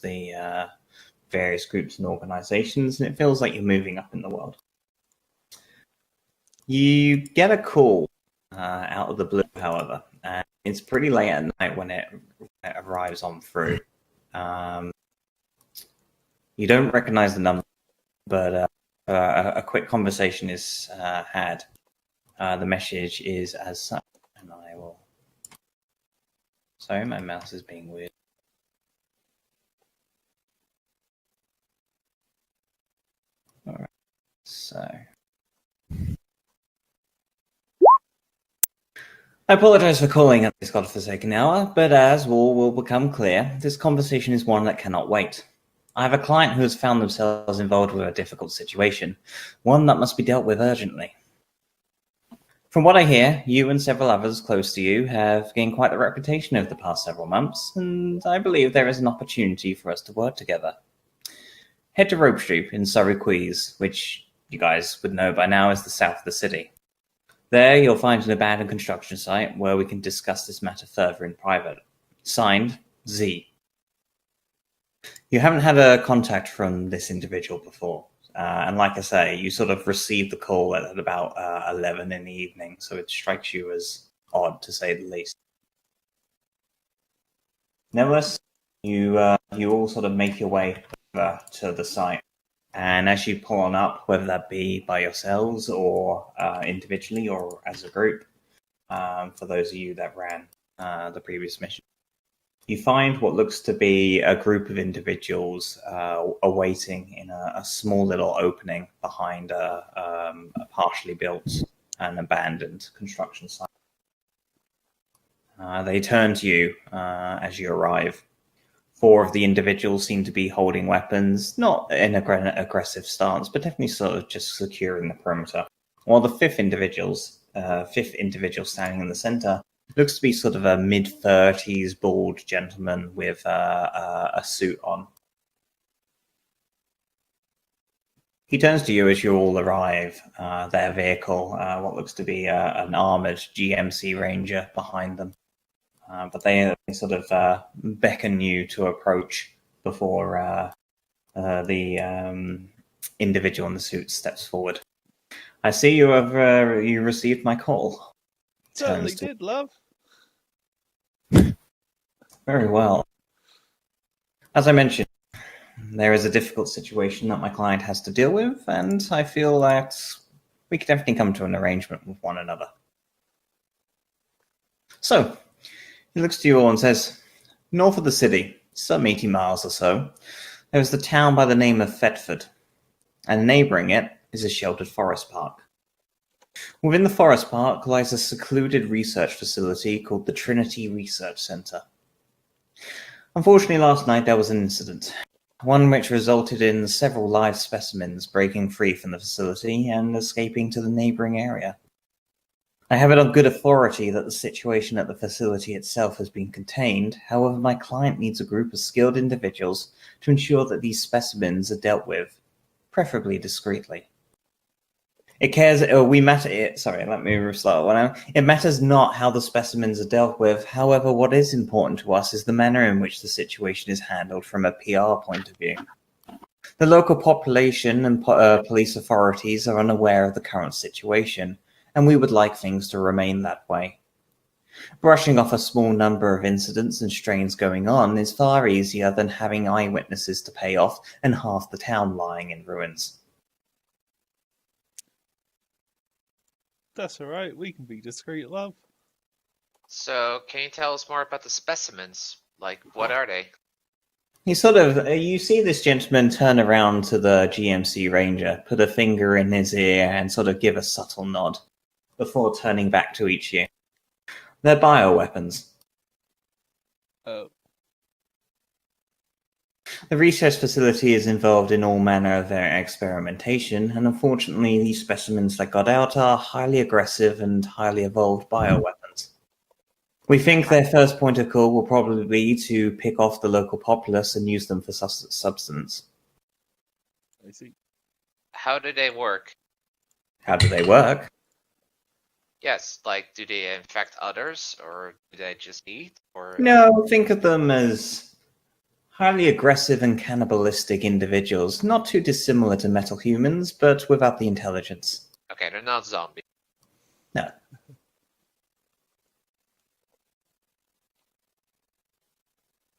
the various groups and organizations, and it feels like you're moving up in the world. You get a call out of the blue, however, and it's pretty late at night when it arrives on through. You don't recognize the number, but a quick conversation is had. The message is as such, and I will... Sorry, my mouse is being weird. All right, so... I apologize for calling at this godforsaken hour, but as all will become clear, this conversation is one that cannot wait. I have a client who has found themselves involved with a difficult situation, one that must be dealt with urgently. From what I hear, you and several others close to you have gained quite the reputation over the past several months, and I believe there is an opportunity for us to work together. Head to Rope Street in Surrey Quays, which you guys would know by now is the south of the city. There you'll find an abandoned construction site where we can discuss this matter further in private. Signed, Z. You haven't had a contact from this individual before. And like I say, you sort of received the call at about 11 in the evening, so it strikes you as odd, to say the least. Nevertheless, you all sort of make your way over to the site. And as you pull on up, whether that be by yourselves or individually or as a group, for those of you that ran the previous mission, you find what looks to be a group of individuals awaiting in a small little opening behind a partially built and abandoned construction site. They turn to you as you arrive. 4 of the individuals seem to be holding weapons, not in an aggressive stance, but definitely sort of just securing the perimeter. While the fifth individual standing in the center looks to be sort of a mid-30s bald gentleman with a suit on. He turns to you as you all arrive, their vehicle, what looks to be an armored GMC Ranger behind them. But they sort of beckon you to approach before the individual in the suit steps forward. I see you have you received my call. Certainly did, love. Very well. As I mentioned, there is a difficult situation that my client has to deal with, and I feel that we could definitely come to an arrangement with one another. So, he looks to you all and says, north of the city, some 80 miles or so, there is the town by the name of Thetford, and neighbouring it is a sheltered forest park. Within the forest park lies a secluded research facility called the Trinity Research Centre. Unfortunately, last night there was an incident, one which resulted in several live specimens breaking free from the facility and escaping to the neighbouring area. I have it on good authority that the situation at the facility itself has been contained. However, my client needs a group of skilled individuals to ensure that these specimens are dealt with, preferably discreetly. It matters not how the specimens are dealt with. However, what is important to us is the manner in which the situation is handled from a PR point of view. The local population and police authorities are unaware of the current situation, and we would like things to remain that way. Brushing off a small number of incidents and strains going on is far easier than having eyewitnesses to pay off and half the town lying in ruins. That's alright, we can be discreet, love. So, can you tell us more about the specimens? Like, what are they? You see this gentleman turn around to the GMC Ranger, put a finger in his ear and sort of give a subtle nod, before turning back to each of you. They're bioweapons. Oh. The research facility is involved in all manner of their experimentation, and unfortunately these specimens that got out are highly aggressive and highly evolved bioweapons. We think their first point of call will probably be to pick off the local populace and use them for substance. I see. How do they work? How do they work? Yes, like, do they infect others, or do they just eat? Or No, think of them as Highly aggressive and cannibalistic individuals, not too dissimilar to metal humans, but without the intelligence. Okay, they're not zombies. No.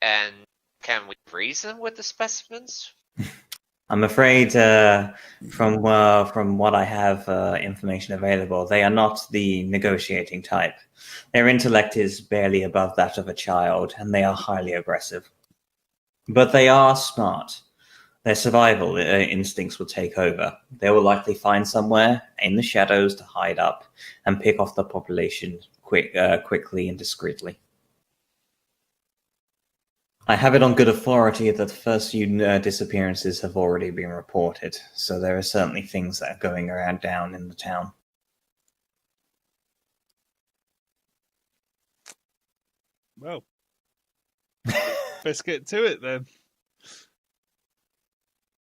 And can we reason with the specimens? I'm afraid, from what I have information available, they are not the negotiating type. Their intellect is barely above that of a child, and they are highly aggressive. But they are smart. Their survival instincts will take over. They will likely find somewhere in the shadows to hide up and pick off the population quickly and discreetly. I have it on good authority that the first few disappearances have already been reported, so there are certainly things that are going around down in the town. Well, let's get to it then.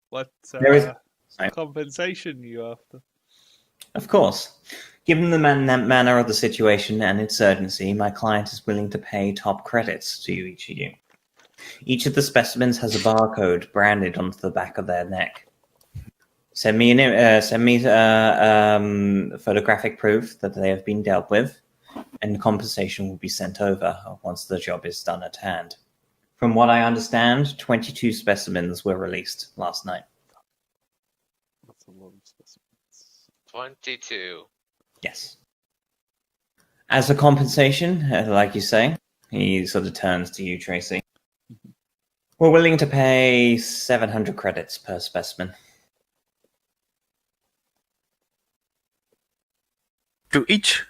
What There is- compensation you after? Of course. Given the manner of the situation and its urgency, my client is willing to pay top credits to each of you. Each of the specimens has a barcode branded onto the back of their neck. Send me photographic proof that they have been dealt with, and compensation will be sent over once the job is done at hand. From what I understand, 22 specimens were released last night. That's a lot of specimens. 22. Yes. As a compensation, like you say, he sort of turns to you, Tracy. We're willing to pay 700 credits per specimen. To each?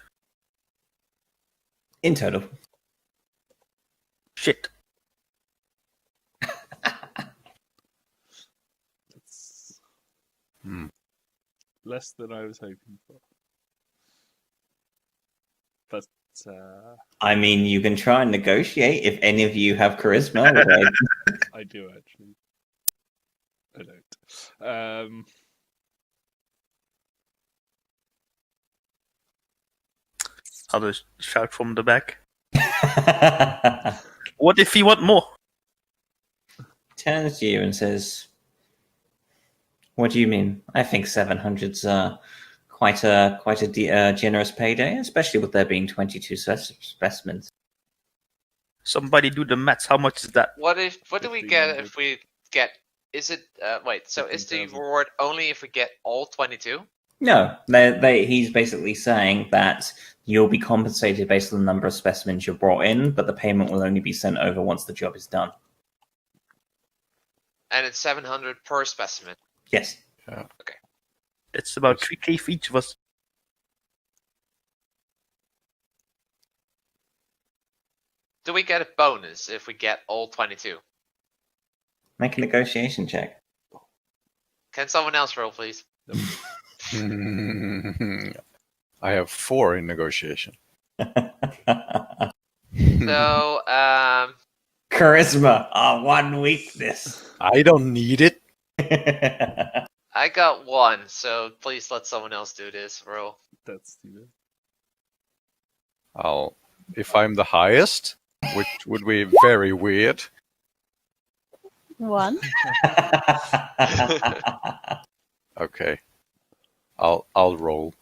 In total. Shit. That's less than I was hoping for. But I mean, you can try and negotiate if any of you have charisma. I do actually. I don't. I'll just shout from the back. What if he want more? Turns to you and says, "What do you mean? I think 700's quite a generous payday, especially with there being 22 specimens." Somebody do the maths. How much is that? What do we get 1500. if we get? Is it wait? So is the 15,000. reward only if we get all 22? No, he's basically saying that you'll be compensated based on the number of specimens you brought in, but the payment will only be sent over once the job is done. And it's 700 per specimen. Yes. That's about 3K for each of us. Do we get a bonus if we get all 22? Make a negotiation check. Can someone else roll, please? I have 4 in negotiation. So, Charisma, our one weakness. I don't need it. I got 1, so please let someone else do this roll. That's stupid. If I'm the highest, which would be very weird. 1. Okay, I'll roll.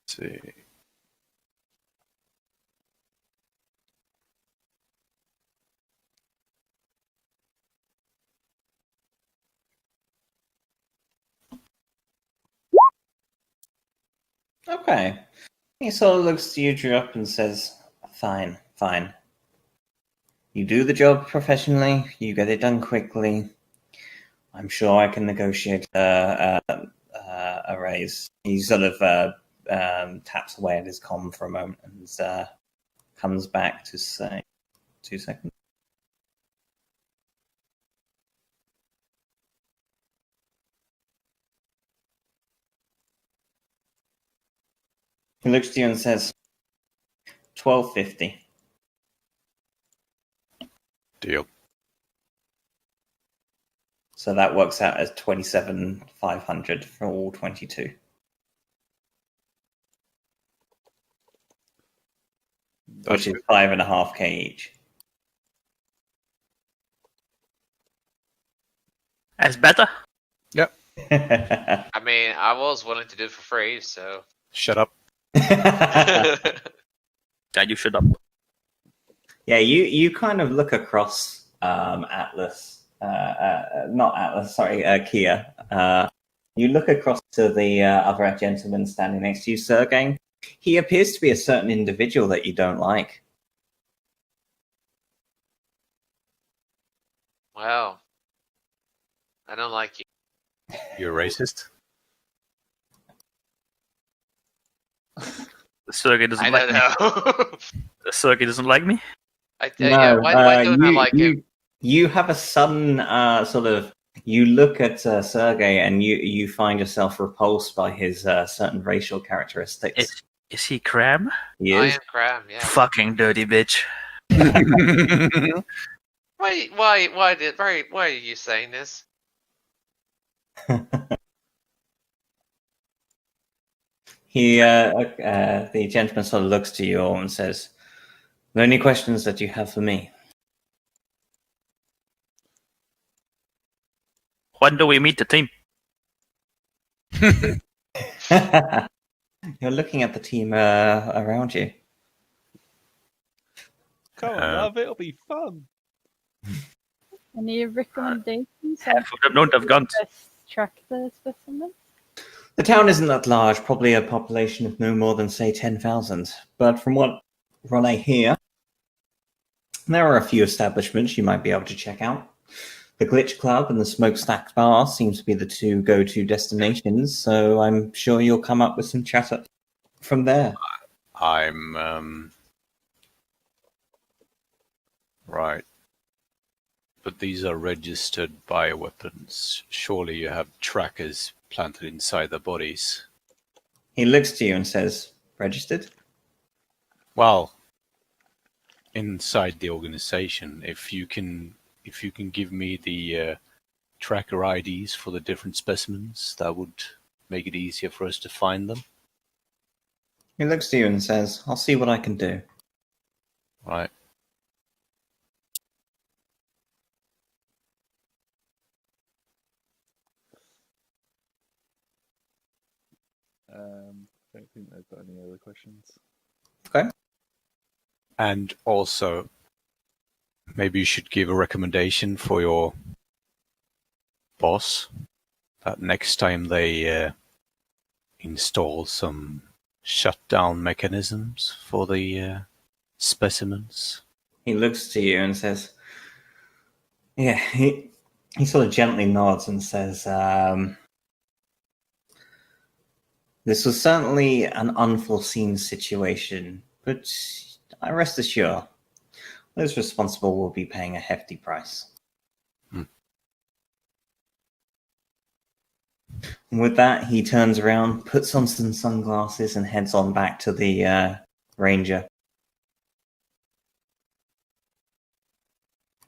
Let's see. Okay. He sort of looks to you, Drew, up and says, fine. You do the job professionally, you get it done quickly. I'm sure I can negotiate a raise. He sort of taps away at his comm for a moment and comes back to say, 2 seconds. He looks to you and says, 1250. Deal. So that works out as 27,500 for all 22. Which is 5.5k each. That's better. I mean, I was willing to do it for free, so. Shut up. Yeah, you shut up. Yeah, you kind of look across Atlas, not Atlas, sorry, Kia. You look across to the other gentleman standing next to you, Sergey. He appears to be a certain individual that you don't like. Well, I don't like you. You're racist. Sergey doesn't I like don't me. know. Sergey doesn't like me. Yeah, why don't I like him? You have a sudden sort of. You look at Sergey and you find yourself repulsed by his certain racial characteristics. Is he crab? He I is. am Cram, yeah. Fucking dirty bitch. Why are you saying this? He, the gentleman sort of looks to you all and says, "Are there any questions that you have for me?" When do we meet the team? You're looking at the team around you. Come on, love, it'll be fun. Any recommendations? Half of them don't have guns. Track the specimen. The town isn't that large, probably a population of no more than, say, 10,000. But from what I hear, there are a few establishments you might be able to check out. The Glitch Club and the Smokestack Bar seem to be the two go-to destinations, so I'm sure you'll come up with some chatter from there. I'm right. But these are registered bioweapons. Surely you have trackers planted inside the bodies. He looks to you and says, "Registered?" Well, inside the organization, if you can give me the tracker IDs for the different specimens, that would make it easier for us to find them. He looks to you and says, "I'll see what I can do." Right. Don't think they've got any other questions. Okay. And also, maybe you should give a recommendation for your boss that next time they install some shutdown mechanisms for the specimens. He looks to you and says, "Yeah." He sort of gently nods and says, "This was certainly an unforeseen situation, but I rest assured, those responsible will be paying a hefty price." And with that, he turns around, puts on some sunglasses, and heads on back to the Ranger.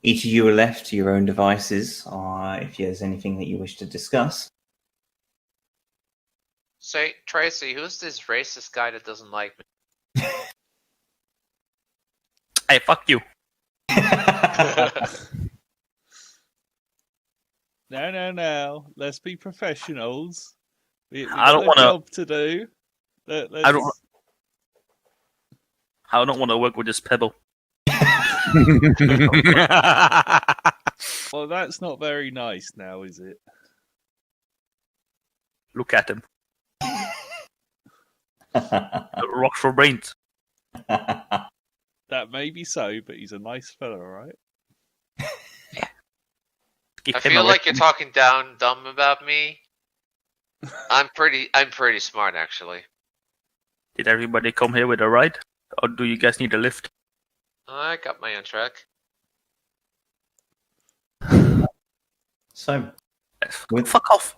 Each of you are left to your own devices, if there's anything that you wish to discuss. Say, Tracy, who's this racist guy that doesn't like me? Hey, fuck you. No. Let's be professionals. We I don't got a wanna- job to do. I don't want to work with this pebble. Well, that's not very nice now, is it? Look at him. Rock for brains. That may be so, but he's a nice fella, right? Keep I him feel away like you're from me. talking dumb about me. I'm pretty smart, actually. Did everybody come here with a ride? Or do you guys need a lift? I got my own truck. So, with Fuck off.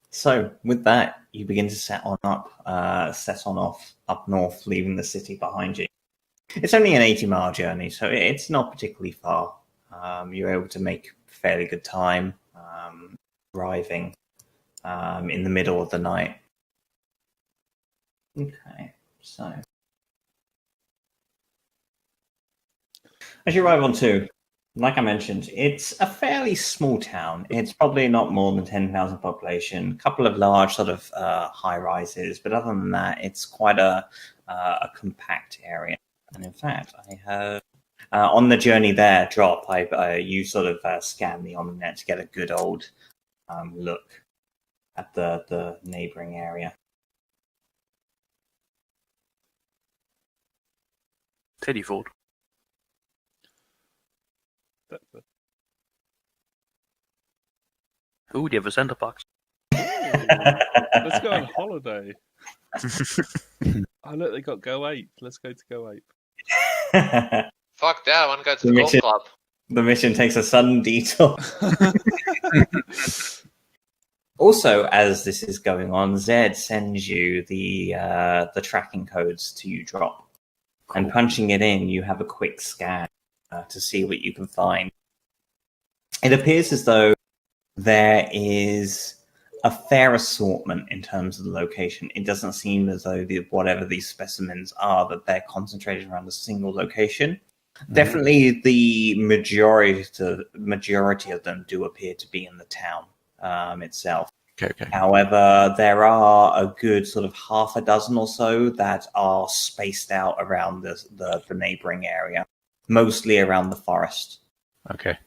So, with that, you begin to set on off up north, leaving the city behind you. It's only an 80-mile journey, so it's not particularly far. You're able to make fairly good time driving in the middle of the night. Okay, so as you arrive on 2, Like I mentioned, it's a fairly small town. It's probably not more than 10,000 population, a couple of large sort of high rises, but other than that, it's quite a compact area. And in fact, I have on the journey there, drop. You sort of scan me on the net to get a good old look at the neighboring area. Teddyfold. Ooh, do you have a center box? Let's go on holiday. Oh, look, they got Go Ape. Let's go to Go Ape. Fuck that! I want to go to The the golf mission- club. The mission takes a sudden detour. Also, as this is going on, Zed sends you the tracking codes to you drop, and punching it in, you have a quick scan to see what you can find. It appears as though there is a fair assortment in terms of the location. It doesn't seem as though whatever these specimens are, that they're concentrated around a single location. Definitely the majority of them do appear to be in the town itself. Okay. However, there are a good sort of half a dozen or so that are spaced out around the neighboring area, mostly around the forest. Okay.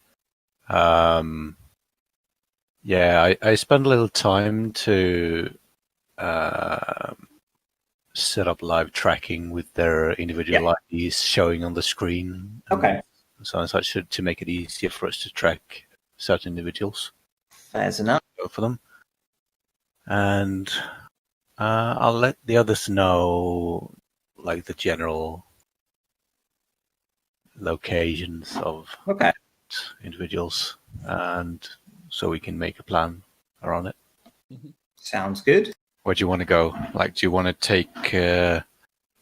Yeah, I spent a little time to set up live tracking with their individual IDs showing on the screen. Okay. So and such to make it easier for us to track certain individuals. Fair enough. Go for them. And I'll let the others know, like, the general locations of Okay. individuals, and so we can make a plan around it. Sounds good. Where do you want to go? Like, do you want to take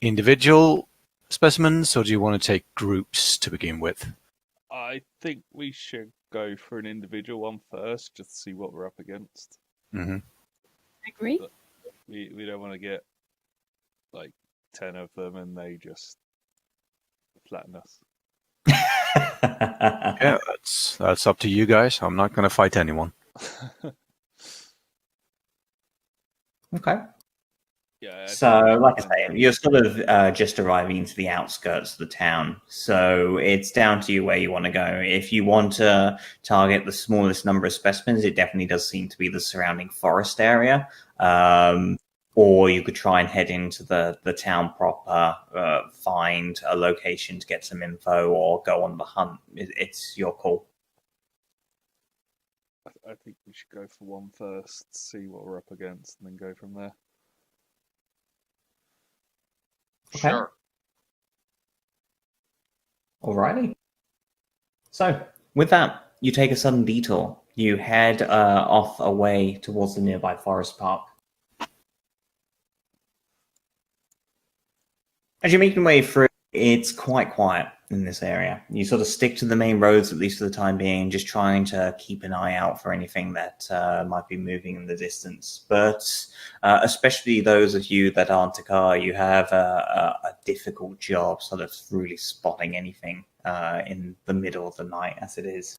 individual specimens, or do you want to take groups to begin with? I think we should go for an individual one first, just to see what we're up against. Mm-hmm. Agree. We don't want to get like 10 of them and they just flatten us. Yeah, that's up to you guys. I'm not going to fight anyone. Okay. Yeah. So, like I say, you're sort of just arriving into the outskirts of the town. So it's down to you where you want to go. If you want to target the smallest number of specimens, it definitely does seem to be the surrounding forest area. Or you could try and head into the town proper, find a location to get some info, or go on the hunt. It's your call. I think we should go for one first, see what we're up against, and then go from there. Okay. Sure. Alrighty. So, with that, you take a sudden detour. You head off away towards the nearby forest park. As you're making your way through, it's quite quiet in this area. You sort of stick to the main roads, at least for the time being, just trying to keep an eye out for anything that might be moving in the distance. But especially those of you that aren't a car, you have a difficult job sort of really spotting anything in the middle of the night, as it is.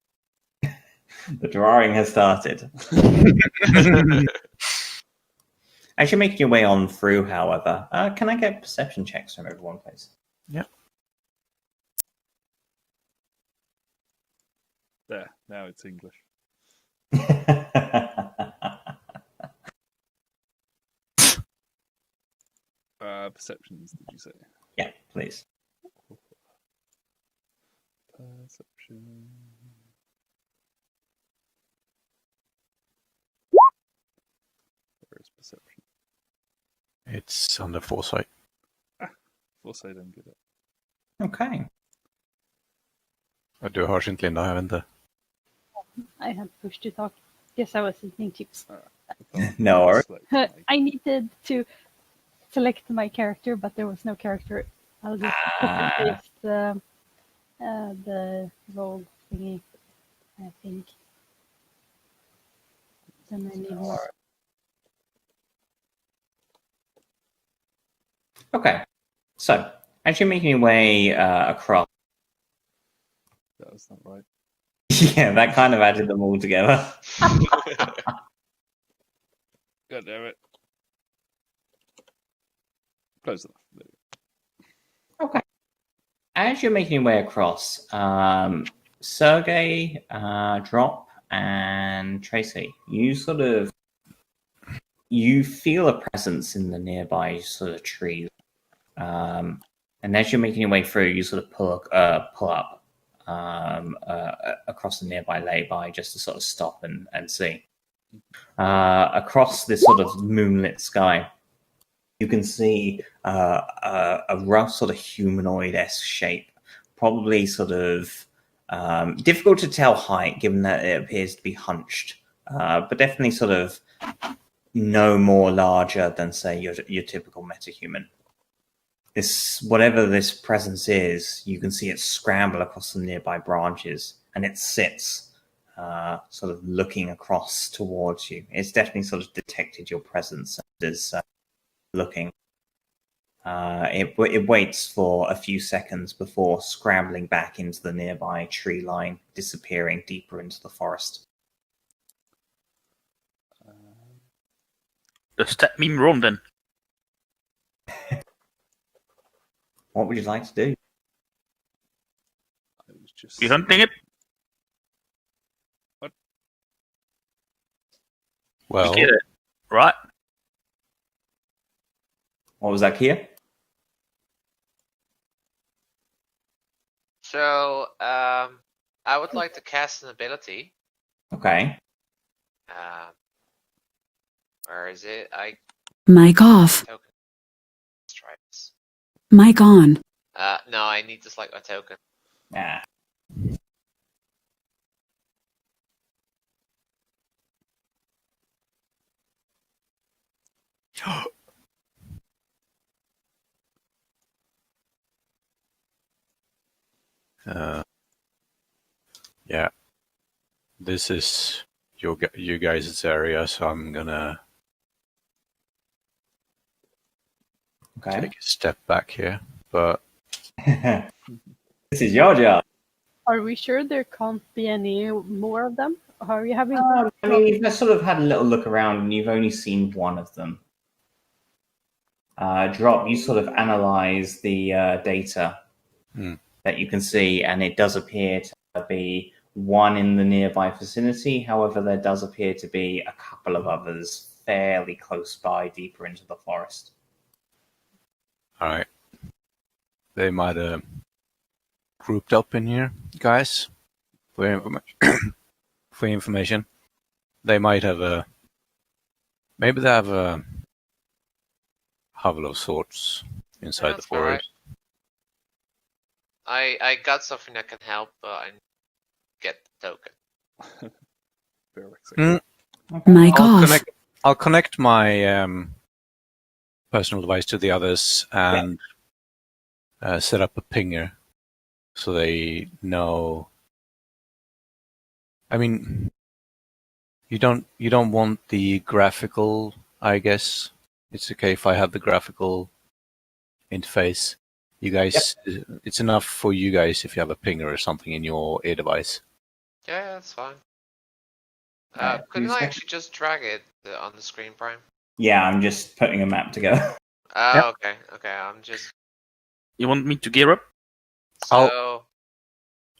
The drawing has started. As you're making your way on through, however, can I get perception checks from everyone, please? Yep. There, now it's English. Perceptions, did you say? Yeah, please. Perception. Where is perception? It's under foresight. Foresight, don't get it. Okay. Du hörs inte, Linda. Jag vet inte. I had push to talk. Yes, I was listening to. No worries. I needed to select my character, but there was no character. I'll just copy and paste the role thingy, I think. Then I need more. Okay. So, as you're making your way across, That was not right. Yeah, that kind of added them all together. God damn it. Close enough. There we Okay. As you're making your way across, Sergey, Drop, and Tracy, you feel a presence in the nearby sort of trees. And as you're making your way through, you sort of pull up across the nearby lay-by just to sort of stop and see. Across this sort of moonlit sky, you can see a rough sort of humanoid-esque shape, probably sort of difficult to tell height given that it appears to be hunched, but definitely sort of no more larger than, say, your typical metahuman. Whatever this presence is, you can see it scramble across the nearby branches, and it sits sort of looking across towards you. It's definitely sort of detected your presence and is looking. It waits for a few seconds before scrambling back into the nearby tree line, disappearing deeper into the forest. Does that mean run then? What would you like to do? I was just You hunting it? Well, You get it, right? What was that, Kia? So, I would like to cast an ability. Okay. Where is it? Mic off. Token. Let's try this. Mic on. No, I need to select my token. Ah. Yeah. This is you guys' area, so I'm gonna Okay. take a step back here. But This is your job. Are we sure there can't be any more of them? Are you having? I mean, you've just sort of had a little look around and you've only seen one of them. Drop, you sort of analyze the data that you can see, and it does appear to be one in the nearby vicinity. However, there does appear to be a couple of others fairly close by, deeper into the forest. all right, they might have grouped up in here, guys. For for information, they might have maybe they have a hovel of sorts inside the That's all right. forest. I got something that can help, but I get the token. very excited. Mic off. I'll connect my personal device to the others and set up a pinger so they know. I mean, you don't want the graphical. I guess it's okay if I have the graphical interface. You guys, it's enough for you guys if you have a pinger or something in your ear device. Yeah, that's fine. use Couldn't I that. actually just drag it on the screen, Prime? Yeah, I'm just putting a map together. Oh, Yep. okay. Okay, I'm just. You want me to gear up? So.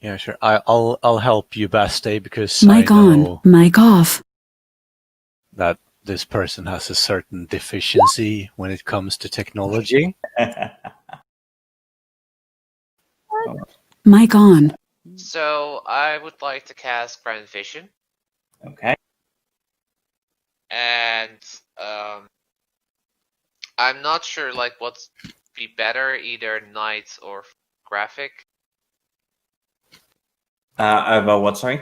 Yeah, sure. I'll help you, Baste, because Mic I know on. Mic off. that this person has a certain deficiency when it comes to technology. Mic on. So I would like to cast Grand Vision, Okay. and I'm not sure like what's be better, either night or graphic. Over what, sorry?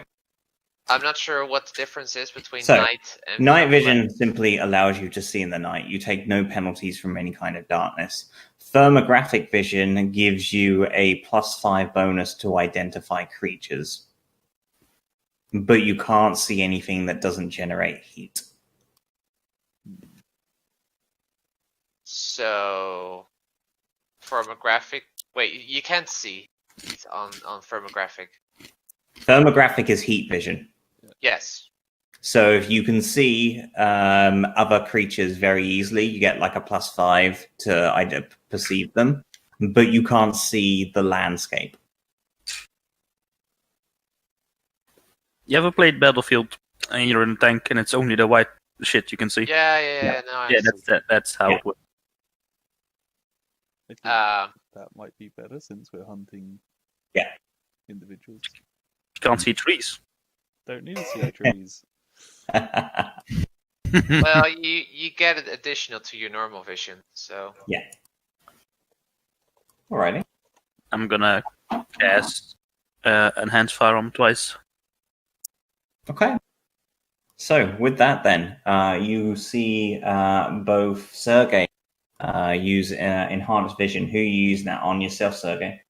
I'm not sure what the difference is between So, night and Night vision simply allows you to see in the night. You take no penalties from any kind of darkness. Thermographic vision gives you a +5 bonus to identify creatures. But you can't see anything that doesn't generate heat. So, firmographic. Wait, you can't see on firmographic. Thermographic is heat vision. Yes. So if you can see other creatures very easily, you get like a +5 to perceive them, but you can't see the landscape. You ever played Battlefield and you're in a tank and it's only the white shit you can see? Yeah. No, I Yeah, understand. that's how Yeah. it works. I think Um, that might be better since we're hunting individuals. You can't see trees. Don't need to see trees. well, you get it additional to your normal vision, so Alrighty. I'm gonna cast Enhanced Firearm twice. Okay. So with that, then you see both Sergey use enhanced vision. Who are you using that on yourself, Sergey?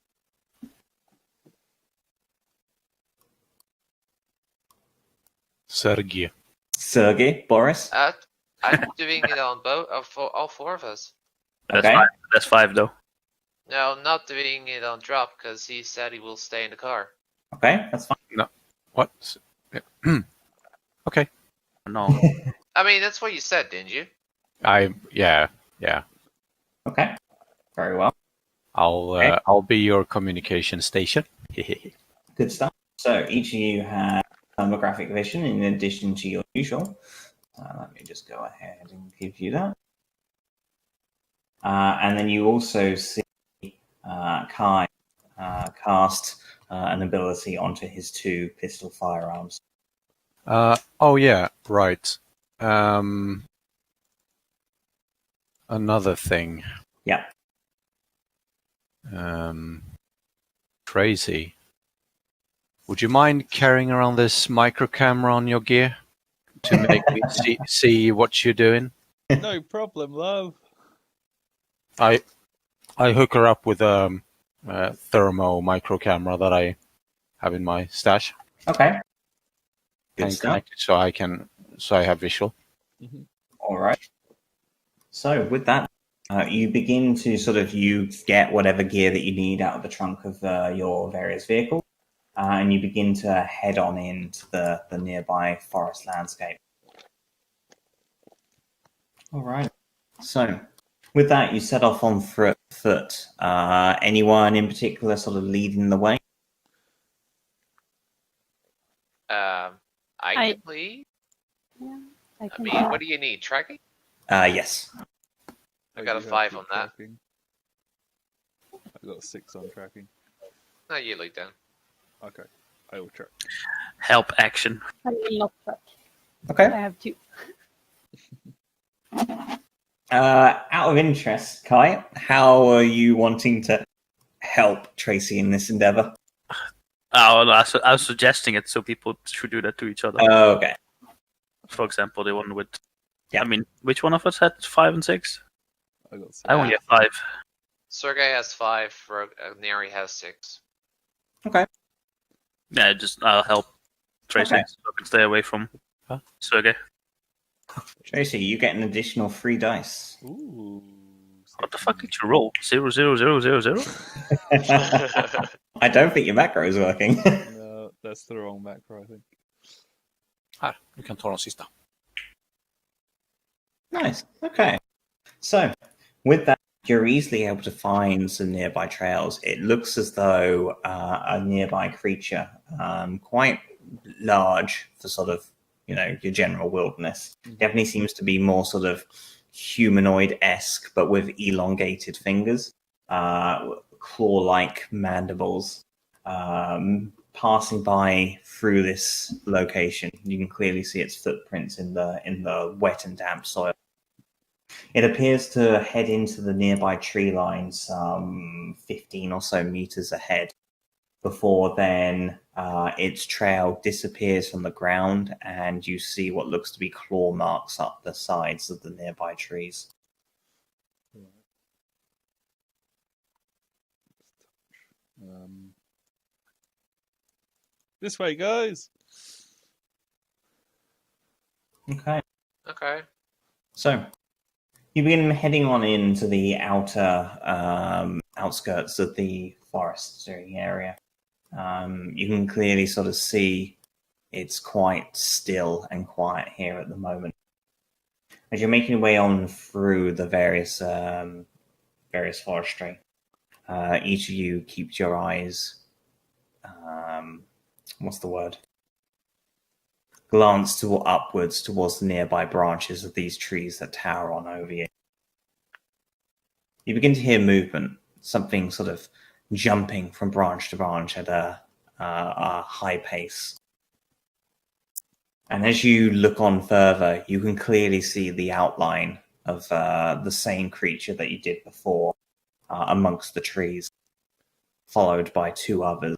Sergey. Sergey, Boris. I'm doing it on both for all 4 of us. That's Okay. five. That's 5 though. No, not doing it on drop because he said he will stay in the car. Okay, that's fine. What? Okay. No. I mean, that's what you said, didn't you? Yeah. Okay, very well. I'll be your communication station. Good stuff. So each of you have thermographic vision in addition to your usual. Let me just go ahead and give you that. And then you also see Kai cast an ability onto his 2 pistol firearms. Oh yeah, right. Another thing. Yeah. Tracy, would you mind carrying around this micro camera on your gear to make me see what you're doing? No problem, love. I hook her up with a thermo micro camera that I have in my stash. Okay. Good And stuff. connect it so I have visual. All right. So with that, you begin to you get whatever gear that you need out of the trunk of your various vehicles, and you begin to head on into the nearby forest landscape. All right. So with that, you set off on foot. Anyone in particular leading the way? I I- can lead. Yeah, I I can mean, do what do you need? Tracking? Yes. I got a do have 5 good on that. tracking. I got a 6 on tracking. No, you lead then. Okay, I will track. Help action. I will not track. Okay. I have 2. Out of interest, Kai, how are you wanting to help Tracy in this endeavor? Oh, I was suggesting it so people should do that to each other. Okay. For example, the one with. Yeah. I mean, which one of us had 5 and 6? I got 6. I only have 5. Sergey has 5. Neri has 6. Yeah, I'll help Tracy Okay. so I can stay away from Sergey. Tracy, you get an additional 3 dice. Ooh. What the fuck did you roll? 0, 0, 0, 0, 0? I don't think your macro is working. No, that's the wrong macro, I think. Här, du kan ta de sista. Nice. Okay. So, with that, you're easily able to find some nearby trails. It looks as though a nearby creature, quite large for your general wilderness, definitely seems to be more humanoid-esque, but with elongated fingers, claw-like mandibles. Passing by through this location, you can clearly see its footprints in the wet and damp soil. It appears to head into the nearby tree line some 15 or so meters ahead, before then its trail disappears from the ground and you see what looks to be claw marks up the sides of the nearby trees. This way, guys. Okay. Okay. So, you begin heading on into the outer outskirts of the forest area. You can clearly sort of see it's quite still and quiet here at the moment. As you're making your way on through the various forestry, each of you keeps your eyes, what's the word? Glance upwards towards the nearby branches of these trees that tower on over you. You begin to hear movement, something sort of jumping from branch to branch at a high pace. And as you look on further, you can clearly see the outline of the same creature that you did before amongst the trees, followed by two others.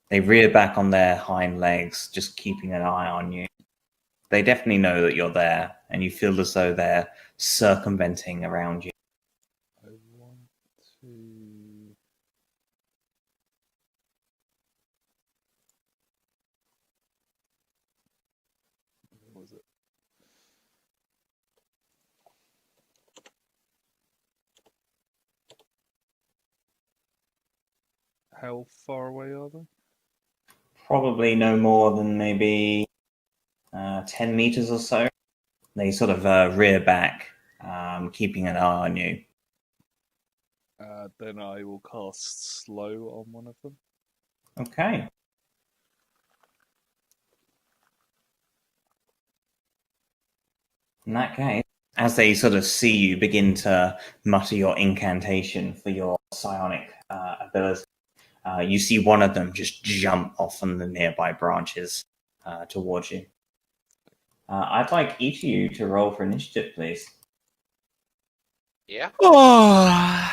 They rear back on their hind legs, just keeping an eye on you. They definitely know that you're there, and you feel as though they're circumventing around you. I want to. What was it? How far away are they? Probably no more than maybe 10 meters or so. They sort of rear back, keeping an eye on you. Then I will cast slow on one of them. Okay. In that case, as they sort of see you begin to mutter your incantation for your psionic ability, you see one of them just jump off from the nearby branches towards you. I'd like each of you to roll for initiative, please. Yeah. Oh.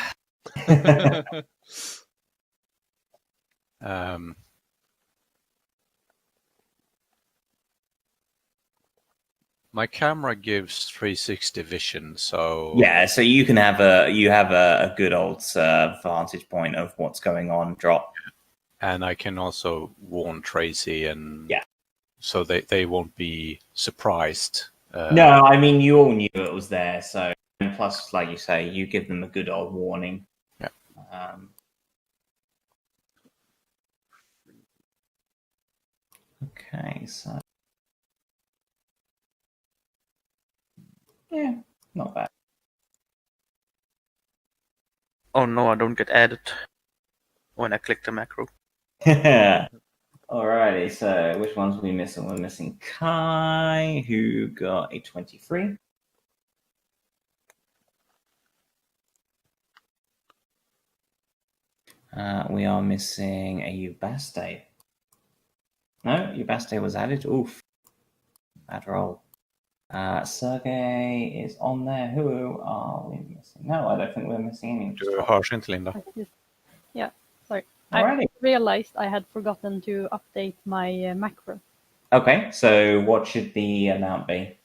My camera gives 360 vision, so Yeah, so you can have a good old vantage point of what's going on. Drop, and I can also warn Tracy, and Yeah. so they won't be surprised. No, I mean you all knew it was there, so and plus, like you say, you give them a good old warning. Yeah. Okay, so yeah, not bad. Oh no, I don't get added when I click the macro. Alrighty, so which ones are we missing? We're missing Kai, who got a 23. We are missing a Ubaste. No, Ubaste was added. Oof. Bad roll. Sergey is on there. Who are we missing? No, I don't think we're missing any. Harsh into Linda. Yeah, sorry. Alrighty. I realized I had forgotten to update my macro. Okay, so what should the amount be?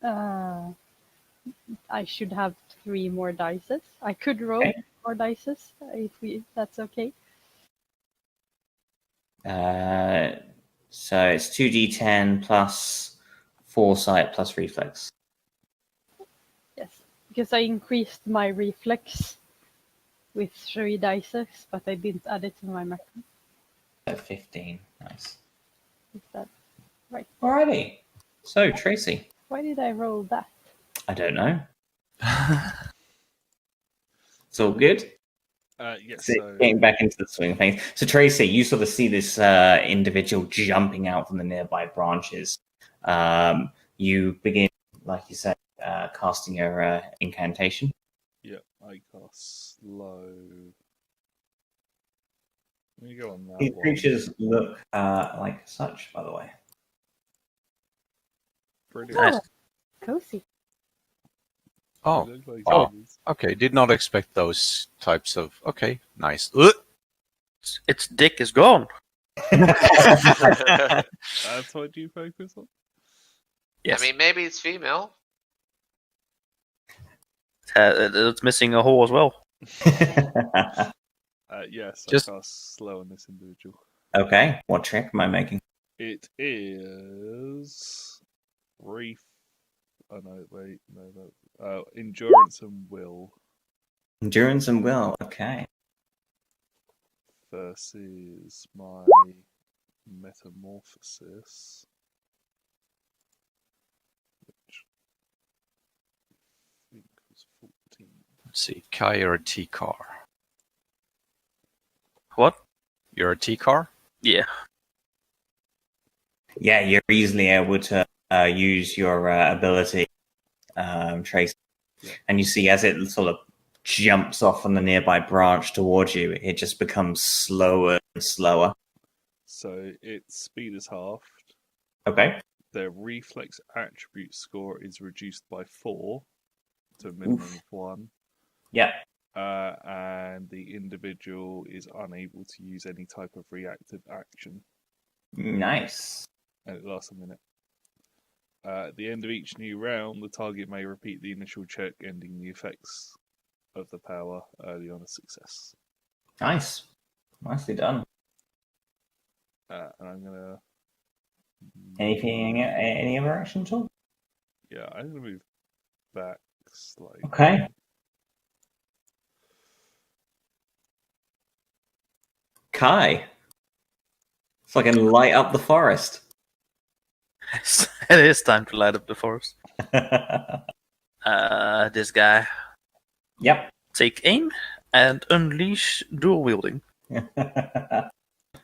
I should have 3 more dices. I could roll Okay. more dices if that's okay. So it's 2d10 plus foresight plus reflex. Yes, because I increased my reflex with 3 dices, but I didn't add it to my macro. So 15. Nice. Is that right? Alrighty. So Tracy. Why did I roll that? I don't know. It's all good. Yes. So So getting back into the swing of things. So Tracy, you sort of see this individual jumping out from the nearby branches. You begin, like you said, casting your incantation. yeah, I cast slow. Let me go on that These one. creatures look like such, by the way. Brilliant. Oh, cozy. Oh, They look like oh. zombies. okay. Did not expect those types of. Okay, nice. Its dick is gone. That's what you focus on. Yes. I mean, maybe it's female. It's missing a hole as well. Yes, Just- I cast slow on this individual. Okay, what trick am I making? It is Oh no, wait, no. Endurance and will. Endurance and will. Okay. versus my metamorphosis, which I think was 14. Let's see, Kai, you're a T-car. What? You're a T-car? Yeah. Yeah, you're easily able to use your ability, Trace. Yeah. And you see as it sort of jumps off on the nearby branch towards you, it just becomes slower and slower. So its speed is halved. Okay. Their reflex attribute score is reduced by 4 to a minimum of 1. Yeah. And the individual is unable to use any type of reactive action. Nice. And it lasts a minute. At the end of each new round, the target may repeat the initial check, ending the effects of the power early on a success. Nice. Nicely done. And I'm gonna. Anything? Any other action at all? Yeah, I'm gonna move back slightly. Okay. Kai. Fucking light up the forest. It is time to light up the forest. This guy. Yep. Take aim and unleash dual wielding.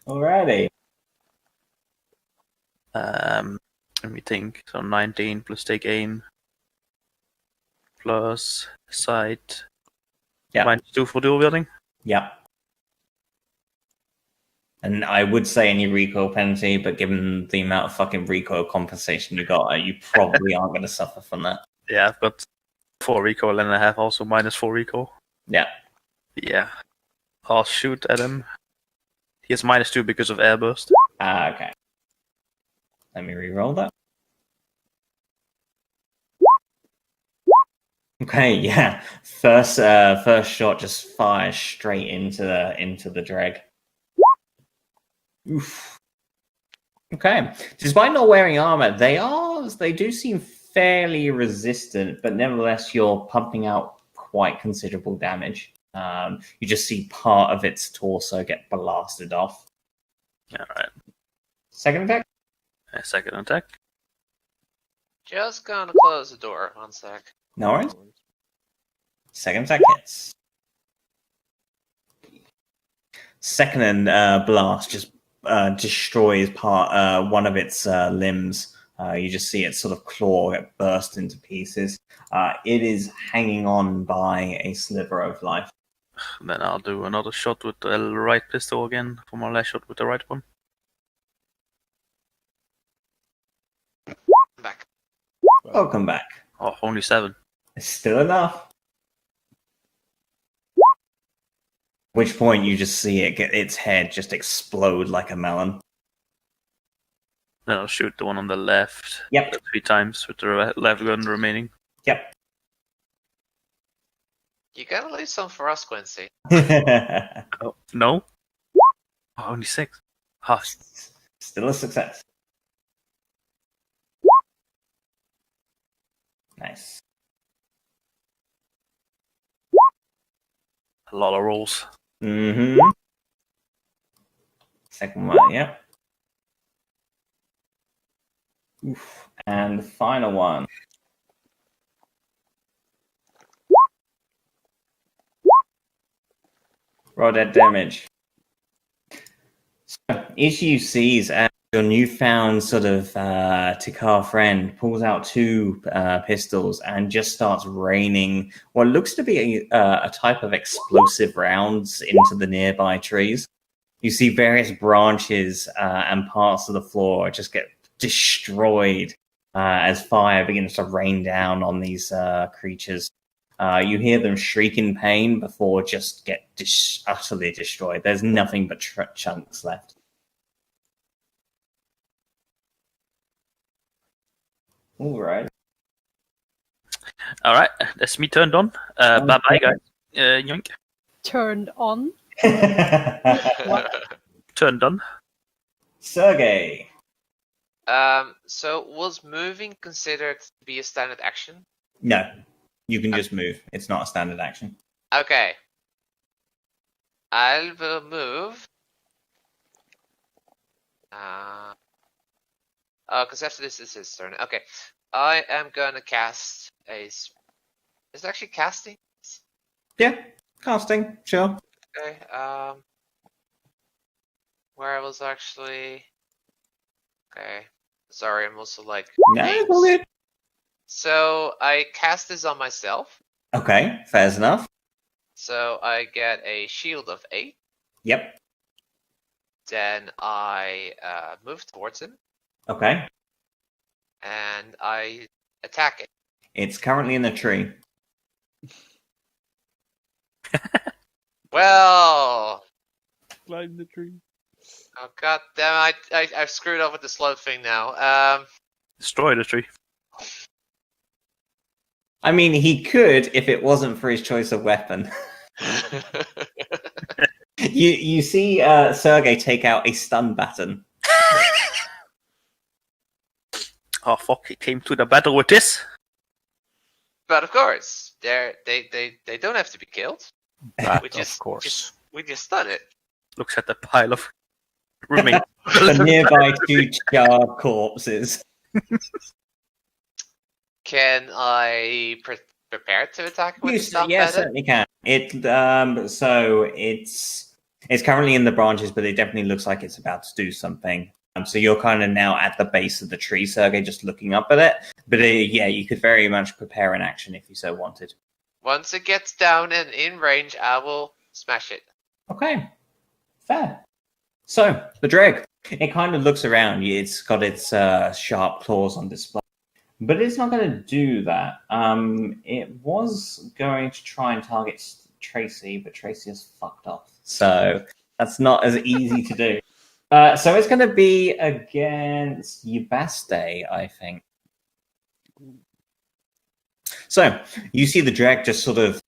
Alrighty. Let me think. So 19 plus take aim plus sight. Yeah. -2 for dual wielding. Yep. And I would say any recoil penalty, but given the amount of fucking recoil compensation you got, you probably aren't going to suffer from that. Yeah, I've got 4 recoil and I have also -4 recoil. Yeah. Yeah. I'll shoot at him. He has -2 because of air burst. Okay. Let me re-roll that. Okay, yeah. First shot just fires straight into the dreg. Oof. Okay. Despite not wearing armor, they do seem fairly resistant, but nevertheless, you're pumping out quite considerable damage. You just see part of its torso get blasted off. Alright. Second attack? Second attack. Just gonna close the door. 1 sec. No worries. Second attack hits. Second blast just destroys one of its limbs. You just see its sort of claw get burst into pieces. It is hanging on by a sliver of life. Then I'll do another shot with the right pistol again for my last shot with the right one. Back. Welcome back. Oh, only 7. It's still enough. At which point you just see its head just explode like a melon. Then I'll shoot the one on the left. Yep. 3 times with the left gun remaining. Yep. You gotta leave some for us, Quincy. Oh, no? Oh, only 6. Oh, Still a success. Nice. a lot of rolls. Mm-hmm. Second one, yep. Oof. And the final one. Roll that damage. So, Issue sees as your newfound sort of Tikar friend pulls out 2 pistols and just starts raining what looks to be a type of explosive rounds into the nearby trees. You see various branches and parts of the floor just get destroyed as fire begins to rain down on these creatures. You hear them shriek in pain before just get utterly destroyed. There's nothing but chunks left. All right. All right, that's me turned on. Bye bye, guys. Yoink. Turned on. Turned on. Sergey. So was moving considered to be a standard action? No, you can just move. It's not a standard action. Okay. I will move Because after this is his turn. Okay. I am gonna cast a... Is it actually casting? Yeah, casting, sure. Okay, where I was actually... Okay. Sorry, I'm also like... No, names. it's all good. So, I cast this on myself. Okay, fair enough. So, I get a shield of 8. Yep. Then I move towards him. Okay. And I attack it. It's currently in the tree. Well... Climb the tree. Oh god damn! I've screwed up with the slope thing now. Destroy the tree. I mean, he could if it wasn't for his choice of weapon. You see Sergey take out a stun baton. Oh fuck! He came to the battle with this. But of course, they don't have to be killed. That, We of course. we just stun it. Looks at the pile of remains. The nearby two charred corpses. Can I prepare to attack with the stun Yeah, baton? certainly can. So it's currently in the branches, but it definitely looks like it's about to do something. So you're kind of now at the base of the tree, Sergey, just looking up at it. But yeah, you could very much prepare an action if you so wanted. Once it gets down and in range, I will smash it. Okay, fair. So the dreg, it kind of looks around. It's got its sharp claws on display, but it's not going to do that. It was going to try and target Tracy, but Tracy has fucked off. So that's not as easy to do. So it's going to be against Ubaste, I think. So you see the drag just sort of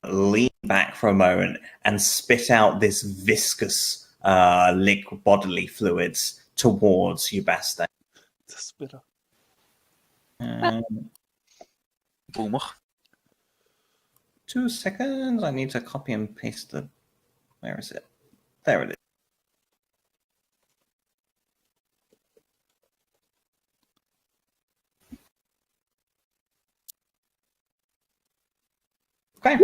lean back for a moment and spit out this viscous liquid bodily fluids towards Ubaste. It's a spitter. Boomer. 2 seconds. I need to copy and paste the... Where is it? There it is. Okay.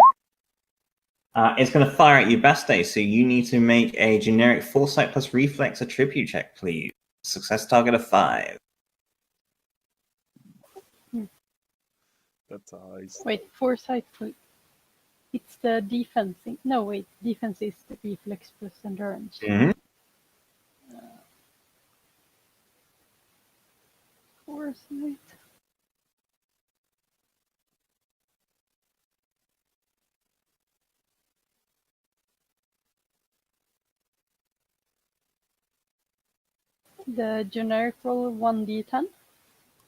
It's going to fire at you, Baste, so you need to make a generic foresight plus reflex attribute check, please. Success target of 5. That's a high. Wait, foresight. It's the defense thing. No, wait. Defense is the reflex plus endurance. Mm-hmm. Foresight. The generic roll 1d10?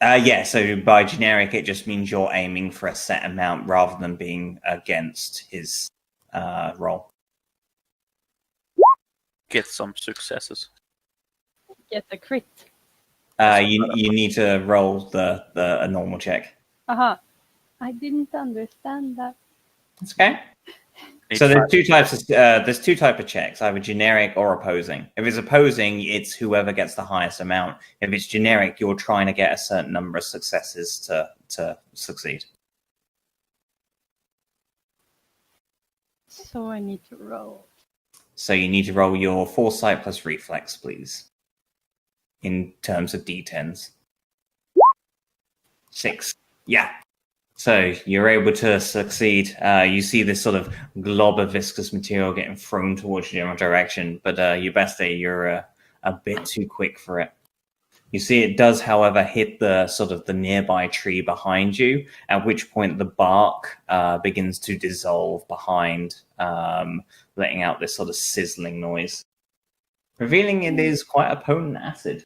Yeah, so by generic, it just means you're aiming for a set amount rather than being against his roll. Get some successes. Get a crit. You need to roll a normal check. Aha. I didn't understand that. That's okay. So there's two types of checks, either generic or opposing. If it's opposing, it's whoever gets the highest amount. If it's generic, you're trying to get a certain number of successes to succeed. So I need to roll. So you need to roll your foresight plus reflex, please. In terms of d10s. 6. Yeah. So you're able to succeed. You see this sort of glob of viscous material getting thrown towards your general direction, but Ubaste, you're a bit too quick for it. You see it does, however, hit the sort of the nearby tree behind you, at which point the bark begins to dissolve behind, letting out this sort of sizzling noise, revealing it is quite a potent acid.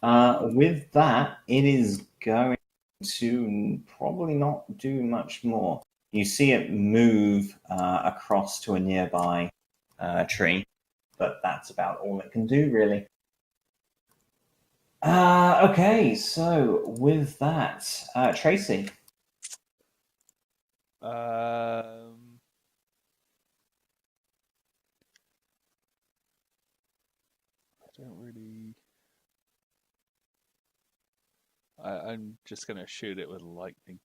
With that, it is going to probably not do much more. You see it move across to a nearby tree, but that's about all it can do, really. Okay, so with that, Tracy. don't really. I'm just gonna shoot it with lightning.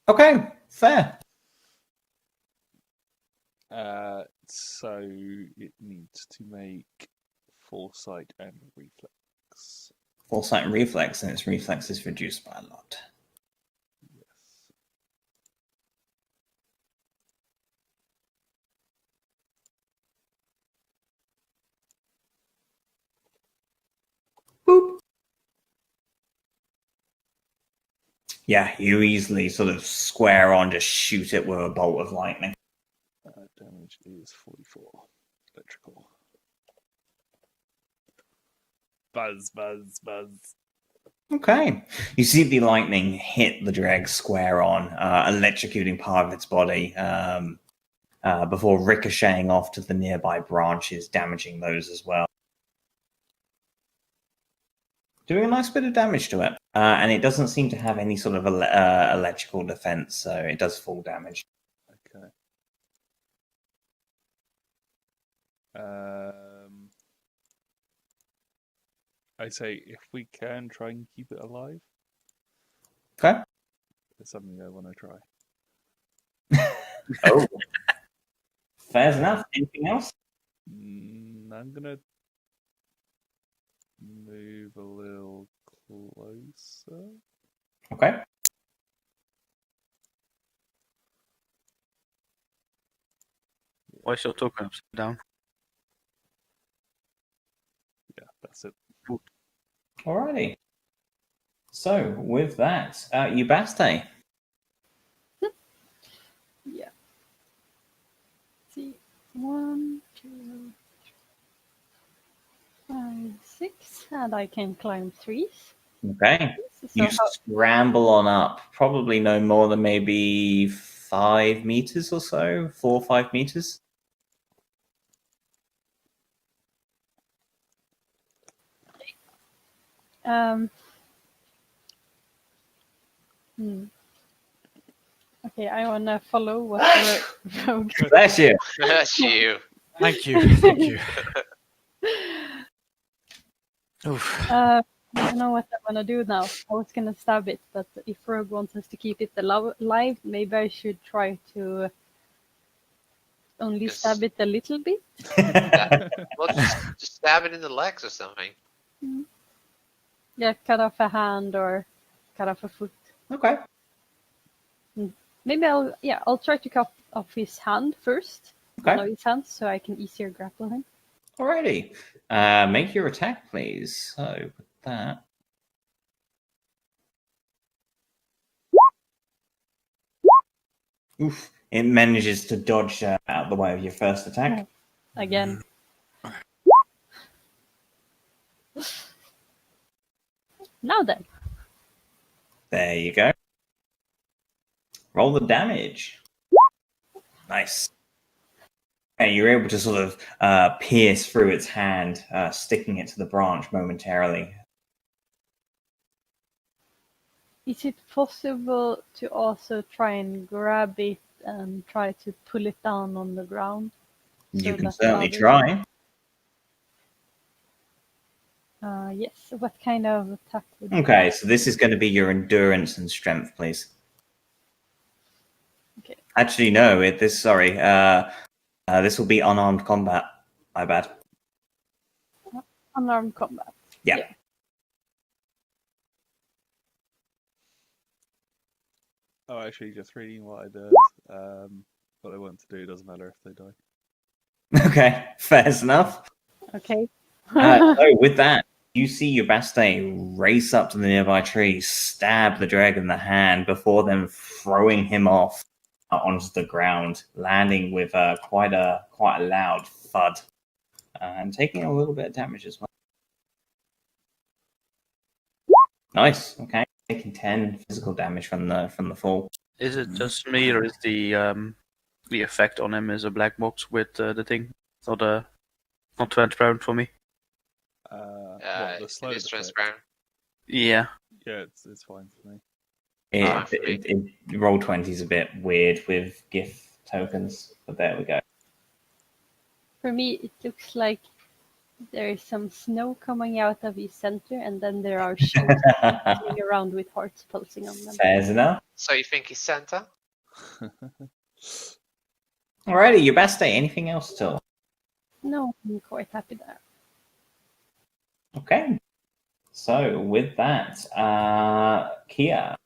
Okay, fair. So it needs to make foresight and reflex. Foresight and reflex, and its reflex is reduced by a lot. Yes. Boop. Yeah, you easily sort of square on, just shoot it with a bolt of lightning. Damage is 44. Electrical. Buzz, buzz, buzz. Okay. You see the lightning hit the drag square on, electrocuting part of its body, before ricocheting off to the nearby branches, damaging those as well. Doing a nice bit of damage to it. And it doesn't seem to have any sort of electrical defense, so it does full damage. Okay. I say if we can try and keep it alive, Okay. it's something I want to try. Oh. Fair enough. Anything else? I'm gonna move a little closer. Okay. Why is your token upside down? Yeah, that's it. Alrighty. So, with that, Ubaste. Yeah. See, 1, 2, 5, 6, and I can climb 3s. Okay. So You scramble on up, probably no more than maybe 5 meters or so, 4 or 5 meters. Okay, I wanna follow what the rogue. Bless you. Bless you. Thank you. Thank you. Oof. I don't know what I wanna do now. I was gonna stab it, but if Rogue wants us to keep it alive, maybe I should try to only Yes. stab it a little bit. Well, just stab it in the legs or something. Yeah, cut off a hand or cut off a foot. Okay. Maybe I'll try to cut off his hand first. Okay. One of his hands, so I can easier grapple him. Alrighty. Make your attack, please. So, with that. Oof. It manages to dodge out of the way of your first attack. Again. Now then. There you go. Roll the damage. Nice. And you're able to sort of pierce through its hand, sticking it to the branch momentarily. Is it possible to also try and grab it and try to pull it down on the ground? You So can that certainly others- try. Yes. What kind of attack would Okay, so this is going to be your endurance and strength, please. Okay. Actually, no. This will be unarmed combat. My bad. Unarmed combat. Yeah. Yeah. Oh, actually, just reading what it does. What they want to do doesn't matter if they die. Okay, fair enough. Okay. So with that, you see Ubaste race up to the nearby tree, stab the dragon in the hand before then throwing him off onto the ground, landing with quite a loud thud, and taking a little bit of damage as well. Nice. Okay, taking 10 physical damage from the fall. Is it just me, or is the effect on him is a black box with the thing? It's not transparent for me. The slow It is effect? transparent. Yeah. Yeah, it's fine for me. Roll 20 is a bit weird with gift tokens, but there we go. For me, it looks like There is some snow coming out of his center, and then there are shells going around with hearts pulsing on them. Fair enough. So you think he's Santa? Alrighty, your best day. Anything else at all? No, I'm quite happy there. Okay. So with that, Kia.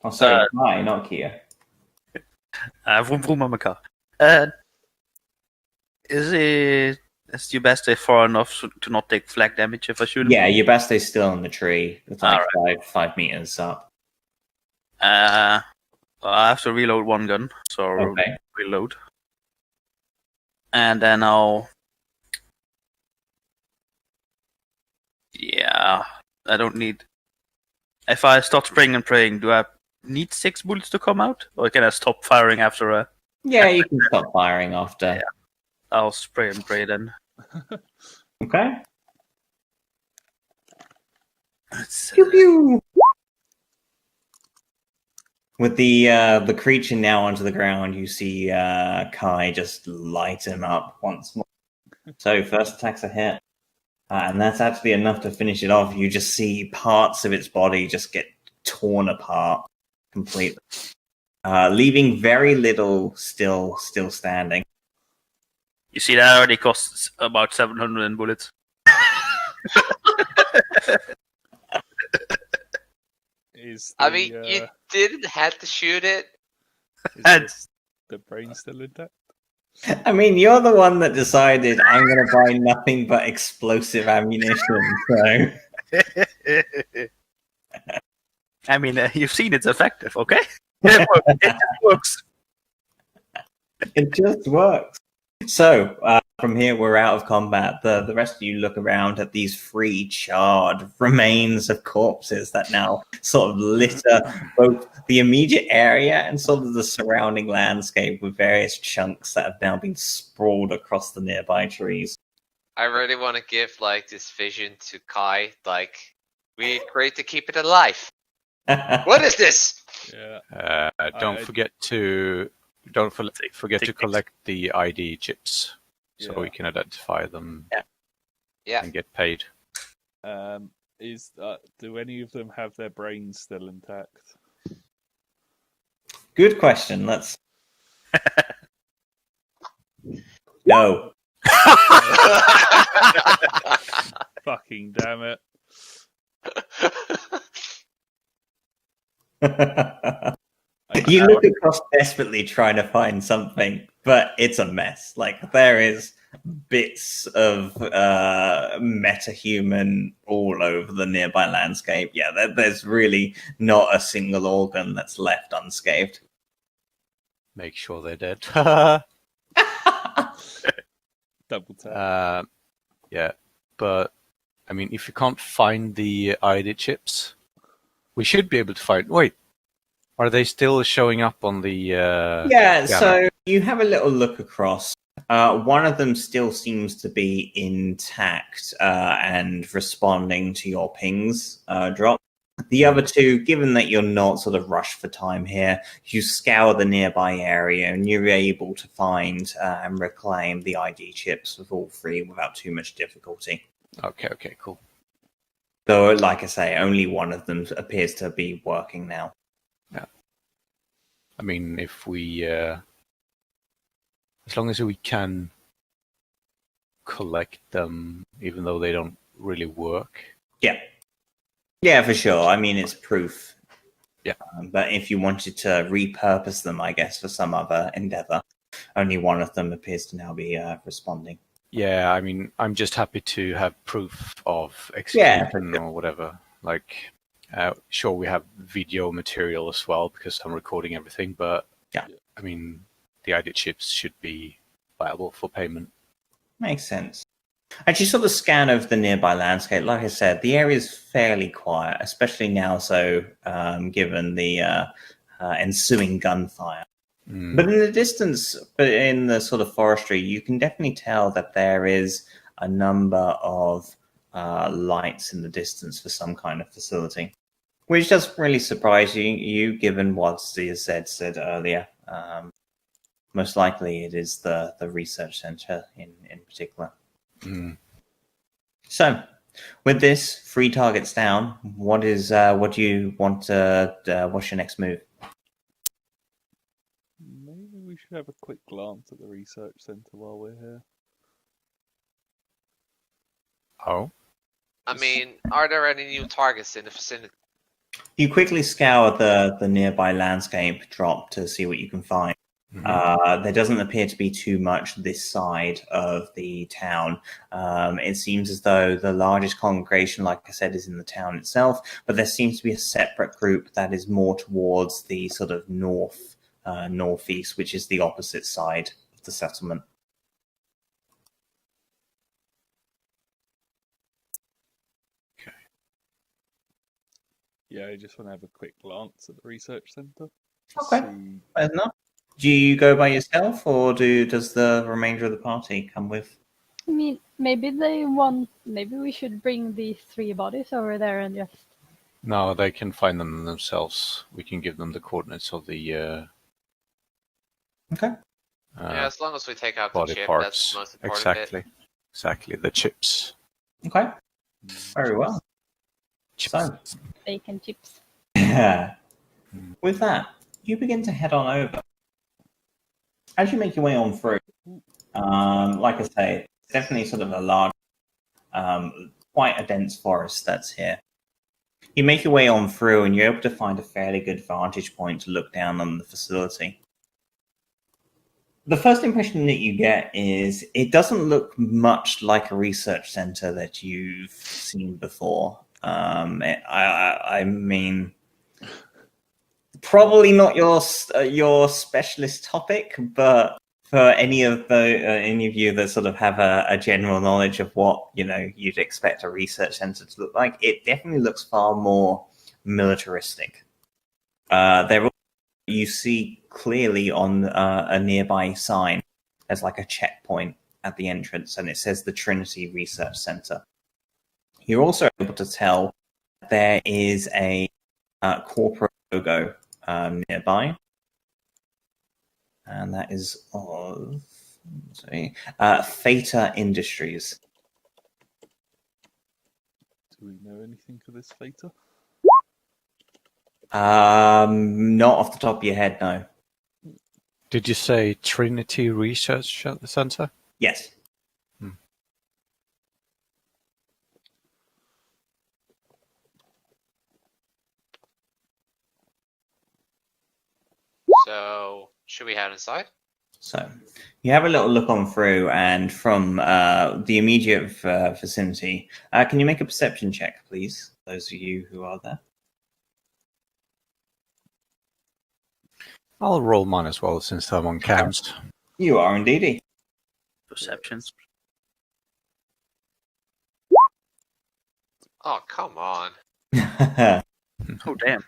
Oh, sorry, Kai, not Kia. Vroom vroom on my car. Is your best day far enough to not take flak damage if I shoot him? Yeah, your best day's still on the tree. It's like 5 meters up. I have to reload one gun, so I'll reload. And then I'll... Yeah, I don't need... If I start spraying and praying, do I need 6 bullets to come out? Or can I stop firing after a... Yeah, you can stop firing after. Yeah. I'll spray and pray then. Okay. Pew pew! With the creature now onto the ground, you see Kai just light him up once more. So first attack's a hit. And that's actually enough to finish it off. You just see parts of its body just get torn apart completely. Leaving very little still standing. You see, that already costs about 700 in bullets. You didn't have to shoot it. Is the brain still intact? I mean, you're the one that decided I'm going to buy nothing but explosive ammunition, so... I mean, you've seen it's effective, okay? It works. It just works. So, from here, we're out of combat. The rest of you look around at these 3 charred remains of corpses that now sort of litter both the immediate area and sort of the surrounding landscape with various chunks that have now been sprawled across the nearby trees. I really want to give this vision to Kai. We great to keep it alive. What is this? Yeah. Don't forget to collect the ID chips so we can identify them. Yeah. And get paid. Do any of them have their brains still intact? Good question. Let's. No. Fucking damn it. You look across desperately trying to find something, but it's a mess. There is bits of metahuman all over the nearby landscape. Yeah, there's really not a single organ that's left unscathed. Make sure they're dead. Double tap. Yeah, but I mean, if you can't find the ID chips, we should be able to find. Wait, are they still showing up on the? Yeah, so you have a little look across. One of them still seems to be intact and responding to your pings drop. The other 2, given that you're not sort of rushed for time here, you scour the nearby area and you're able to find and reclaim the ID chips with all 3 without too much difficulty. Okay, cool. Though, like I say, only one of them appears to be working now. Yeah. I mean, if we... as long as we can collect them, even though they don't really work. Yeah. Yeah, for sure. I mean, it's proof. Yeah. But if you wanted to repurpose them, I guess, for some other endeavor, only one of them appears to now be responding. Yeah, I mean, I'm just happy to have proof of execution or whatever. Sure, we have video material as well because I'm recording everything, but yeah, I mean, the ID chips should be viable for payment. Makes sense. As you saw the scan of the nearby landscape, like I said, the area is fairly quiet, especially now, given the ensuing gunfire. But in the distance, but in the sort of forestry, you can definitely tell that there is a number of lights in the distance for some kind of facility, which doesn't really surprise you given what Zed said earlier. Most likely it is the research center in particular. Mm. So, with this, 3 targets down, what do you want to, what's your next move? Maybe we should have a quick glance at the research center while we're here. Oh, I mean, are there any new targets in the vicinity? You quickly scour the nearby landscape drop to see what you can find. There doesn't appear to be too much this side of the town. It seems as though the largest congregation, like I said, is in the town itself, but there seems to be a separate group that is more towards the sort of northeast, which is the opposite side of the settlement. Yeah, I just want to have a quick glance at the research center. Okay. Fair enough. Do you go by yourself, or does the remainder of the party come with? I mean, maybe we should bring these 3 bodies over there and just. no, they can find them themselves. We can give them the coordinates of the Okay. Yeah, as long as we take out the body chip, parts. that's the most important bit. Exactly, the chips. Okay. Very well. So, Bacon chips. with that, you begin to head on over. As you make your way on through, like I say, it's definitely sort of a large, quite a dense forest that's here. You make your way on through, and you're able to find a fairly good vantage point to look down on the facility. The first impression that you get is it doesn't look much like a research center that you've seen before. I mean, probably not your specialist topic, but for any of you that sort of have a general knowledge of what you'd expect a research center to look like, it definitely looks far more militaristic. You see clearly on a nearby sign, there's like a checkpoint at the entrance, and it says the Trinity Research Center. You're also able to tell there is a corporate logo nearby, and that is of Theta Industries. Do we know anything of this Theta? Not off the top of your head, no. Did you say Trinity Research Center? Yes. So, should we head inside? So, you have a little look on through, and from the immediate vicinity, can you make a perception check, please? Those of you who are there. I'll roll mine as well since I'm on cams. You are indeedy. Perceptions. Oh, come on. Oh, damn.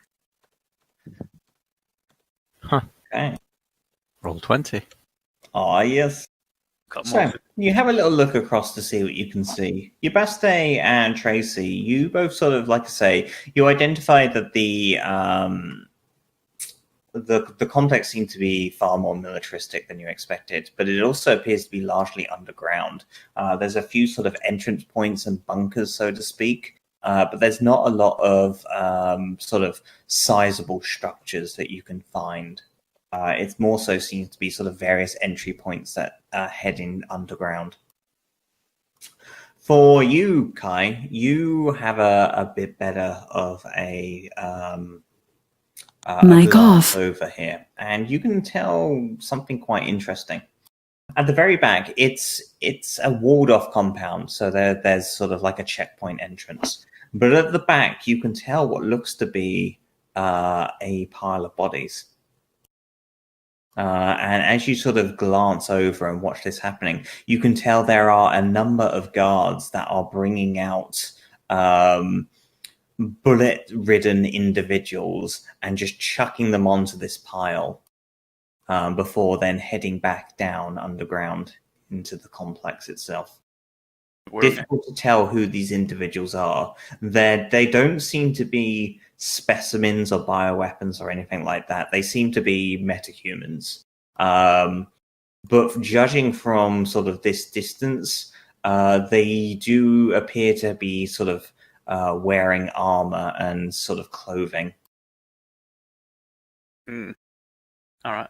Okay. Roll 20. Oh, yes. So, you have a little look across to see what you can see. Ubaste and Tracy, you both sort of, like I say, you identify that the complex seemed to be far more militaristic than you expected, but it also appears to be largely underground. There's a few sort of entrance points and bunkers, so to speak, but there's not a lot of sort of sizable structures that you can find. It more so seems to be sort of various entry points that are heading underground. For you, Kai, you have a bit better of a Mic glance off. over here, and you can tell something quite interesting. At the very back, it's a walled-off compound, so there's sort of like a checkpoint entrance. But at the back, you can tell what looks to be a pile of bodies. And as you sort of glance over and watch this happening, you can tell there are a number of guards that are bringing out bullet-ridden individuals and just chucking them onto this pile before then heading back down underground into the complex itself. Difficult to tell who these individuals are. They don't seem to be specimens or bioweapons or anything like that. They seem to be metahumans. But judging from sort of this distance, they do appear to be sort of wearing armor and sort of clothing. All right.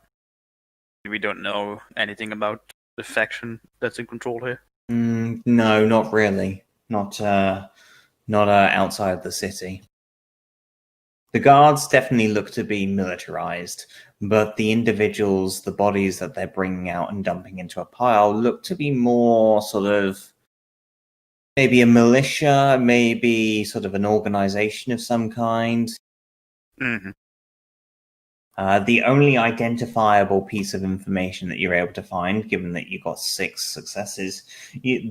We don't know anything about the faction that's in control here. No, not really. Not outside the city. The guards definitely look to be militarized, but the individuals, the bodies that they're bringing out and dumping into a pile, look to be more sort of maybe a militia, maybe sort of an organization of some kind. Mm-hmm. The only identifiable piece of information that you're able to find, given that you got 6 successes,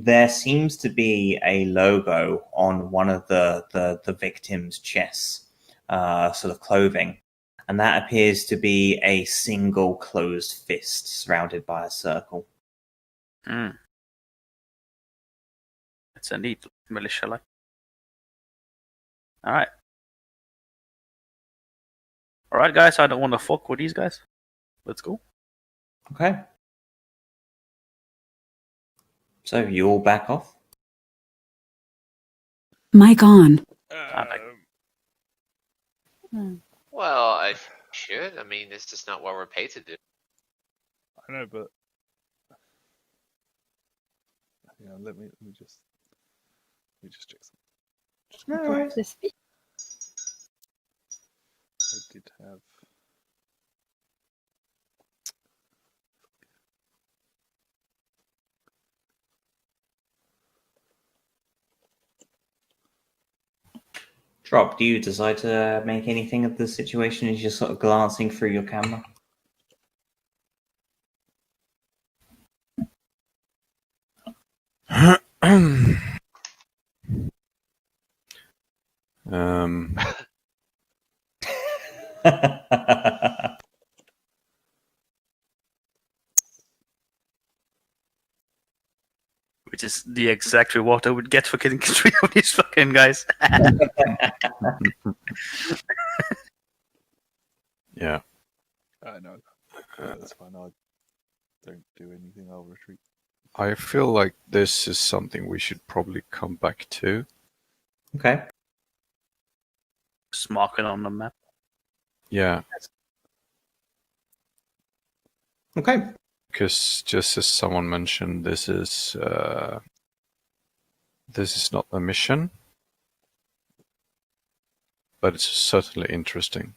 there seems to be a logo on one of the victims' chests, sort of clothing, and that appears to be a single closed fist surrounded by a circle. It's a neat militia-like. All right. All right, guys. I don't want to fuck with these guys. Let's go. Okay. So you all back off? Mic on. Well, I should. I mean, this is not what we're paid to do. I know, but yeah, let me just check something. All right. This speak. I did have. Drop, do you decide to make anything of the situation as you're sort of glancing through your camera? Which is the exact reward I would get for killing 3 of these fucking guys. Yeah. I know. That's fine. I don't do anything. I'll retreat. I feel like this is something we should probably come back to. Okay. Just mark it on the map. Yeah. Okay. Because just as someone mentioned, this is not a mission, but it's certainly interesting.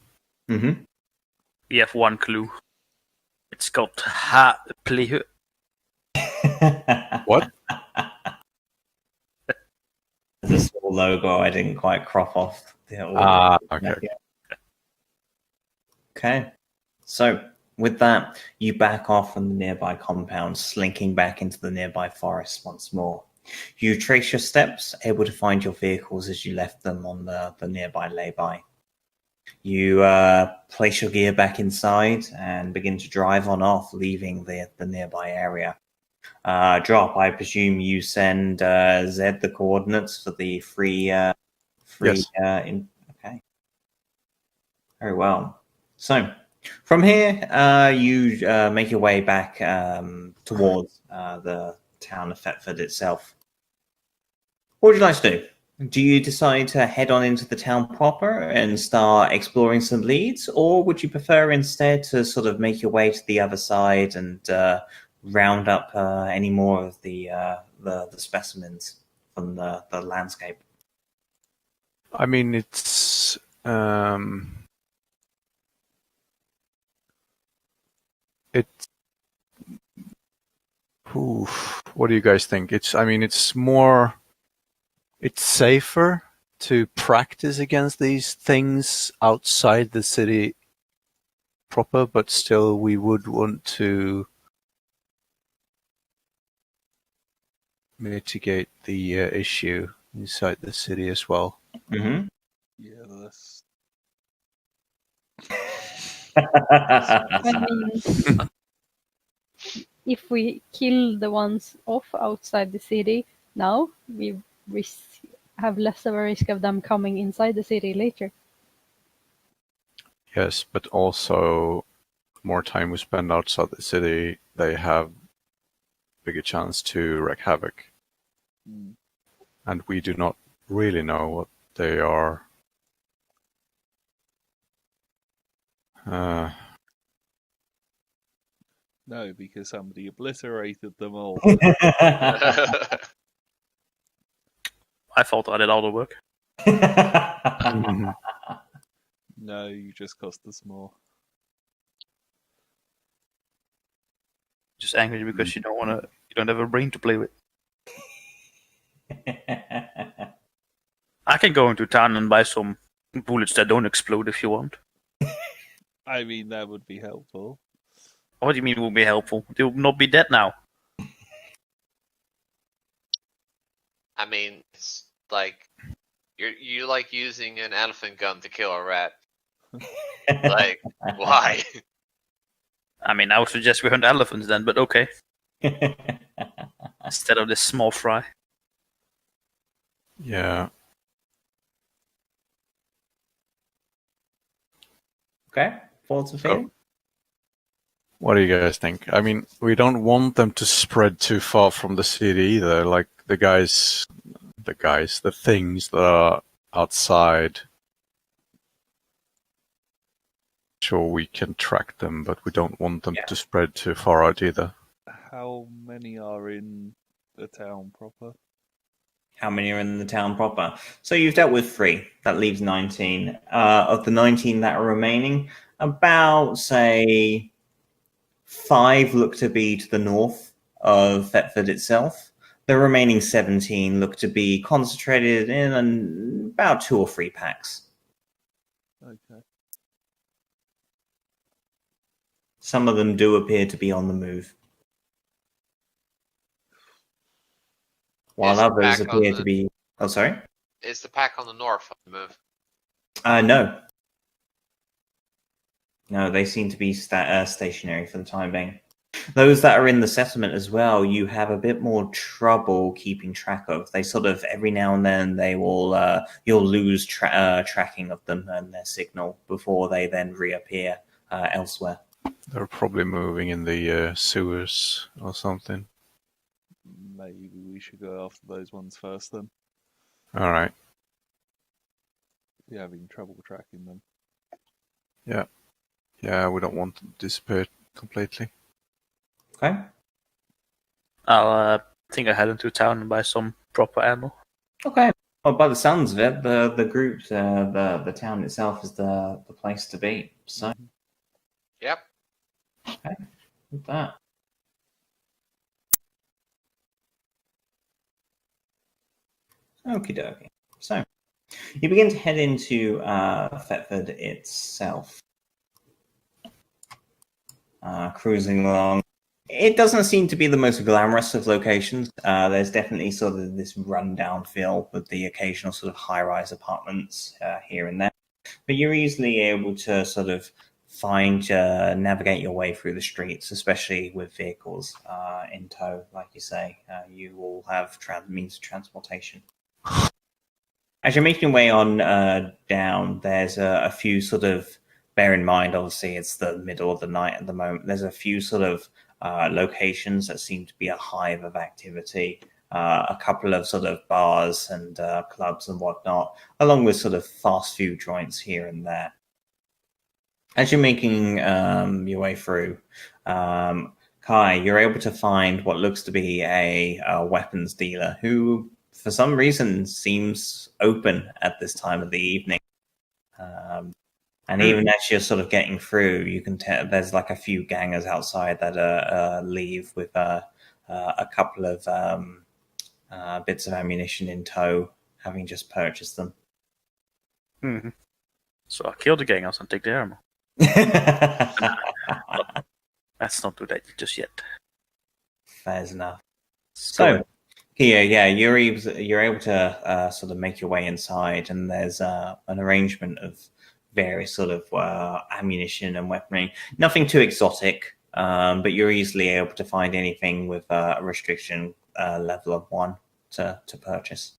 Mm-hmm. We have one clue. It's called Ha Plehö. What? There's a small logo I didn't quite crop off. Okay. Okay. So, with that, you back off from the nearby compound, slinking back into the nearby forest once more. You trace your steps, able to find your vehicles as you left them on the nearby lay-by. You place your gear back inside and begin to drive on off, leaving the nearby area. Drop, I presume you send Zed the coordinates for the free. Yes. Okay. Very well. So, from here, you make your way back towards the town of Thetford itself. What would you like to do? Do you decide to head on into the town proper and start exploring some leads, or would you prefer instead to sort of make your way to the other side and round up any more of the specimens from the landscape? I mean, it's what do you guys think? It's safer to practice against these things outside the city proper, but still we would want to mitigate the issue inside the city as well. Mm-hmm. Yeah, that's. I mean, if we kill the ones off outside the city now, we have less of a risk of them coming inside the city later. Yes, but also more time we spend outside the city, they have bigger chance to wreak havoc. Mm. And we do not really know what they are. No, because somebody obliterated them all. I thought I did all the work. No, you just cost us more. Just angry because you don't have a brain to play with. I can go into town and buy some bullets that don't explode if you want. I mean, that would be helpful. What do you mean it will be helpful? They will not be dead now. I mean, it's like you like using an elephant gun to kill a rat. Like, why? I mean, I would suggest we hunt elephants then, but okay. Instead of this small fry. Yeah. Okay, thoughts and feelings? What do you guys think? I mean, we don't want them to spread too far from the city either. Like the things that are outside. Sure, we can track them, but we don't want them to spread too far out either. How many are in the town proper? How many are in the town proper? So you've dealt with 3. That leaves 19. Of the 19 that are remaining, about, say, 5 look to be to the north of Thetford itself. The remaining 17 look to be concentrated in about 2 or 3 packs. Okay. Some of them do appear to be on the move, while others appear to be... Oh, sorry? Is the pack on the north on the move? No. No, they seem to be stationary for the time being. Those that are in the settlement as well, you have a bit more trouble keeping track of. They sort of, every now and then, they will you'll lose tracking of them and their signal before they then reappear elsewhere. They're probably moving in the sewers or something. Maybe we should go after those ones first then. All right. We're having trouble tracking them. Yeah. Yeah, we don't want them to disappear completely. Okay. I'll think I head into town and buy some proper ammo. Okay. Well, by the sounds of it, the group, the town itself is the place to be. So. Yep. Okay. With that. Okie dokie. So, you begin to head into Thetford itself. Cruising along. It doesn't seem to be the most glamorous of locations. There's definitely sort of this rundown feel with the occasional sort of high-rise apartments here and there. But you're easily able to sort of navigate your way through the streets, especially with vehicles in tow, like you say. You will have means of transportation. As you're making your way on down, there's a few sort of, bear in mind, obviously, it's the middle of the night at the moment. There's a few sort of locations that seem to be a hive of activity. A couple of sort of bars and clubs and whatnot, along with sort of fast food joints here and there. As you're making your way through, Kai, you're able to find what looks to be a weapons dealer who, for some reason, seems open at this time of the evening. And even as you're sort of getting through, you can tell there's like a few gangers outside that leave with a couple of bits of ammunition in tow, having just purchased them. Mm-hmm. So I'll kill the gangers and take the ammo. Let's not do that just yet. Fair enough. So, here, yeah, you're able to sort of make your way inside, and there's an arrangement of various sort of ammunition and weaponry. Nothing too exotic, but you're easily able to find anything with a restriction level of 1 to purchase,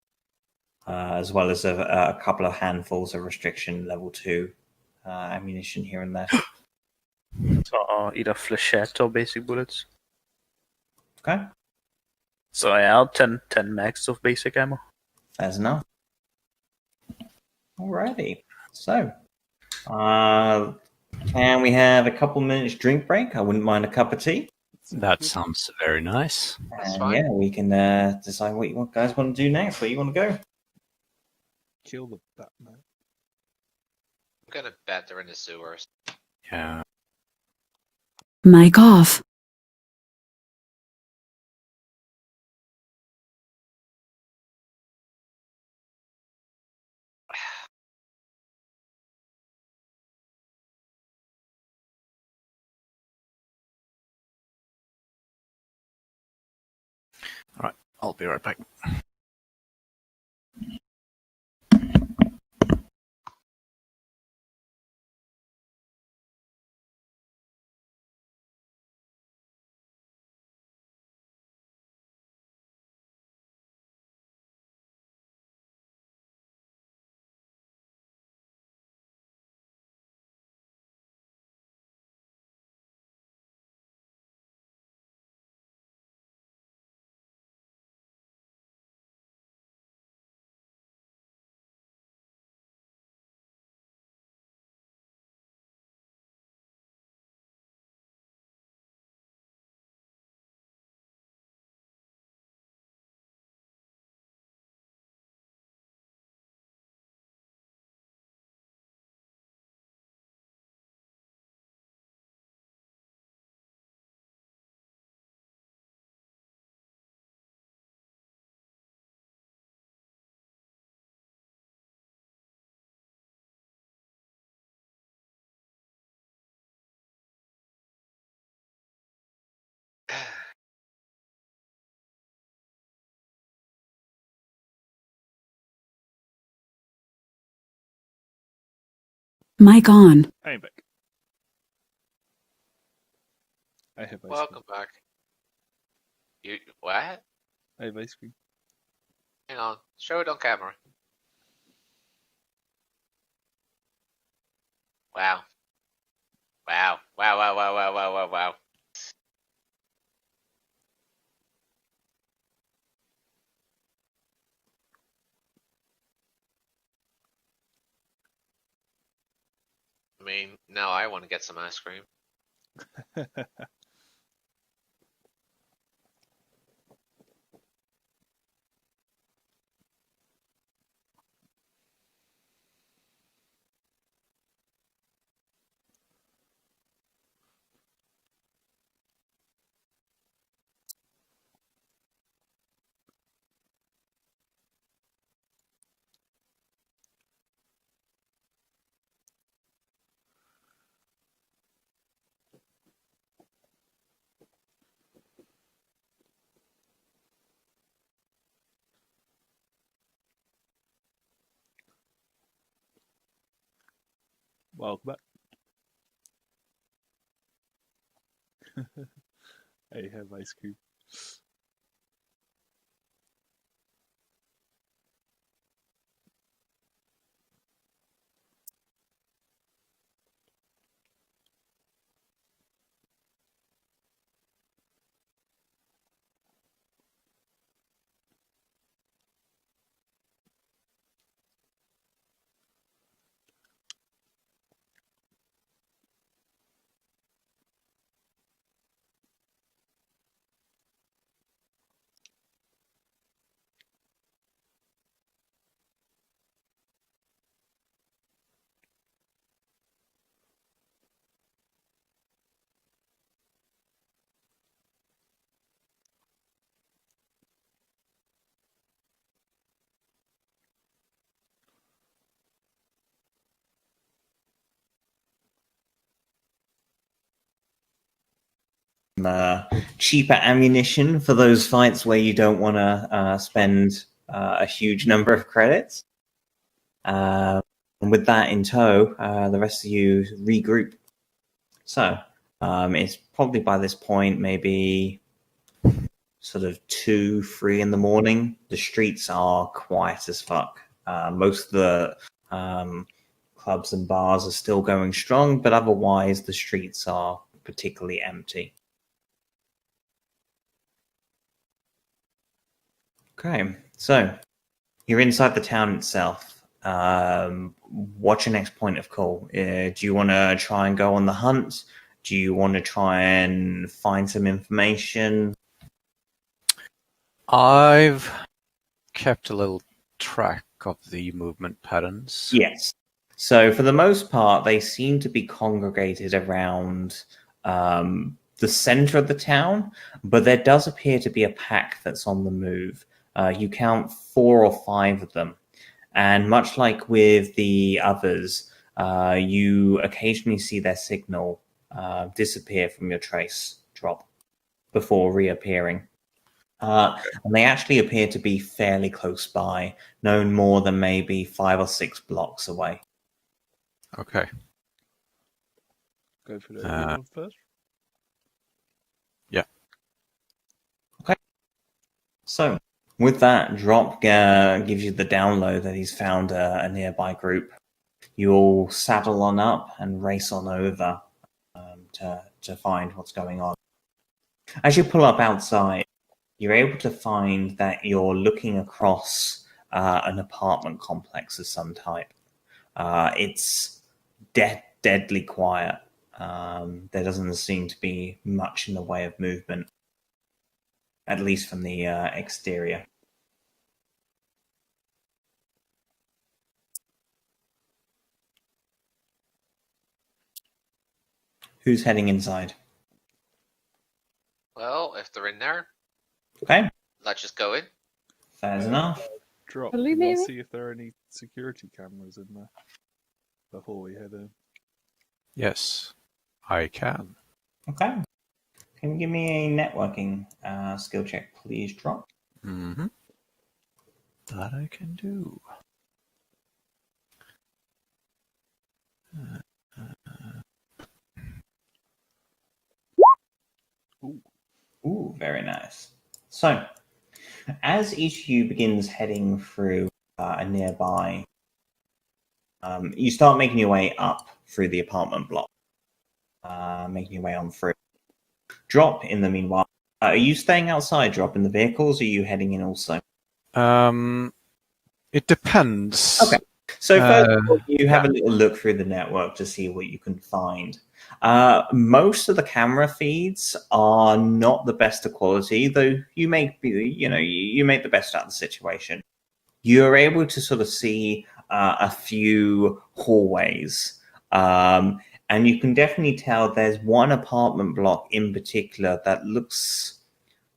as well as a couple of handfuls of restriction level 2 ammunition here and there. So either flechette or basic bullets. Okay, So yeah, 10 max of basic ammo. that's enough. Alrighty. So, can we have a couple minutes drink break? I wouldn't mind a cup of tea. That sounds very nice. That's And fine. yeah, we can decide what you guys want to do next. Where you want to go? Kill the Batman. I'm gonna bet they're in the sewers. Yeah. Mic off. All right. I'll be right back. Mic on. I'm back. I have ice cream. Welcome back. You what? I have ice cream. Hang on. Show it on camera. Wow. Wow. Wow, wow, wow, wow, wow, wow, wow. I mean, now I want to get some ice cream. Welcome back. I have ice cream. Cheaper ammunition for those fights where you don't want to spend a huge number of credits. And with that in tow, the rest of you regroup. So it's probably by this point maybe sort of 2, 3 in the morning. The streets are quiet as fuck. Most of the clubs and bars are still going strong, but otherwise the streets are particularly empty. Okay, so you're inside the town itself. What's your next point of call? Do you want to try and go on the hunt? Do you want to try and find some information? I've kept a little track of the movement patterns. Yes. So for the most part, they seem to be congregated around the center of the town, but there does appear to be a pack that's on the move. You count 4 or 5 of them. And much like with the others, you occasionally see their signal disappear from your trace drop before reappearing. And they actually appear to be fairly close by, no more than maybe 5 or 6 blocks away. Okay. Go for the one first. Yeah. Okay. So, with that, Drop gives you the download that he's found a nearby group. You all saddle on up and race on over to find what's going on. As you pull up outside, you're able to find that you're looking across an apartment complex of some type. It's deadly quiet. There doesn't seem to be much in the way of movement, at least from the exterior. Who's heading inside? Well, if they're in there, Okay, let's just go in. fair enough. Drop. Really, You maybe? want to see if there are any security cameras in there before we head in. Yes, I can. Okay. Can you give me a networking skill check, please, Drop? Mm-hmm. That I can do. Ooh, very nice. So, as each of you begins heading through a nearby, you start making your way up through the apartment block, making your way on through. Drop, in the meanwhile, are you staying outside, Drop, in the vehicles, or are you heading in also? It depends. Okay. So first of all, you have a little look through the network to see what you can find. Most of the camera feeds are not the best of quality, though you make the best out of the situation. You're able to sort of see a few hallways, and you can definitely tell there's one apartment block in particular that looks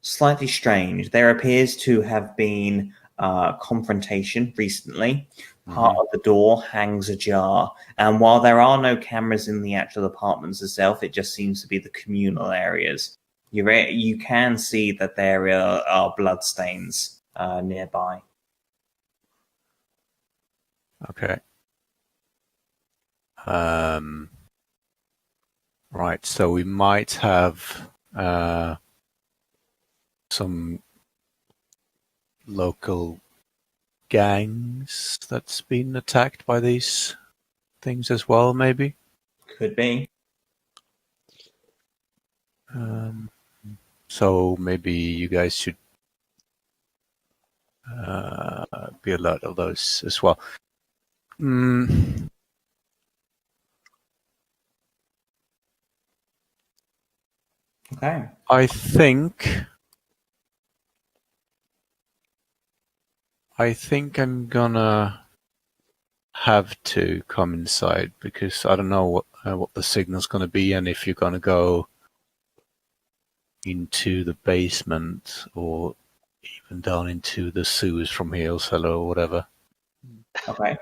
slightly strange. There appears to have been confrontation recently. Part of the door hangs ajar, and while there are no cameras in the actual apartments itself, it just seems to be the communal areas. You can see that there are bloodstains nearby. Okay. Right, so we might have some local gangs that's been attacked by these things as well, maybe. Could be. So maybe you guys should be alert of those as well. Okay. I think I'm gonna have to come inside because I don't know what the signal's gonna be and if you're gonna go into the basement or even down into the sewers from here or cellar or whatever. Okay.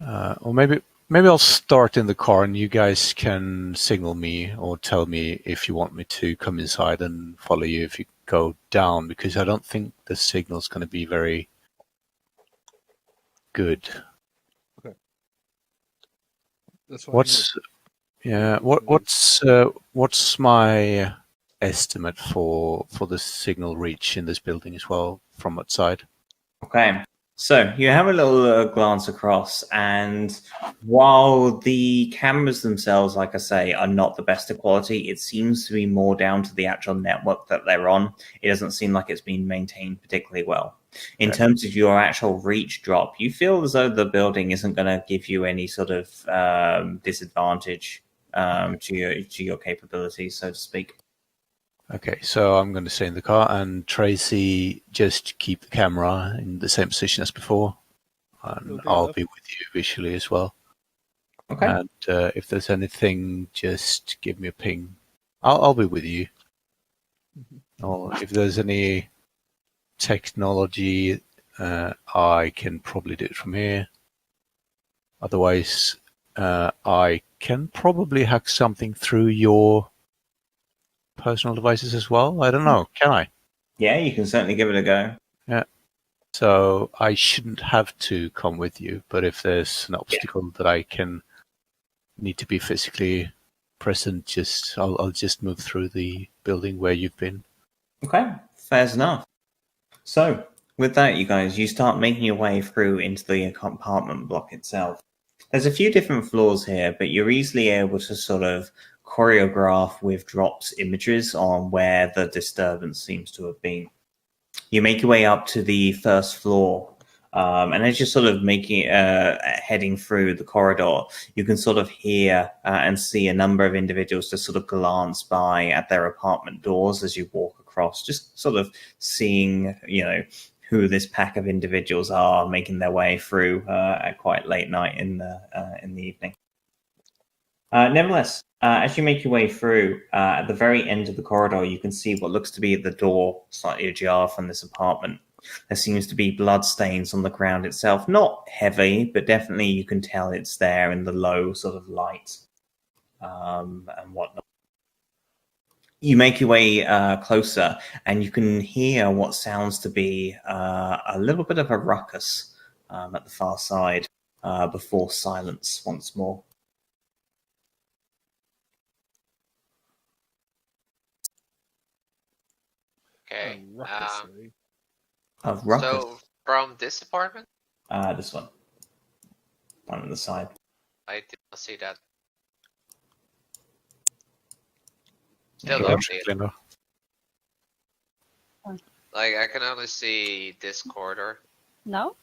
Or maybe I'll start in the car and you guys can signal me or tell me if you want me to come inside and follow you if you go down, because I don't think the signal's going to be very good. Okay. That's fine. What's my estimate for the signal reach in this building as well from outside? Okay. So you have a little glance across, and while the cameras themselves, like I say, are not the best of quality, it seems to be more down to the actual network that they're on. It doesn't seem like it's been maintained particularly well. In terms of your actual reach drop, you feel as though the building isn't going to give you any sort of disadvantage to your capabilities, so to speak. Okay, so I'm going to stay in the car, and Tracy, just keep the camera in the same position as before, and Okay, I'll love. be with you visually as well. Okay. And if there's anything, just give me a ping. I'll be with you. Or if there's any technology, I can probably do it from here. Otherwise, I can probably hack something through your personal devices as well. I don't know. Can I? Yeah, you can certainly give it a go. Yeah. So I shouldn't have to come with you, but if there's an obstacle that I can need to be physically present, I'll just move through the building where you've been. Okay, fair enough. So, with that, you guys, you start making your way through into the compartment block itself. There's a few different floors here, but you're easily able to sort of choreograph with drops images on where the disturbance seems to have been. You make your way up to the first floor, and as you're sort of heading through the corridor, you can sort of hear and see a number of individuals just sort of glance by at their apartment doors as you walk across, just sort of seeing, who this pack of individuals are making their way through at quite late night in the evening. Nevertheless, as you make your way through, at the very end of the corridor, you can see what looks to be the door slightly ajar from this apartment. There seems to be blood stains on the ground itself. Not heavy, but definitely you can tell it's there in the low sort of light and whatnot. You make your way closer, and you can hear what sounds to be a little bit of a ruckus at the far side before silence once more. Okay. Ruckus, eh? A ruckus. So from this apartment, This one on the side. I did not see that. Yeah, Still you don't go. see it. Linda. Like I can only see this corridor. Now?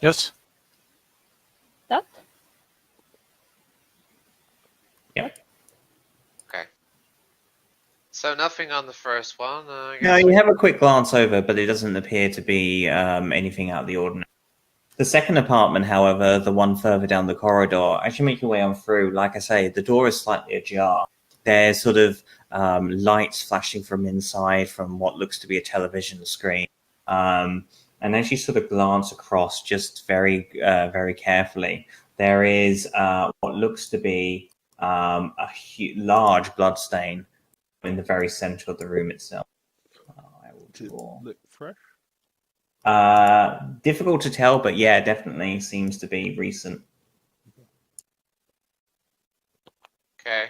Yes. That? Yep. Okay. So nothing on the first one. I No, guess. you have a quick glance over, but it doesn't appear to be anything out of the ordinary. The second apartment, however, the one further down the corridor, as you make your way on through, like I say, the door is slightly ajar. There's sort of lights flashing from inside from what looks to be a television screen. And as you sort of glance across just very, very carefully, there is what looks to be a large blood stain in the very center of the room itself. I will Does it draw. look fresh? Difficult to tell, but yeah, definitely seems to be recent. Okay.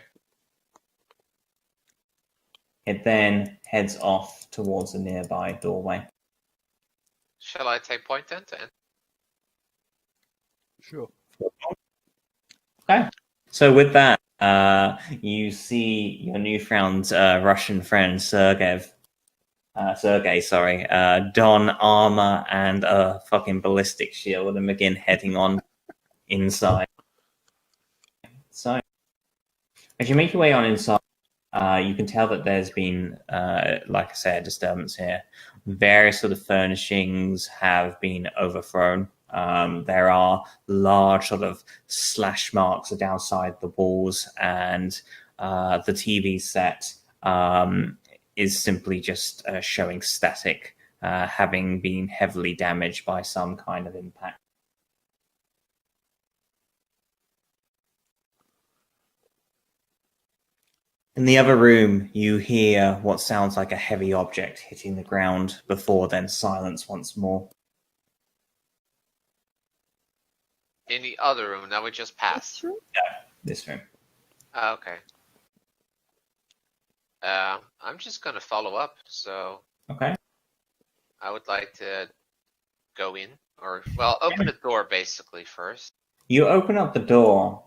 It then heads off towards a nearby doorway. Shall I take point then to enter? Sure. Okay. So with that, you see your newfound Russian friend Sergey, don armor and a fucking ballistic shield and begin heading on inside. So, as you make your way on inside, you can tell that there's been, like I said, a disturbance here. Various sort of furnishings have been overthrown. There are large sort of slash marks outside the walls, and the TV set is simply just showing static, having been heavily damaged by some kind of impact. In the other room, you hear what sounds like a heavy object hitting the ground before then silence once more. In the other room that we just passed. True. This room. Okay. I'm just gonna follow up. So Okay. I would like to go in, or well, open the door basically first. You open up the door,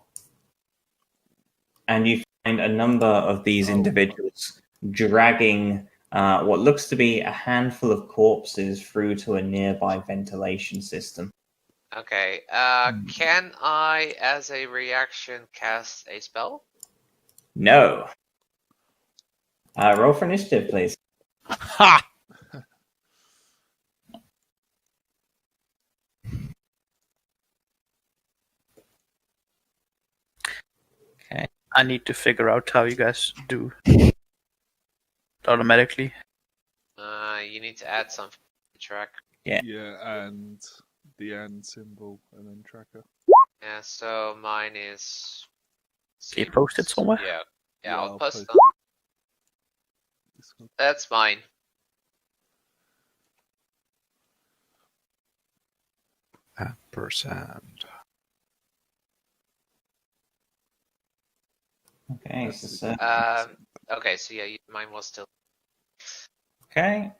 and you find a number of these individuals dragging what looks to be a handful of corpses through to a nearby ventilation system. Okay. Can I, as a reaction, cast a spell? No. Roll for initiative, please. Ha! Okay. I need to figure out how you guys do automatically. You need to add something to the track. Yeah. Yeah, and the and symbol, and then tracker. Yeah, so mine is. Can you post it somewhere? Yeah, Yeah, I'll I'll post post it. Discord. That's mine. Ampersand. Okay. That's So, Okay, so yeah, mine was still. okay.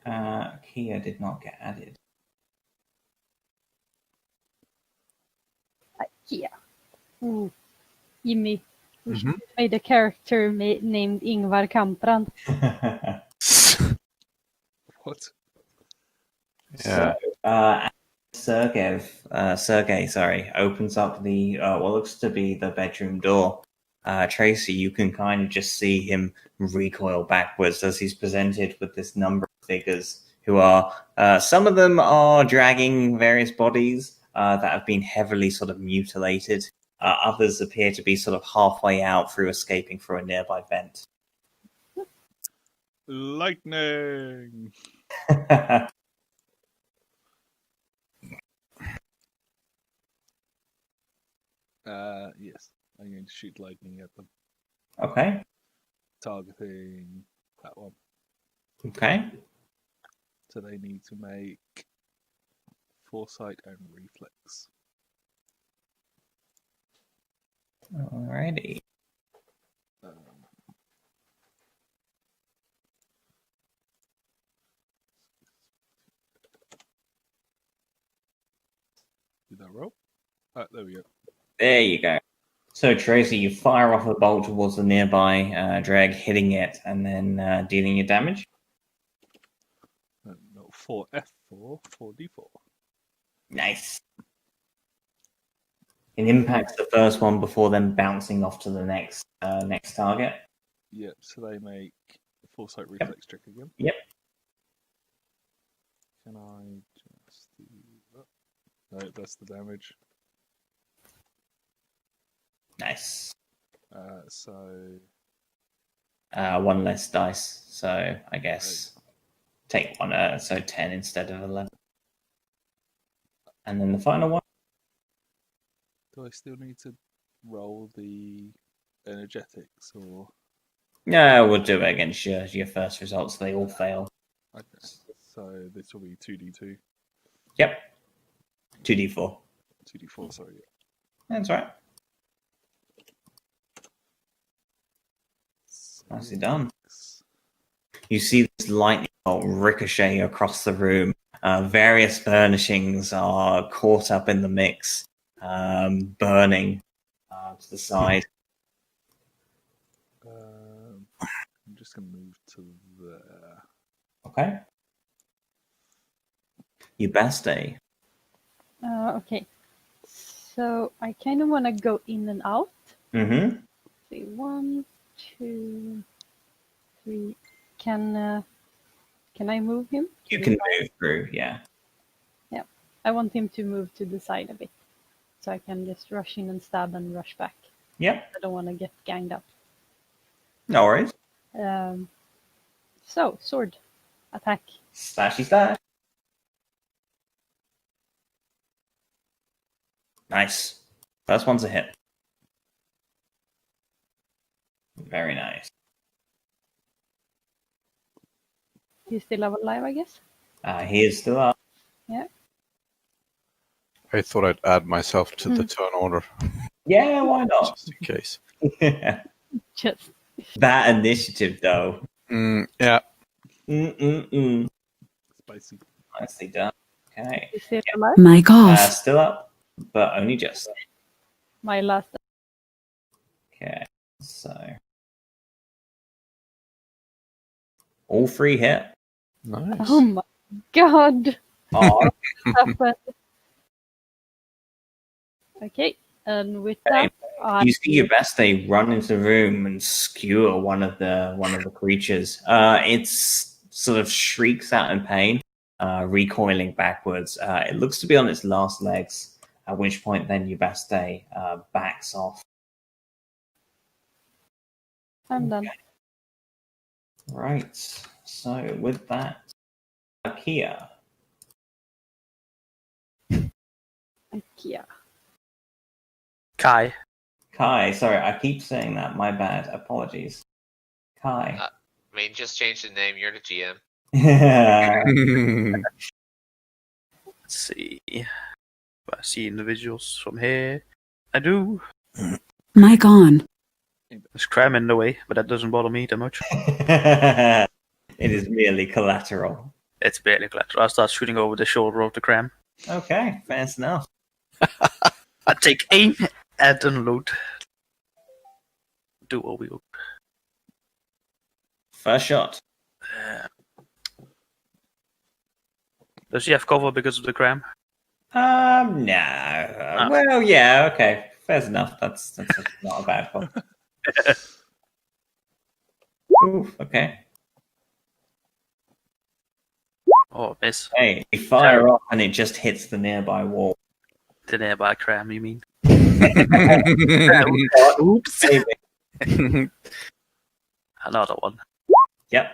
Kia did not get added. Yeah. Ooh. Jimmy, we should Mhm. have made a character named Ingvar Kamprad. What? Yeah. So, Sergey, opens up the what looks to be the bedroom door. Tracy, you can kind of just see him recoil backwards as he's presented with this number of figures who are, some of them are dragging various bodies that have been heavily sort of mutilated. Others appear to be sort of halfway out through escaping through a nearby vent. Lightning! Yes. I'm going to shoot lightning at them. Okay. Targeting that one. Okay. So they need to make foresight and reflex. Alrighty. Did that roll? There we go. There you go. So, Tracy, you fire off a bolt towards the nearby drag, hitting it, and then dealing your damage. Not 4F4, 4D4. Nice. It impacts the first one before then bouncing off to the next target. Yep, so they make foresight reflex check again. Yep. Can I just do that? No, that's the damage. Nice. So One less dice, so I guess take one, so 10 instead of 11. And then the final one. do I still need to roll the energetics or? No, we'll do it against your first results. They all fail. Okay, so this will be 2D2, Yep. 2d4. 2D4. Sorry. Yeah. That's right. Nicely done. You see this lightning bolt ricochet across the room. Various furnishings are caught up in the mix, burning to the side. I'm just going to move to there. Okay. Ubaste. Okay. So I kind of want to go in and out. Mm-hmm. See, 1, 2, 3. Can I move him? You can move through, yeah. Yeah. I want him to move to the side a bit, so I can just rush in and stab and rush back. Yep. I don't want to get ganged up. No worries. So, sword attack. Slashy slash. Nice. First one's a hit. Very nice. He's still alive, I guess. He is still up. Yeah. I thought I'd add myself to the turn order, Yeah, why not? just in case. Just. That initiative, though. Yeah. Mm-mm-mm. Spicy. Nicely done. Okay. Is it alive? Mic off. Still up, but only just. My last. Okay, so all 3 hit. Nice. Oh my god! Oh, Happened. Okay, and with that, you see your best day run into the room and skewer one of the creatures. It's sort of shrieks out in pain, recoiling backwards. It looks to be on its last legs. At which point, then your best day backs off. I'm done. Right. So with that, Kia. IKEA. Kai. Kai, sorry, I keep saying that. My bad. Apologies. Kai. I mean, just change the name. You're the GM. Let's see. Do I see individuals from here? I do. Mic on. There's Cram in the way, but that doesn't bother me that much. It is merely collateral. It's barely collateral. I'll start shooting over the shoulder of the Cram. Okay, fair enough. I take aim and unload. Dual wield. First shot. Does he have cover because of the Cram? No. Well, yeah, okay. Fair enough. That's not a bad one. Ooh, okay. Oh, miss. Hey, you fire off and it just hits the nearby wall. The nearby Cram, you mean? Oops. Maybe. Another one. Yep.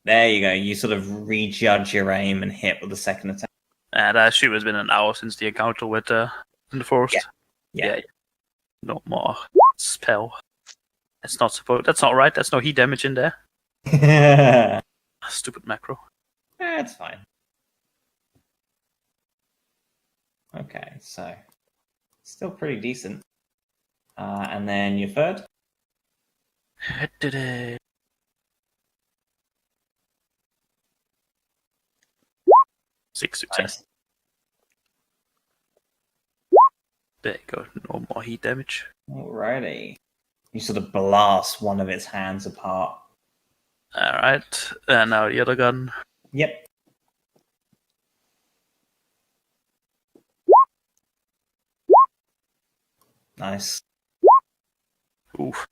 There you go. You sort of rejudge your aim and hit with the second attack. And I assume it's been an hour since the encounter with in the forest. Yeah. No more spell. That's not supposed. That's not right. That's no heat damage in there. Stupid macro. That's fine. Okay, so still pretty decent. And then your third. Six success. Nice. There you go. No more heat damage. Alrighty. You sort of blast one of its hands apart. Alright. And now the other gun. Yep. Nice. Oof.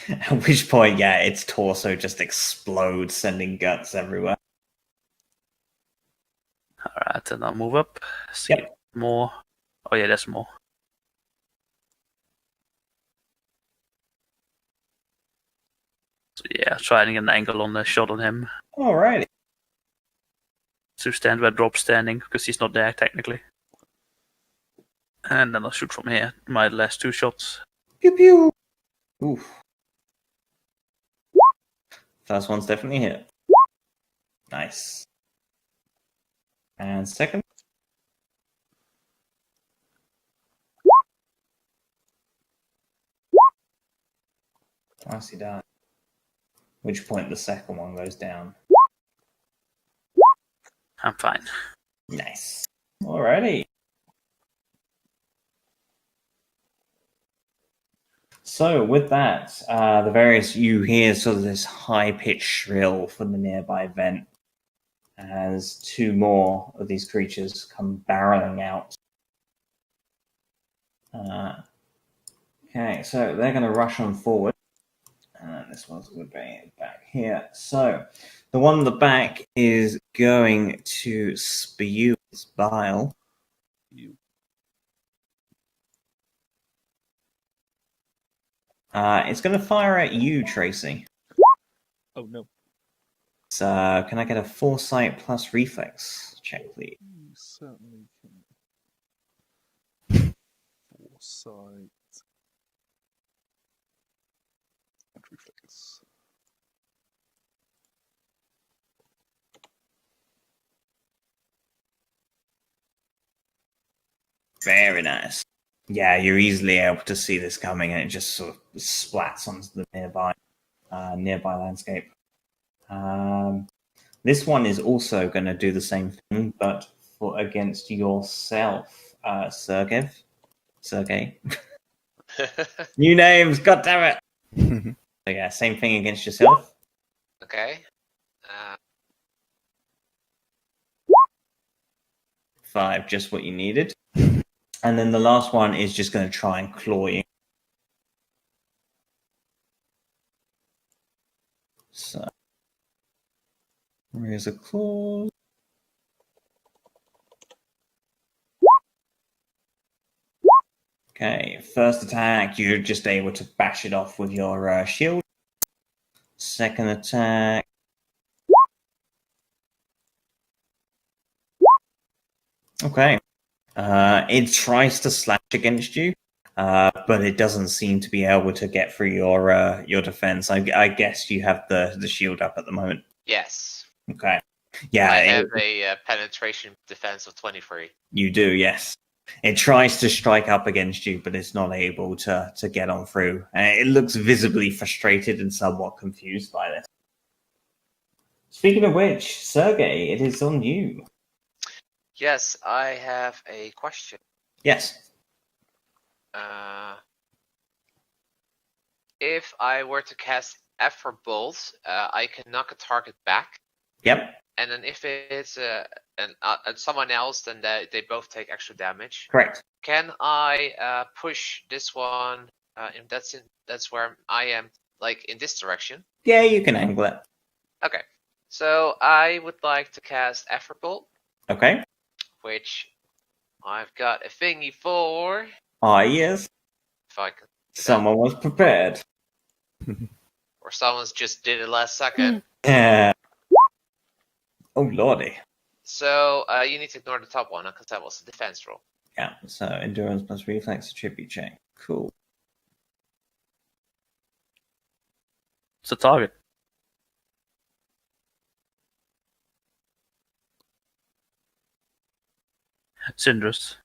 At which point, yeah, its torso just explodes, sending guts everywhere. Alright, and I'll move up. See Yep. more. Oh yeah, there's more. So yeah, trying to get an angle on the shot on him. Alrighty. To stand where drop standing, because he's not there technically. And then I'll shoot from here. My last 2 shots. Pew pew. Oof. First one's definitely hit. Nice. And second. Nicely done. Which point the second one goes down. I'm fine. Nice. Alrighty. So with that, you hear sort of this high-pitched shrill from the nearby vent as 2 more of these creatures come barreling out. Okay, so they're going to rush on forward. This one's going to be back here. So the one in the back is going to spew its bile. It's going to fire at you, Tracy. Oh no. So can I get a foresight plus reflex check, please? You certainly can. Foresight. And reflex. Very nice. Yeah, you're easily able to see this coming, and it just sort of splats onto the nearby landscape. This one is also going to do the same thing, but for against yourself, Sergey. New names, god damn it! So yeah, same thing against yourself. Okay. 5, just what you needed. And then the last one is just going to try and claw you. So, here's a claw. Okay, first attack, you're just able to bash it off with your shield. Second attack. Okay. It tries to slash against you, but it doesn't seem to be able to get through your defense. I guess you have the shield up at the moment. Yes. Okay. Yeah, I have a penetration defense of 23. You do, yes. It tries to strike up against you, but it's not able to get on through. It looks visibly frustrated and somewhat confused by this. Speaking of which, Sergey, it is on you. Yes, I have a question. Yes. If I were to cast Ether Bolt, I can knock a target back. Yep. And then if it's someone else, then they both take extra damage. Correct. Can I push this one? That's where I am, like in this direction. Yeah, you can angle it. Okay. So I would like to cast Ether Bolt. Okay. Which I've got a thingy for. Ah, yes. If I can. Someone was prepared. Or someone's just did it last second. Yeah. Oh, lordy. So you need to ignore the top one because that was a defense roll. Yeah, so endurance plus reflex attribute check. Cool. It's the target. Syndra's.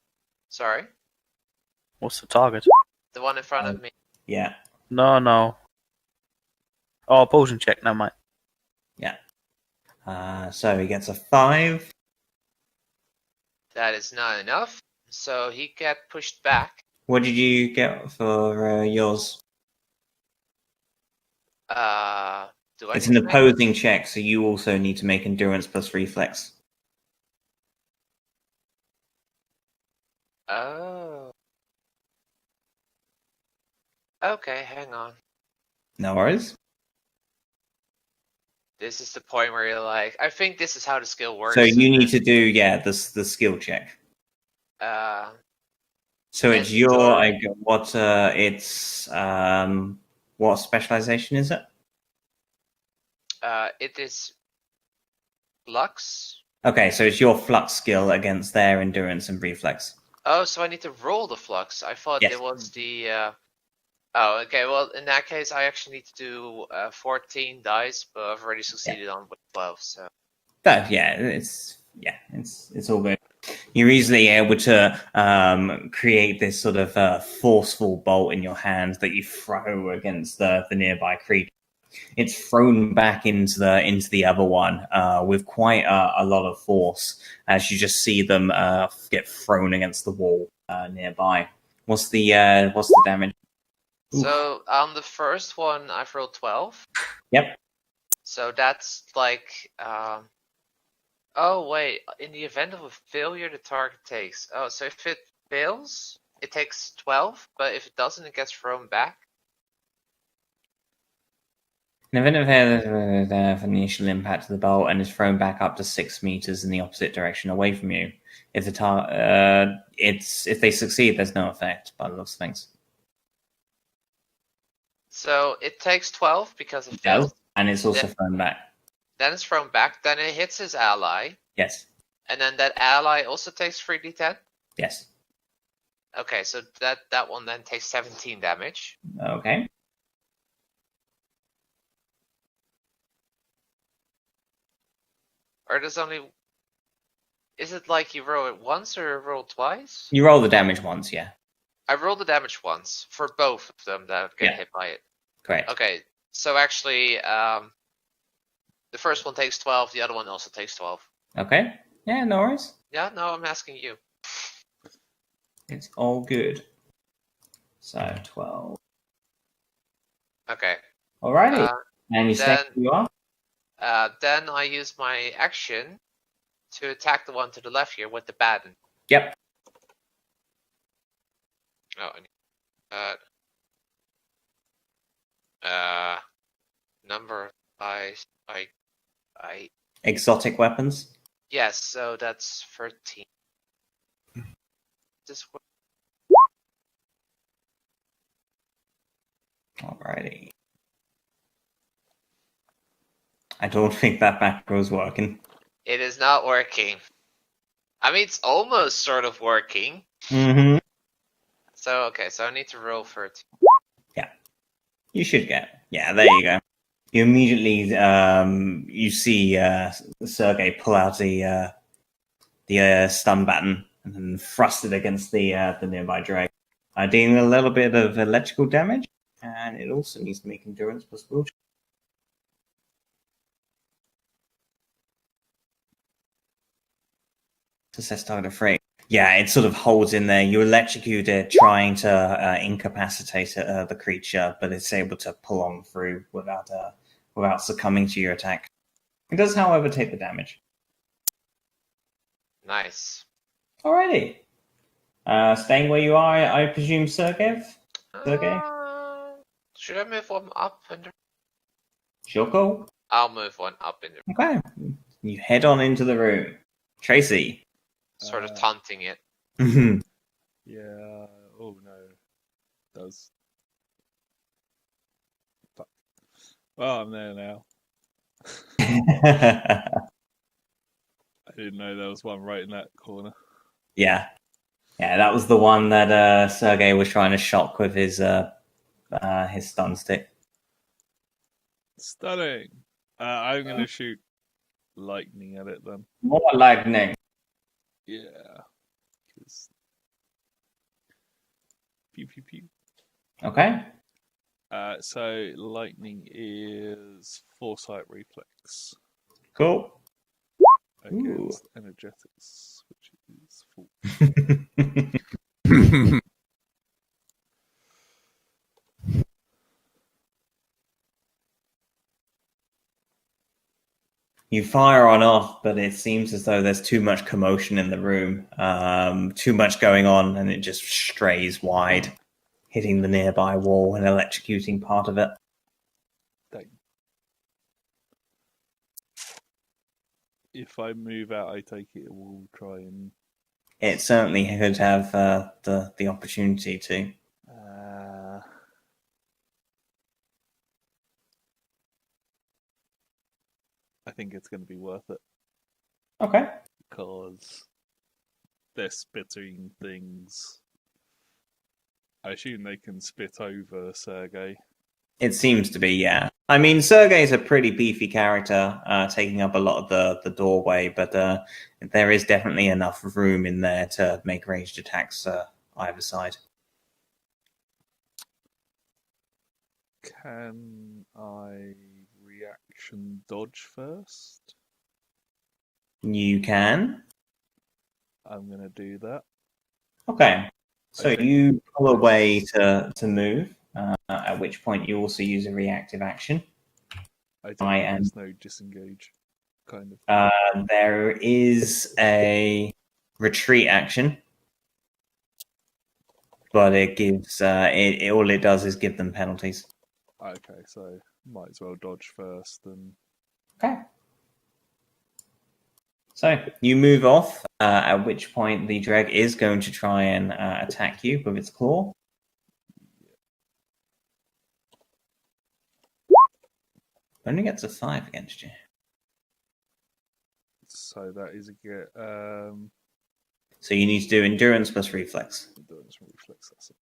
Sorry? What's the target? The one in front of me. Yeah. No. Oh, opposing check, never mind. Yeah. So he gets a 5. That is not enough. So he got pushed back. What did you get for yours? Do I It's need an to make- opposing check, so you also need to make endurance plus reflex. Oh. Okay, hang on. No worries. This is the point where you're like, I think this is how the skill works. So you need to do, the skill check. So it's what specialization is it? It is Flux. Okay, so it's your flux skill against their endurance and reflex. Oh, so I need to roll the Flux. I thought Yes. it was the... Oh, okay. Well, in that case, I actually need to do 14 dice, but I've already succeeded on with 12. So. But it's all good. You're easily able to create this sort of forceful bolt in your hand that you throw against the nearby creature. It's thrown back into the other one with quite a lot of force, as you just see them get thrown against the wall nearby. What's the damage? So on the first one, I've rolled 12. Yep. So that's like... Oh, wait. In the event of a failure, the target takes... Oh, so if it fails, it takes 12, but if it doesn't, it gets thrown back. In the event of an initial impact of the bolt and is thrown back up to 6 meters in the opposite direction away from you. If if they succeed, there's no effect by the looks of things. So it takes 12 because it fails. And it's also thrown back. Then it's thrown back. Then it hits his ally. Yes. And then that ally also takes 3d10. Yes. Okay, so that one then takes 17 damage. Okay. Or does only... Is it like you roll it once or roll twice? You roll the damage once, yeah. I rolled the damage once for both of them that get hit by it. Correct. Okay, so actually, the The first one takes 12. The other one also takes 12. Okay. Yeah, no worries. Yeah, no, I'm asking you. It's all good. So 12. Okay. Alrighty. And you stay then- where you are? Then I use my action to attack the one to the left here with the baton. Yep. Oh, I need number I Exotic weapons. yes, so that's 13. This one. Alrighty. I don't think that macro's working. It is not working. I mean, it's almost sort of working. Mm-hmm. So okay, so I need to roll 13. You should get. Yeah, there you go. You immediately you see Sergey pull out the stun baton and then thrust it against the nearby drag, dealing a little bit of electrical damage, and it also needs to make endurance plus will. Success target free. Yeah, it sort of holds in there. You electrocute it, trying to incapacitate the creature, but it's able to pull on through without succumbing to your attack. It does, however, take the damage. Nice. Alrighty. Staying where you are, I presume, Sergev? Sergey? Should I move one up? Sure, cool. I'll move one up in the Okay. You head on into the room. Tracy. sort of taunting it. Yeah. Oh no. Does. Fuck. Well, I'm there now. I didn't know there was one right in that corner. Yeah. Yeah, that was the one that Sergey was trying to shock with his stun stick. Stunning. I'm gonna shoot lightning at it then. More lightning. Yeah. 'Cause- Pew pew pew. Okay. So lightning is foresight reflex Cool. against energetics, which is 4. You fire on off, but it seems as though there's too much commotion in the room, too much going on, and it just strays wide, hitting the nearby wall and electrocuting part of it. If I move out, I take it will try and. It certainly could have the opportunity to. I think it's going to be worth it Okay. because they're spitting things. I assume they can spit over Sergey. It seems to be, yeah. I mean, Sergey's a pretty beefy character, taking up a lot of the doorway, but there is definitely enough room in there to make ranged attacks either side. Can I reaction dodge first? You can. I'm going to do that. Okay. So think you pull away to move, at which point you also use a reactive action. I think I am- there's no disengage, kind of. There is a retreat action, but it gives all it does is give them penalties. Okay, so might as well dodge first and. Okay. So you move off, at which point the dreg is going to try and attack you with its claw. Only gets a 5 against you. So that is a get. So you need to do endurance plus reflex, Endurance reflex. That's it.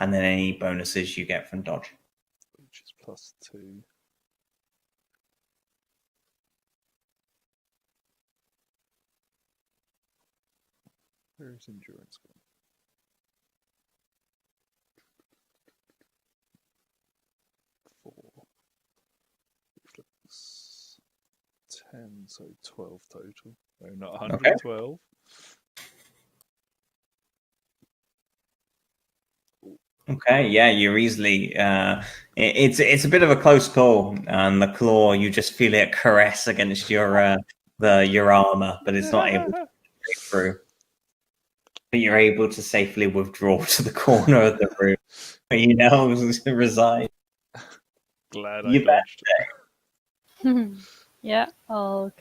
and then any bonuses you get from dodge. Which is +2. Where is endurance gone? Four. Reflex So 12 total. No, not 112. Okay, yeah, you're easily. It's a bit of a close call, and the claw you just feel it caress against your armor, but it's not able to break through. But you're able to safely withdraw to the corner of the room where you now reside. Glad You I dodged. Yeah, I'll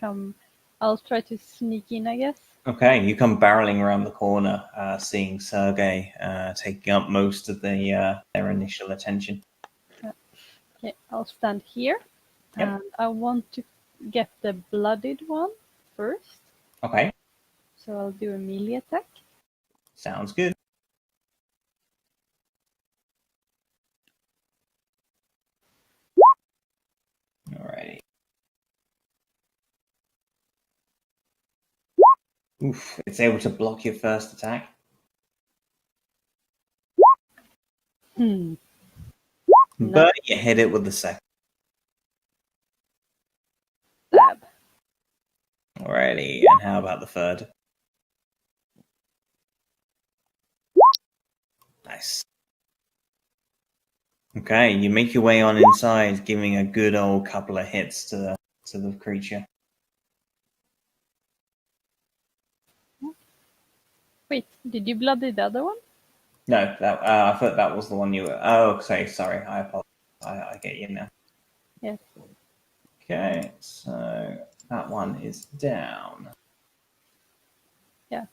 try to sneak in, I guess. Okay, you come barreling around the corner, seeing Sergei taking up most of their initial attention. Okay, I'll stand here. Yep. And I want to get the blooded one first. Okay, So I'll do a melee attack. sounds good. Alrighty. Oof, it's able to block your first attack. No. But you hit it with the second. Stab. Alrighty, and how about the third? Nice. Okay, you make your way on inside, giving a good old couple of hits to the creature. Wait, did you bloody the other one? No, that I thought that was the one you were. Oh, okay, sorry. I apologize. I get you now. Yes. Okay, so that one is down. Yeah.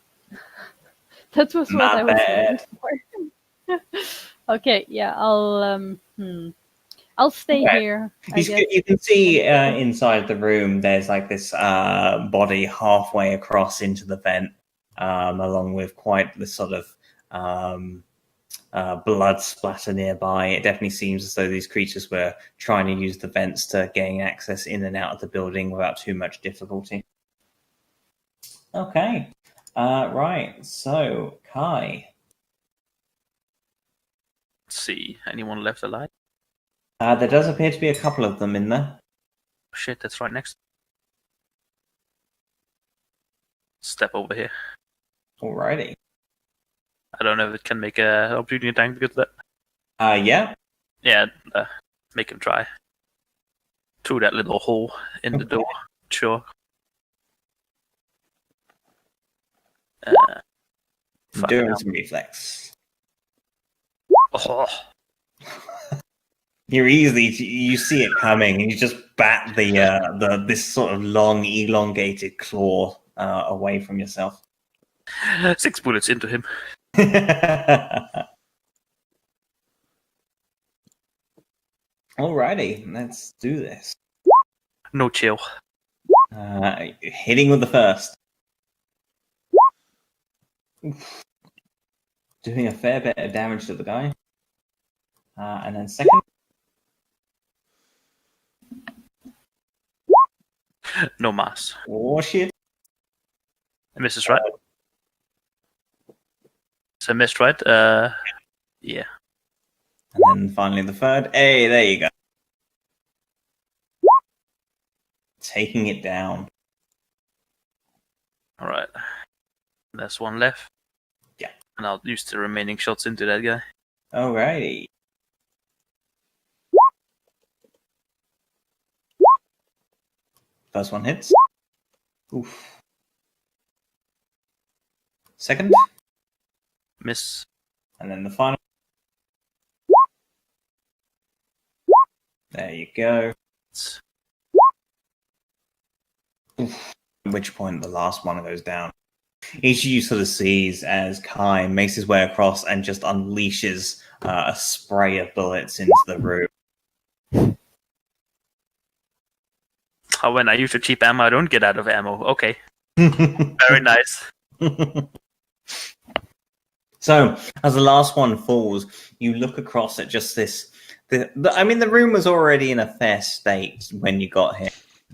That was what Not I was bad. waiting for. Okay, yeah, I'll stay Okay. here. I guess. You can see inside the room there's like this body halfway across into the vent, along with quite the sort of blood splatter nearby. It definitely seems as though these creatures were trying to use the vents to gain access in and out of the building without too much difficulty. Okay. Right, so Kai. Let's see. Anyone left alive? There does appear to be a couple of them in there. Shit, that's right next. Step over here. Alrighty. I don't know if it can make a opportunity attack because of that. Yeah. Yeah, make him try. Through that little hole in the door. Sure. Doing some reflex. Oh, You see it coming, and you just bat this sort of long, elongated claw away from yourself. 6 bullets into him. Alrighty, let's do this. No chill. Hitting with the first. Oof. Doing a fair bit of damage to the guy. And then second. No mass. Oh, shit. I misses, right? So I missed, right? Yeah. And then finally the third. Hey, there you go. Taking it down. Alright. There's one left. Yeah. And I'll use the remaining shots into that guy. Alrighty. First one hits. Oof. Second. Miss. And then the final. There you go. Oof. At which point the last one goes down. Each of you sort of sees as Kai makes his way across and just unleashes a spray of bullets into the room. Oh, when I use the cheap ammo, I don't get out of ammo. Okay. Very nice. So, as the last one falls, you look across at just this. The room was already in a fair state when you got here,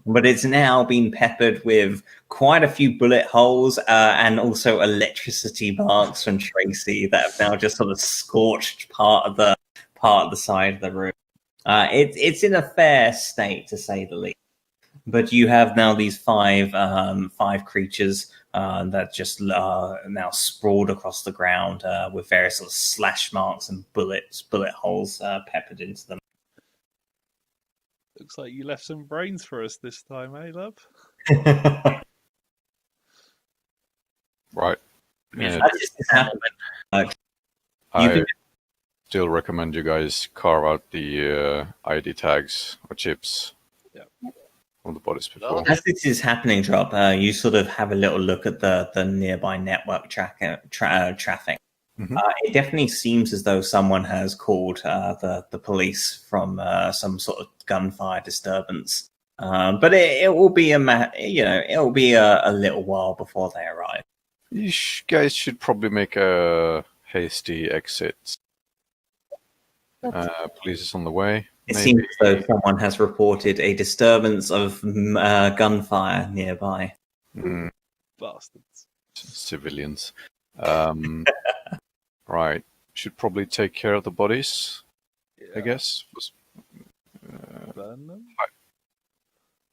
but it's now been peppered with quite a few bullet holes and also electricity marks from Tracy that have now just sort of scorched part of the side of the room. It's in a fair state, to say the least. But you have now these five creatures that just now sprawled across the ground with various sort of slash marks and bullet holes peppered into them. Looks like you left some brains for us this time, eh, love? Right. Yes, Yeah, That just happened. I still recommend you guys carve out the ID tags or chips on the bodies before. Well, As this is happening, Drop, you sort of have a little look at the nearby network traffic. Mhm. It definitely seems as though someone has called the police from some sort of gunfire disturbance. But it will be it'll be a little while before they arrive. You guys should probably make a hasty exit. Police is on the way. It Maybe seems as though someone has reported a disturbance of gunfire nearby. Bastards. Civilians. Right. Should probably take care of the bodies, I guess. Burn them?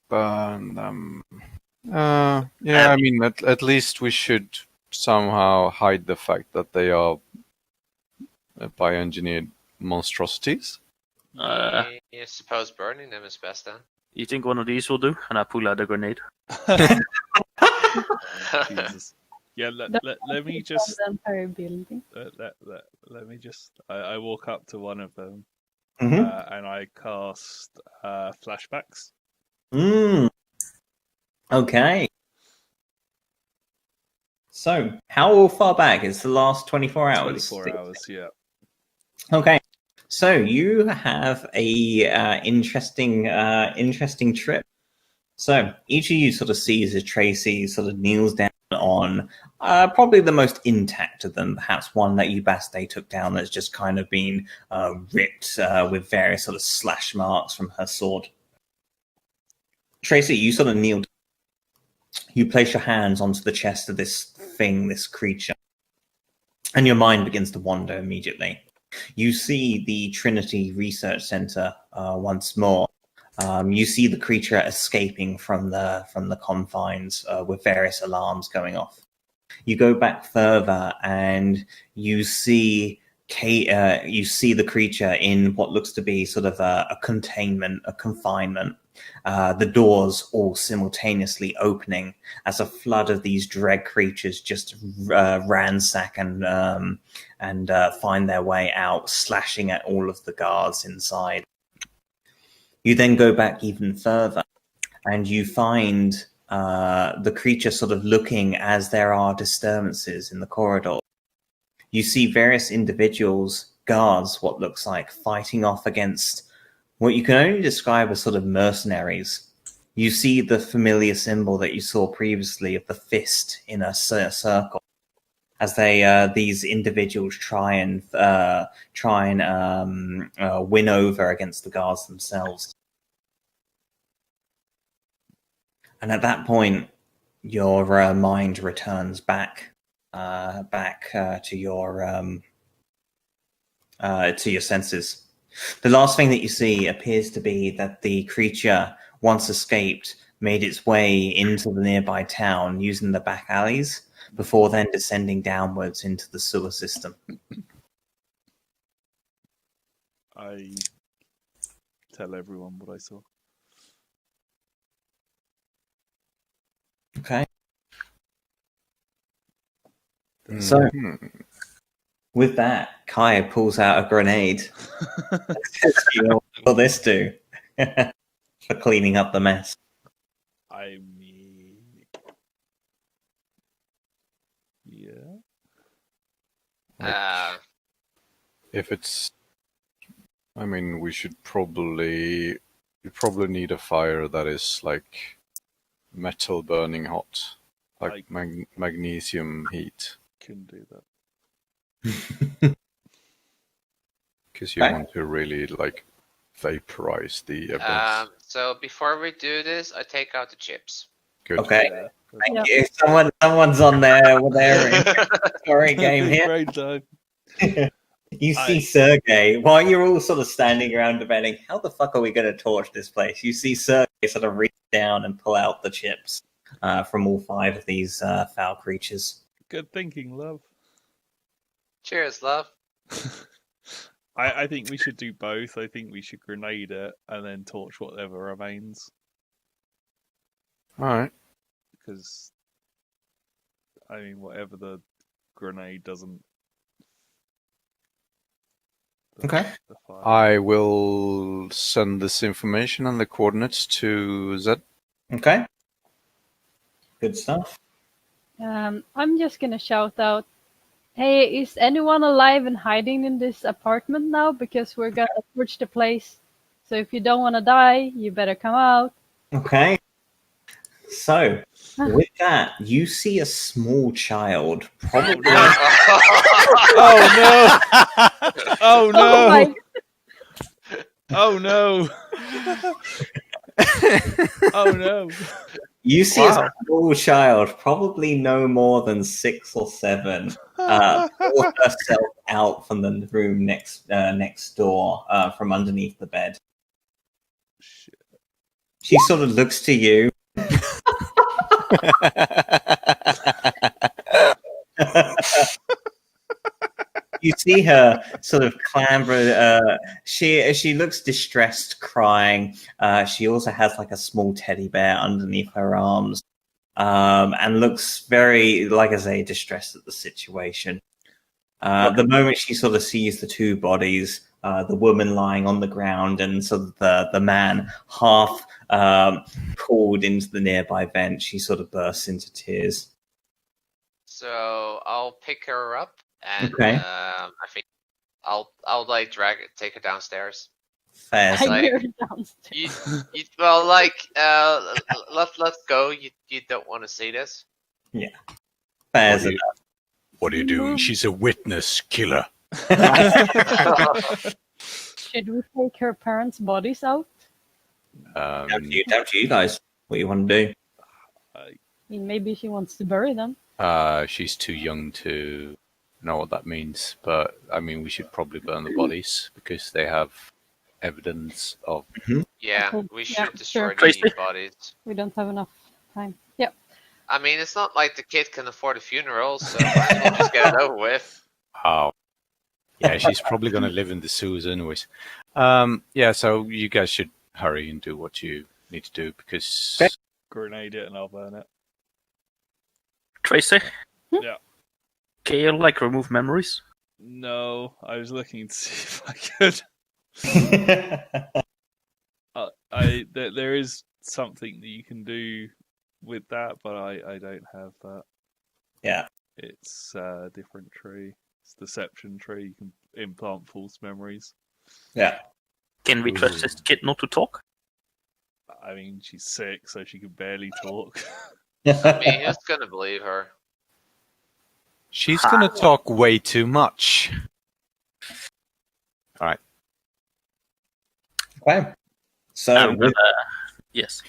Burn them. Yeah, I mean, at least we should somehow hide the fact that they are bioengineered monstrosities. I suppose burning them is best then. You think one of these will do? And I pull out a grenade. Jesus. Yeah, let me It's just on the entire building. let me just. I walk up to one of them Mm-hmm. and I cast flashbacks. Okay. So, how far back? It's the last 24 hours. 24 hours, yeah. Okay. So you have a interesting trip. So each of you sort of sees as Tracy sort of kneels down on probably the most intact of them, perhaps one that Ubaste took down that's just kind of been ripped with various sort of slash marks from her sword. Tracy, you sort of kneel. You place your hands onto the chest of this thing, this creature, and your mind begins to wander immediately. You see the Trinity Research Center once more. You see the creature escaping from the confines with various alarms going off. You go back further and you see the creature in what looks to be sort of a containment, a confinement. The doors all simultaneously opening as a flood of these dread creatures just ransack and find their way out, slashing at all of the guards inside. You then go back even further, and you find the creature sort of looking as there are disturbances in the corridor. You see various individuals, guards, what looks like, fighting off against what you can only describe as sort of mercenaries. You see the familiar symbol that you saw previously of the fist in a circle, as these individuals try and win over against the guards themselves. And at that point, your mind returns back to your senses. The last thing that you see appears to be that the creature, once escaped, made its way into the nearby town using the back alleys, before then descending downwards into the sewer system. I tell everyone what I saw. Okay. So, with that, Kai pulls out a grenade. What will this do for cleaning up the mess? I mean, yeah. If it's, I mean, we probably need a fire that is like metal burning hot, like magnesium heat. Can do that. Because you want to really like vaporize the evidence. So before we do this, I take out the chips. Good. Okay, Yeah. thank you. Someone's on there with their inventory game here. Great time. You see Sergey, while you're all sort of standing around debating, how the fuck are we going to torch this place? You see Sergey sort of reach down and pull out the chips from all 5 of these foul creatures. Good thinking, love. Cheers, love. I think we should do both. I think we should grenade it and then torch whatever remains. All right. Because, I mean, whatever the grenade doesn't. Okay. I will send this information and the coordinates to Zed. Okay. Good stuff. I'm just gonna shout out, hey, is anyone alive and hiding in this apartment now? Because we're gonna torch the place. So if you don't want to die, you better come out. Okay. So, with that, you see a small child, probably. Oh no! Oh no! Oh no! Oh no! You see a small child, probably no more than 6 or 7, pull herself out from the room next door, from underneath the bed. Shit. She sort of looks to you. You see her sort of clamber. She looks distressed, crying. She also has like a small teddy bear underneath her arms, and looks very, like I say, distressed at the situation. The moment she sort of sees the 2 bodies, the woman lying on the ground and sort of the man half pulled into the nearby vent, she sort of bursts into tears. So I'll pick her up, and Okay. I think I'll like take her downstairs. Fair. Like, I hear it downstairs. Well, like let's go. You don't want to see this. Yeah. Fair enough. What are you doing? She's a witness killer. Should we take her parents' bodies out? Down to you guys. What you want to do? I mean, maybe she wants to bury them. She's too young to know what that means, but I mean, we should probably burn the bodies because they have evidence of. Yeah, Okay, we should yeah, destroy sure. the bodies. We don't have enough time. Yep. I mean, it's not like the kid can afford a funeral, so might as well just get it over with. Oh, yeah, she's probably going to live in the sewers anyways. Yeah, so you guys should hurry and do what you need to do because. Grenade it and I'll burn it. Tracy? Yeah. Can you like remove memories? No, I was looking to see if I could. There is something that you can do with that, but I don't have that. Yeah. It's a different tree. It's deception tree. You can implant false memories. Yeah. Can we trust this kid not to talk? I mean, she's 6, so she can barely talk. I mean, who's gonna believe her? She's going to talk way too much. All right. Okay. So, yes.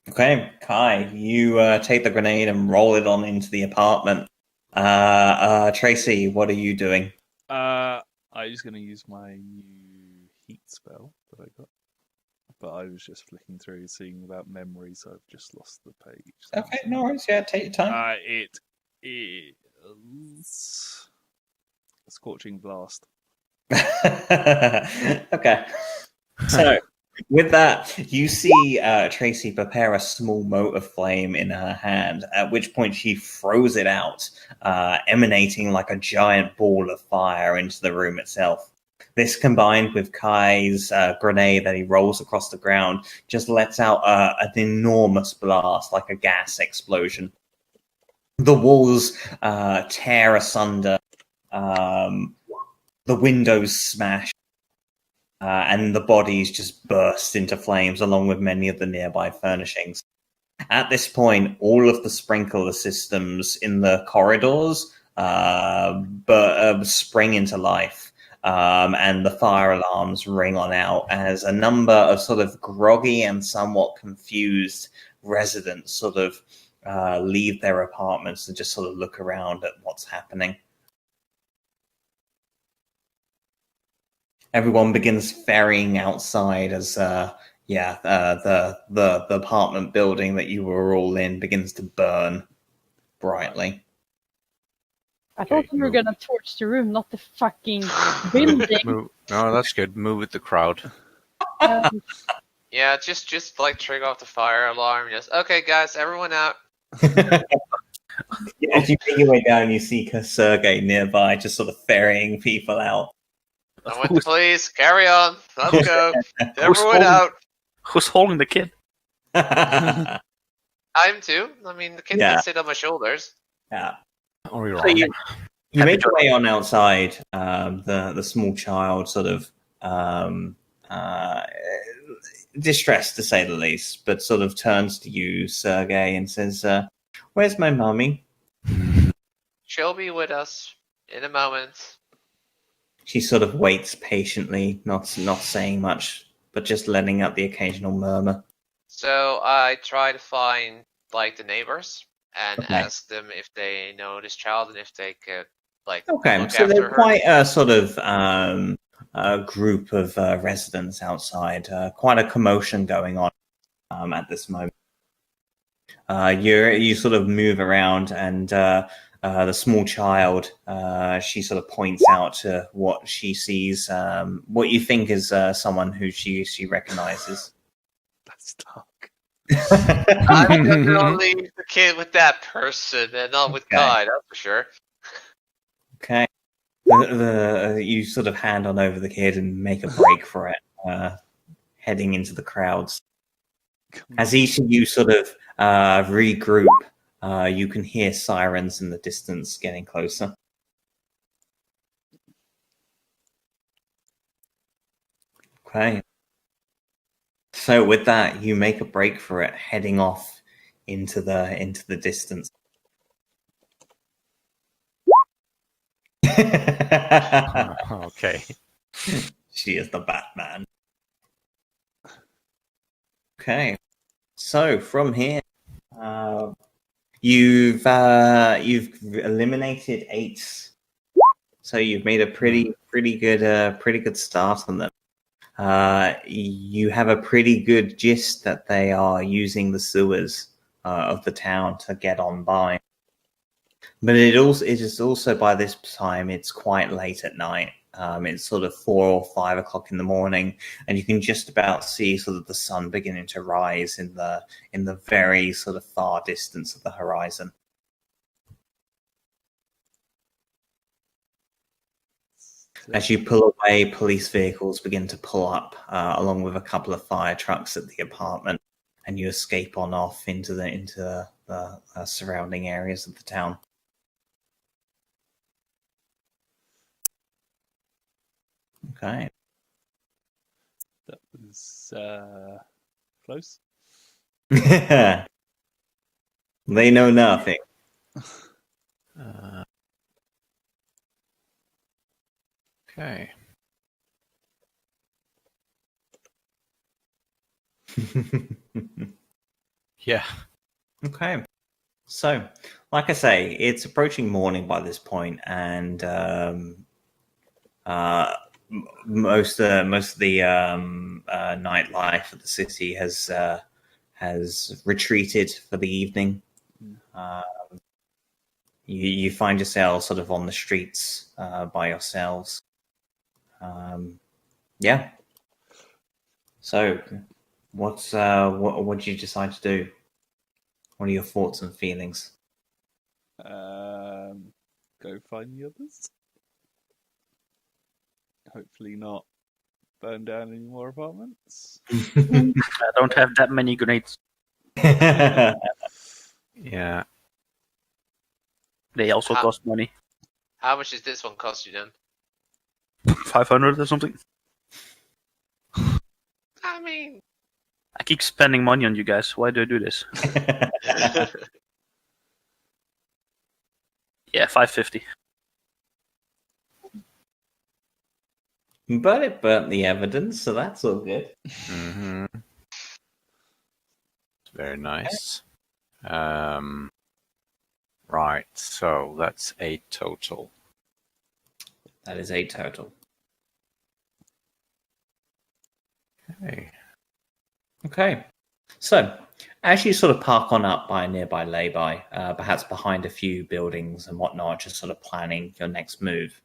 Okay, Kai, you take the grenade and roll it on into the apartment. Tracy, what are you doing? I'm just going to use my new heat spell that I got. But I was just flicking through, seeing about memories. So I've just lost the page. Okay, no worries. Yeah, take your time. It is Scorching Blast. Okay. So, with that, you see Tracy prepare a small mote of flame in her hand, at which point she throws it out, emanating like a giant ball of fire into the room itself. This, combined with Kai's grenade that he rolls across the ground, just lets out an enormous blast, like a gas explosion. The walls tear asunder, the windows smash, and the bodies just burst into flames along with many of the nearby furnishings. At this point, all of the sprinkler systems in the corridors spring into life, and the fire alarms ring on out as a number of sort of groggy and somewhat confused residents sort of leave their apartments and just sort of look around at what's happening. Everyone begins ferrying outside as the apartment building that you were all in begins to burn brightly. I thought we were move. gonna torch the room, not the fucking building. Move. No, that's good. Move with the crowd. Yeah, just like trigger off the fire alarm. Just okay, guys, everyone out. As you make your way down, you see Sergei nearby, just sort of ferrying people out. I went to police. Carry on. Let's go. Everyone out. Who's holding the kid? I'm too. I mean, the kid Yeah. can sit on my shoulders. Yeah. Or you're So wrong. you make your way on outside. The small child sort of distressed, to say the least, but sort of turns to you, Sergei, and says, "Where's my mummy?" She'll be with us in a moment. She sort of waits patiently, not saying much, but just letting out the occasional murmur. So I try to find like the neighbors and Okay. ask them if they know this child and if they could like Okay, look so after they're her. quite a sort of a group of residents outside. Quite a commotion going on at this moment. You sort of move around, and the small child, she sort of points out to what she sees, what you think is someone who she recognizes. That's dark. I'm gonna leave the kid with that person and not with Okay. Guy, that's for sure. Okay. You sort of hand on over the kid and make a break for it, heading into the crowds. As each of you sort of regroup, you can hear sirens in the distance getting closer. Okay. So with that, you make a break for it, heading off into the distance. Okay. She is the Batman. Okay. So from here, you've eliminated 8. So you've made a pretty good start on them. You have a pretty good gist that they are using the sewers of the town to get on by. But it is also by this time it's quite late at night. It's sort of 4 or 5 o'clock in the morning, and you can just about see sort of the sun beginning to rise in the very sort of far distance of the horizon. As you pull away, police vehicles begin to pull up, along with a couple of fire trucks at the apartment, and you escape on off into the surrounding areas of the town. Okay. That was close. They know nothing. Okay. Yeah. Okay. So, like I say, it's approaching morning by this point, and most of the nightlife of the city has retreated for the evening. You find yourselves sort of on the streets by yourselves. Yeah. So, what did you decide to do? What are your thoughts and feelings? Go find the others. Hopefully not burn down any more apartments. I don't have that many grenades. Yeah. They also cost money. How much does this one cost you then? 500 or something. I mean, I keep spending money on you guys. Why do I do this? Yeah, 550. But it burnt the evidence, so that's all good. Mm-hmm. Very nice. Right, so that's 8 total. That is 8 total. Hey. Okay. So, as you sort of park on up by a nearby lay-by, perhaps behind a few buildings and whatnot, just sort of planning your next move,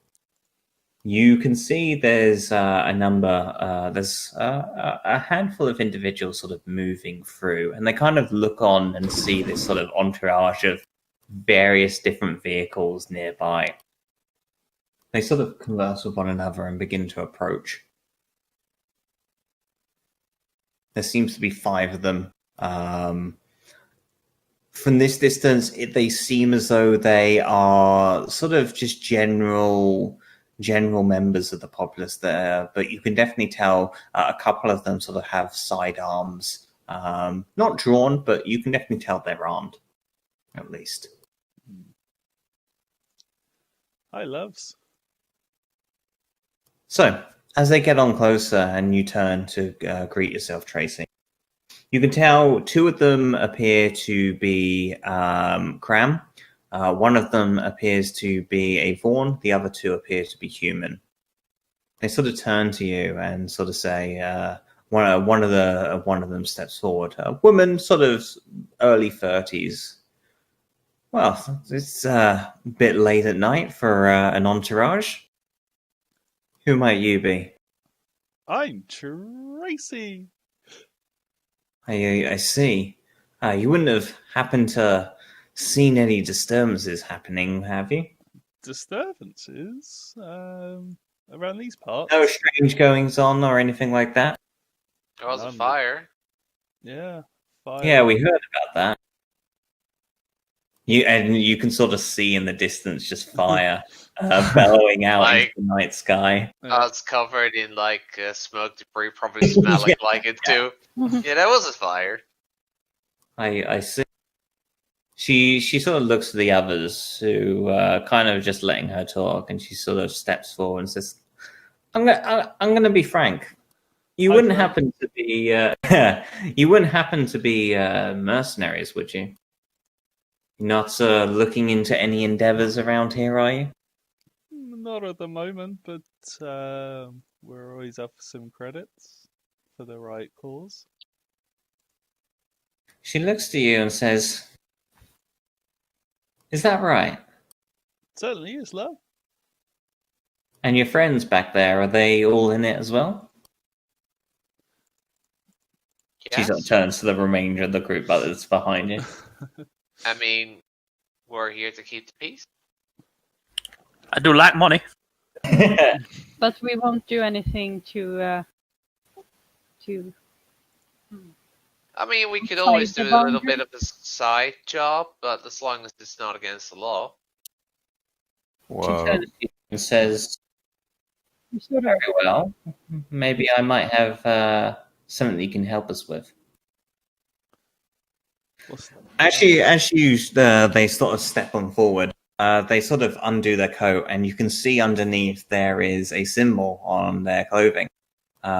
you can see there's there's a handful of individuals sort of moving through, and they kind of look on and see this sort of entourage of various different vehicles nearby. They sort of converse with one another and begin to approach. There seems to be 5 of them. From this distance, they seem as though they are sort of just general members of the populace there, but you can definitely tell a couple of them sort of have sidearms, not drawn, but you can definitely tell they're armed, at least. Hi, loves. So, as they get on closer and you turn to greet yourself, Tracy, you can tell 2 of them appear to be Cram. One of them appears to be a Vaughn. The other 2 appear to be human. They sort of turn to you and sort of say, one of them steps forward. A woman, sort of early 30s. Well, it's a bit late at night for an entourage. Who might you be? I'm Tracy. I see. You wouldn't have happened to seen any disturbances happening, have you? Disturbances? Around these parts? No strange goings on or anything like that? There was a None. fire. Yeah. Fire. Yeah, we heard about that. You can sort of see in the distance just fire bellowing out into the night sky. It's covered in like smoke debris, probably smelling like it too. Yeah, that was a fire. I see. She sort of looks to the others who kind of just letting her talk, and she sort of steps forward and says, "I'm gonna be frank. You wouldn't happen to be mercenaries, would you? Not looking into any endeavors around here, are you?" Not at the moment, but we're always up for some credits for the right cause. She looks to you and says, "Is that right? Certainly is, love. And your friends back there, are they all in it as well?" She sort of turns to the remainder of the group that's behind you. I mean, we're here to keep the peace. I do like money. But we won't do anything to. I mean, we could Outside always the do a little boundary. bit of a side job, but as long as it's not against the law. She Whoa. turns to you and says, Sort of. "Very well. Maybe I might have something that you can help us with." Actually, as they sort of step on forward, they sort of undo their coat, and you can see underneath there is a symbol on their clothing,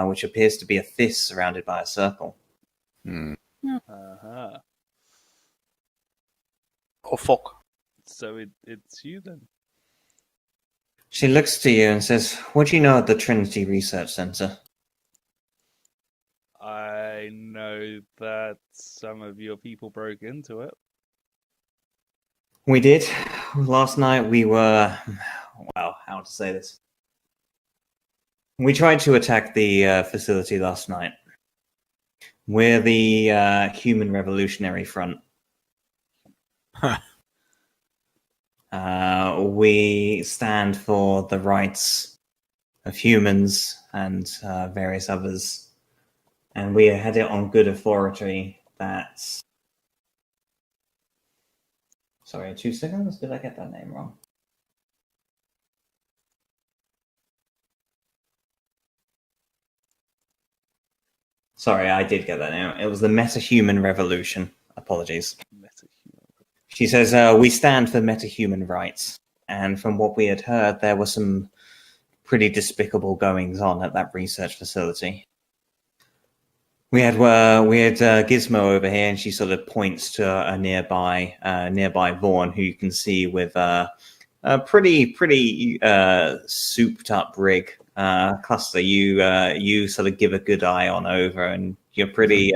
which appears to be a fist surrounded by a circle. Hmm. Uh-huh. Oh, fuck. So it's you then? She looks to you and says, "What do you know at the Trinity Research Center?" I know that some of your people broke into it. We did. Last night we were... Well, how to say this? We tried to attack the facility last night. We're the Human Revolutionary Front. We stand for the rights of humans and various others. And we had it on good authority that... Sorry, 2 seconds? Did I get that name wrong? Sorry, I did get that name. It was the Metahuman Revolution. Apologies. She says, "We stand for metahuman rights." And from what we had heard, there were some pretty despicable goings on at that research facility. We had Gizmo over here, and she sort of points to a nearby Vaughn, who you can see with a pretty souped up rig Cluster, you sort of give a good eye on over, and you're pretty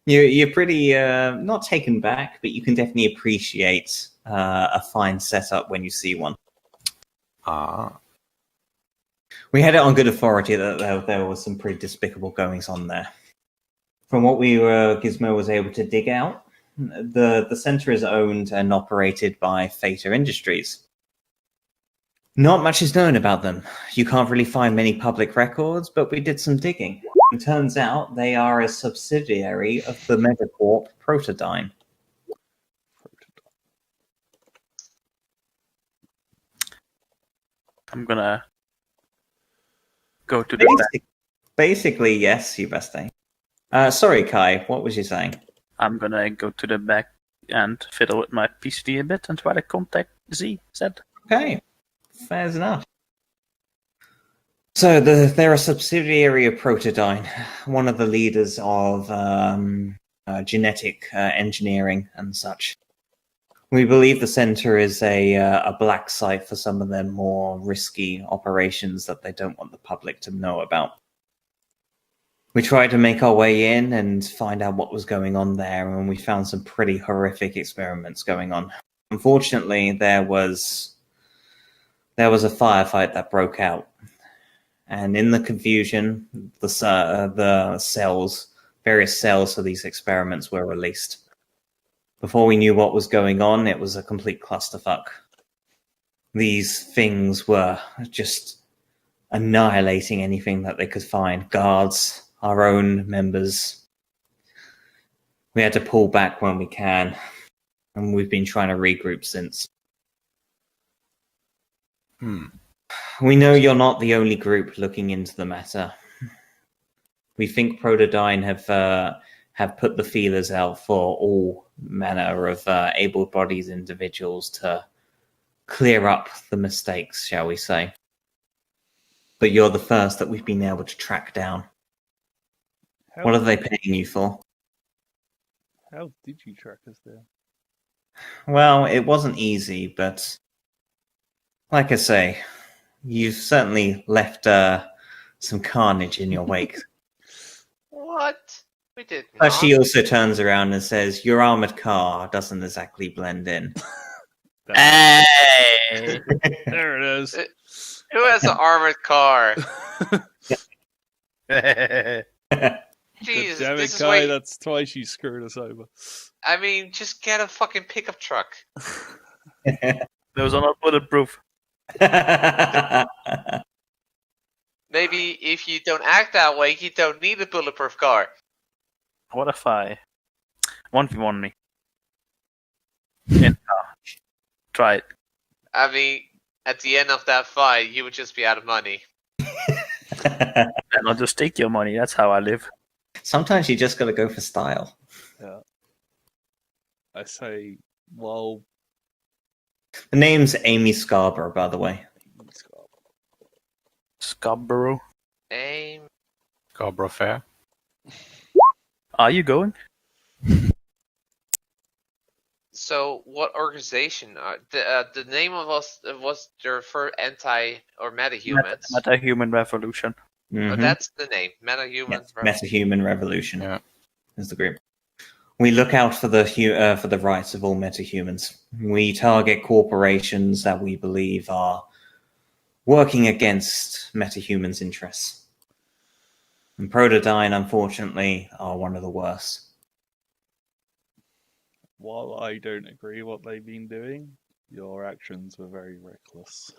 you're pretty not taken back, but you can definitely appreciate a fine setup when you see one. Ah. We had it on good authority that there was some pretty despicable goings on there. From what Gizmo was able to dig out, the center is owned and operated by Theta Industries. Not much is known about them. You can't really find many public records, but we did some digging. It turns out they are a subsidiary of the Megacorp Protodyne. I'm gonna go to the back. Basically, yes, Sebastian. Sorry, Kai, what was you saying? I'm gonna go to the back and fiddle with my PCD a bit and try to contact Z. Okay, fair enough. So they're a subsidiary of Protodyne, one of the leaders of genetic engineering and such. We believe the center is a black site for some of their more risky operations that they don't want the public to know about. We tried to make our way in and find out what was going on there, and we found some pretty horrific experiments going on. Unfortunately, there was a firefight that broke out, and in the confusion, the various cells for these experiments were released. Before we knew what was going on, it was a complete clusterfuck. These things were just annihilating anything that they could find. Guards, our own members. We had to pull back when we can, and we've been trying to regroup since. We know you're not the only group looking into the matter. We think Protodyne have put the feelers out for all manner of able-bodied individuals to clear up the mistakes, shall we say. But you're the first that we've been able to track down. What are they paying you for? How did you track us there? Well, it wasn't easy, but like I say, you've certainly left some carnage in your wake. What? We did not. But she also turns around and says, your armored car doesn't exactly blend in. Hey! There it is. Who has an armored car? Jesus, Damn it, this is Kai, way... that's twice you screwed us over. I mean, just get a fucking pickup truck. Those are not bulletproof. Maybe if you don't act that way, you don't need a bulletproof car. What if I 1v1 me? In car. Try it. I mean, at the end of that fight, you would just be out of money. And I'll just take your money. That's how I live. Sometimes you just gotta go for style. Yeah. I say, well... The name's Amy Scarborough, by the way. Scarborough. Aim. Scarborough Fair. Are you going? So, what organization? The name of us was there for anti or metahumans. Meta-human revolution. Mm-hmm. Oh, that's the name. Metahuman. Yes, Metahuman Revolution. Yeah. Is the group. We look out for the rights of all metahumans. We target corporations that we believe are working against metahumans' interests. And Protodyne, unfortunately, are one of the worst. While I don't agree what they've been doing, your actions were very reckless.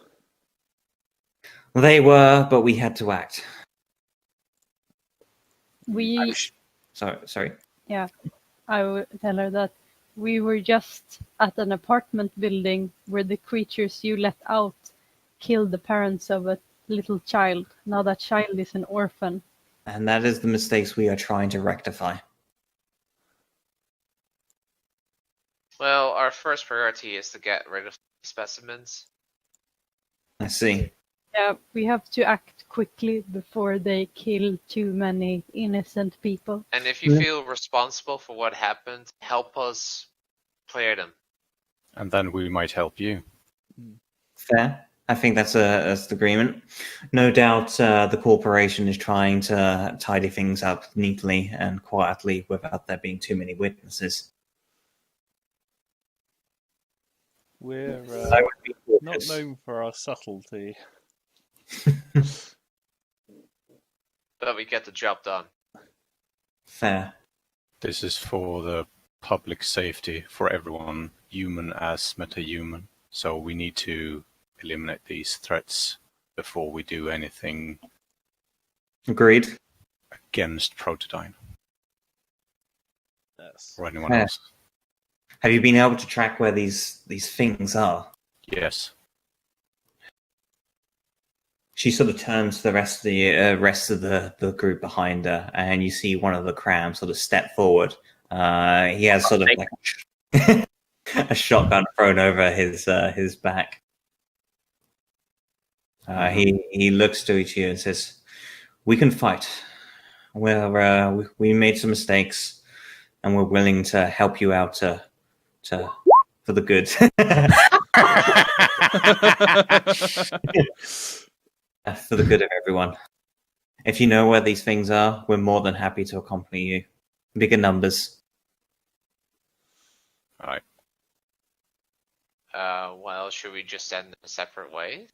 They were, but we had to act. Sorry. Yeah, I would tell her that we were just at an apartment building where the creatures you let out killed the parents of a little child. Now that child is an orphan. And that is the mistakes we are trying to rectify. Well, our first priority is to get rid of specimens. I see. Yeah, we have to act quickly before they kill too many innocent people. And if you feel responsible for what happened, help us clear them. And then we might help you. Fair. I think that's the agreement. No doubt the corporation is trying to tidy things up neatly and quietly without there being too many witnesses. We're I would be not cautious. known for our subtlety. But we get the job done. Fair. This is for the public safety for everyone, human as meta-human. So we need to eliminate these threats before we do anything Agreed. against Protodyne Yes. or anyone Yeah. else. Have you been able to track where these things are? Yes. She sort of turns to the rest of the group behind her, and you see one of the crams sort of step forward. He has sort of like a shotgun thrown over his back. He looks to each of you and says, "We can fight. We made some mistakes, and we're willing to help you out for the good." For the good of everyone. If you know where these things are, we're more than happy to accompany you. Bigger numbers. All right. Well, should we just send them a separate way?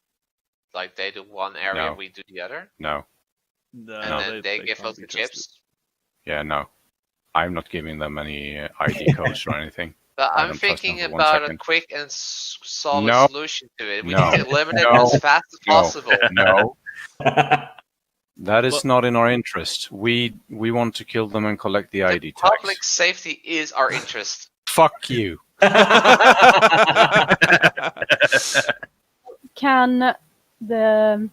Like they do one area, No. we do the other, No. No, and then they give can't us be the trusted. chips. Yeah, no. I'm not giving them any ID codes or anything. But I I'm don't trust thinking them for 1 about a second. quick and solid No. solution to it. We No. need to eliminate No. it as fast as No. possible. No. That is But- not in our interest. We want to kill them and collect the ID tags. Public safety is our interest. Fuck you. Can the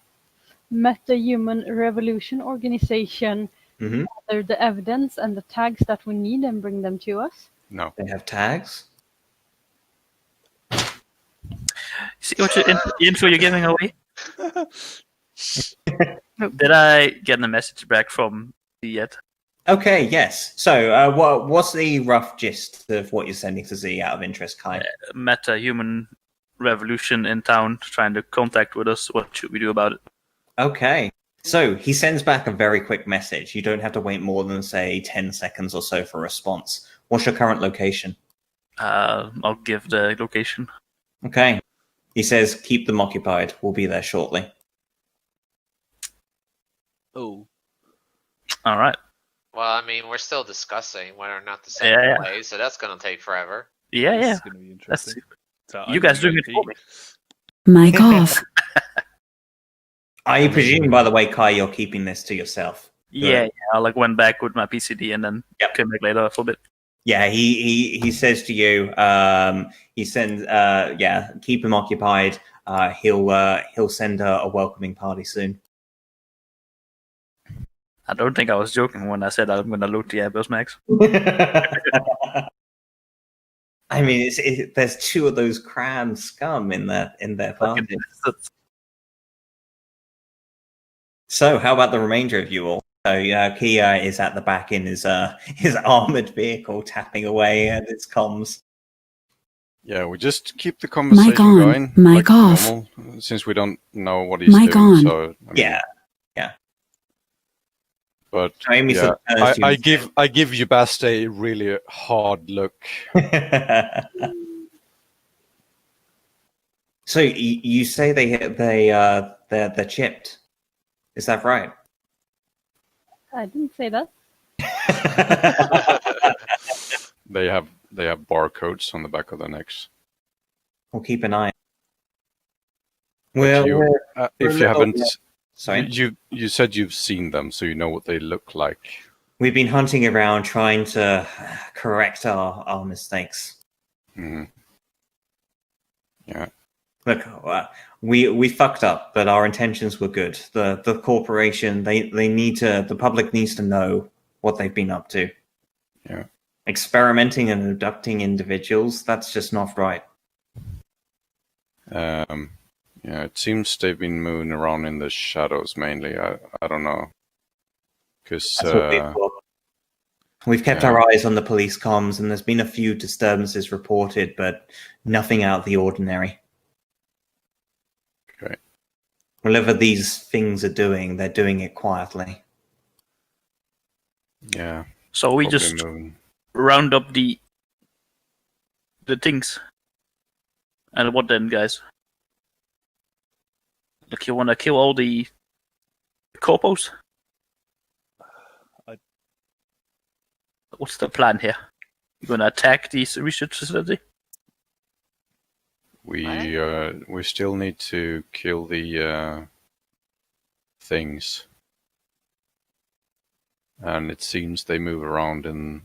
Meta-Human Revolution Organization Mhm. gather the evidence and the tags that we need and bring them to us? No. They have tags. See what info you're giving away? Did I get a message back from Z yet? Okay, yes. So, what's the rough gist of what you're sending to Z out of interest, Kai? Meta-human revolution in town trying to contact with us. What should we do about it? Okay. So, he sends back a very quick message. You don't have to wait more than, say, 10 seconds or so for a response. What's your current location? I'll give the location. Okay. He says, keep them occupied. We'll be there shortly. Oh, All right. Well, I mean, we're still discussing whether or not to send Yeah, it away, so that's gonna take forever. Yeah, this yeah. is going to be That's interesting. So you I'm guys gonna doing it go for me. Mic off. I presume, by the way, Kai, you're keeping this to yourself. Yeah, I like went back with my PCD and then Yep. came back later for a bit. Yeah, he says to you, he sends, keep him occupied. He'll send a welcoming party soon. I don't think I was joking when I said I'm going to loot the Airbus Max. I mean, there's two of those cram scum in their party. So, how about the remainder of you all? So, Kia is at the back in his armored vehicle, tapping away at its comms. Yeah, we just keep the conversation Mic on, going. mic like off. normal, since we don't know what he's Mic doing. on. So, I mean, Yeah. But Amy yeah, sort of turns to you and I give Yubast a really hard look. So you say they're chipped, is that right? I didn't say that. They have barcodes on the back of their necks. We'll keep an eye. But Well, you- we're if a you little- haven't, sorry. you said you've seen them, so you know what they look like. We've been hunting around trying to correct our mistakes. Mhm. Yeah. Look, we fucked up, but our intentions were good. The corporation, the public needs to know what they've been up to. Yeah. Experimenting and abducting individuals, that's just not right. Yeah, it seems they've been moving around in the shadows mainly. I don't know. Because That's what we've got. We've kept yeah. our eyes on the police comms, and there's been a few disturbances reported, but nothing out of the ordinary. okay. Whatever these things are doing, they're doing it quietly. Yeah. So we Probably just moving. round up the things. And what then, guys? Like, you wanna kill all the corpos? What's the plan here? You gonna attack this research facility? We still need to kill the things, and it seems they move around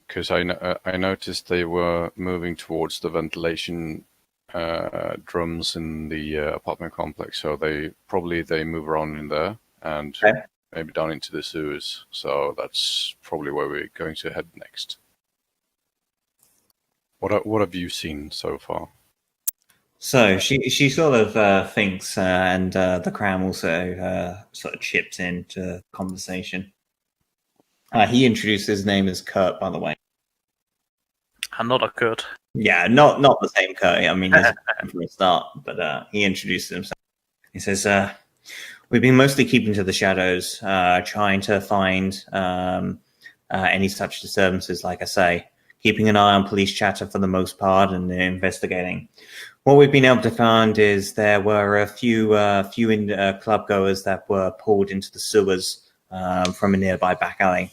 because I noticed they were moving towards the ventilation drums in the apartment complex, so they move around in there and Okay. maybe down into the sewers. So that's probably where we're going to head next. What have you seen so far? So she sort of thinks, and the Crown also sort of chips into the conversation. He introduced his name as Kurt, by the way. Another Kurt. Yeah, not the same Kurt. I mean, there's from the start, but he introduced himself. He says, "We've been mostly keeping to the shadows, trying to find any such disturbances. Like I say, keeping an eye on police chatter for the most part, and investigating. What we've been able to find is there were a few club goers that were pulled into the sewers from a nearby back alley.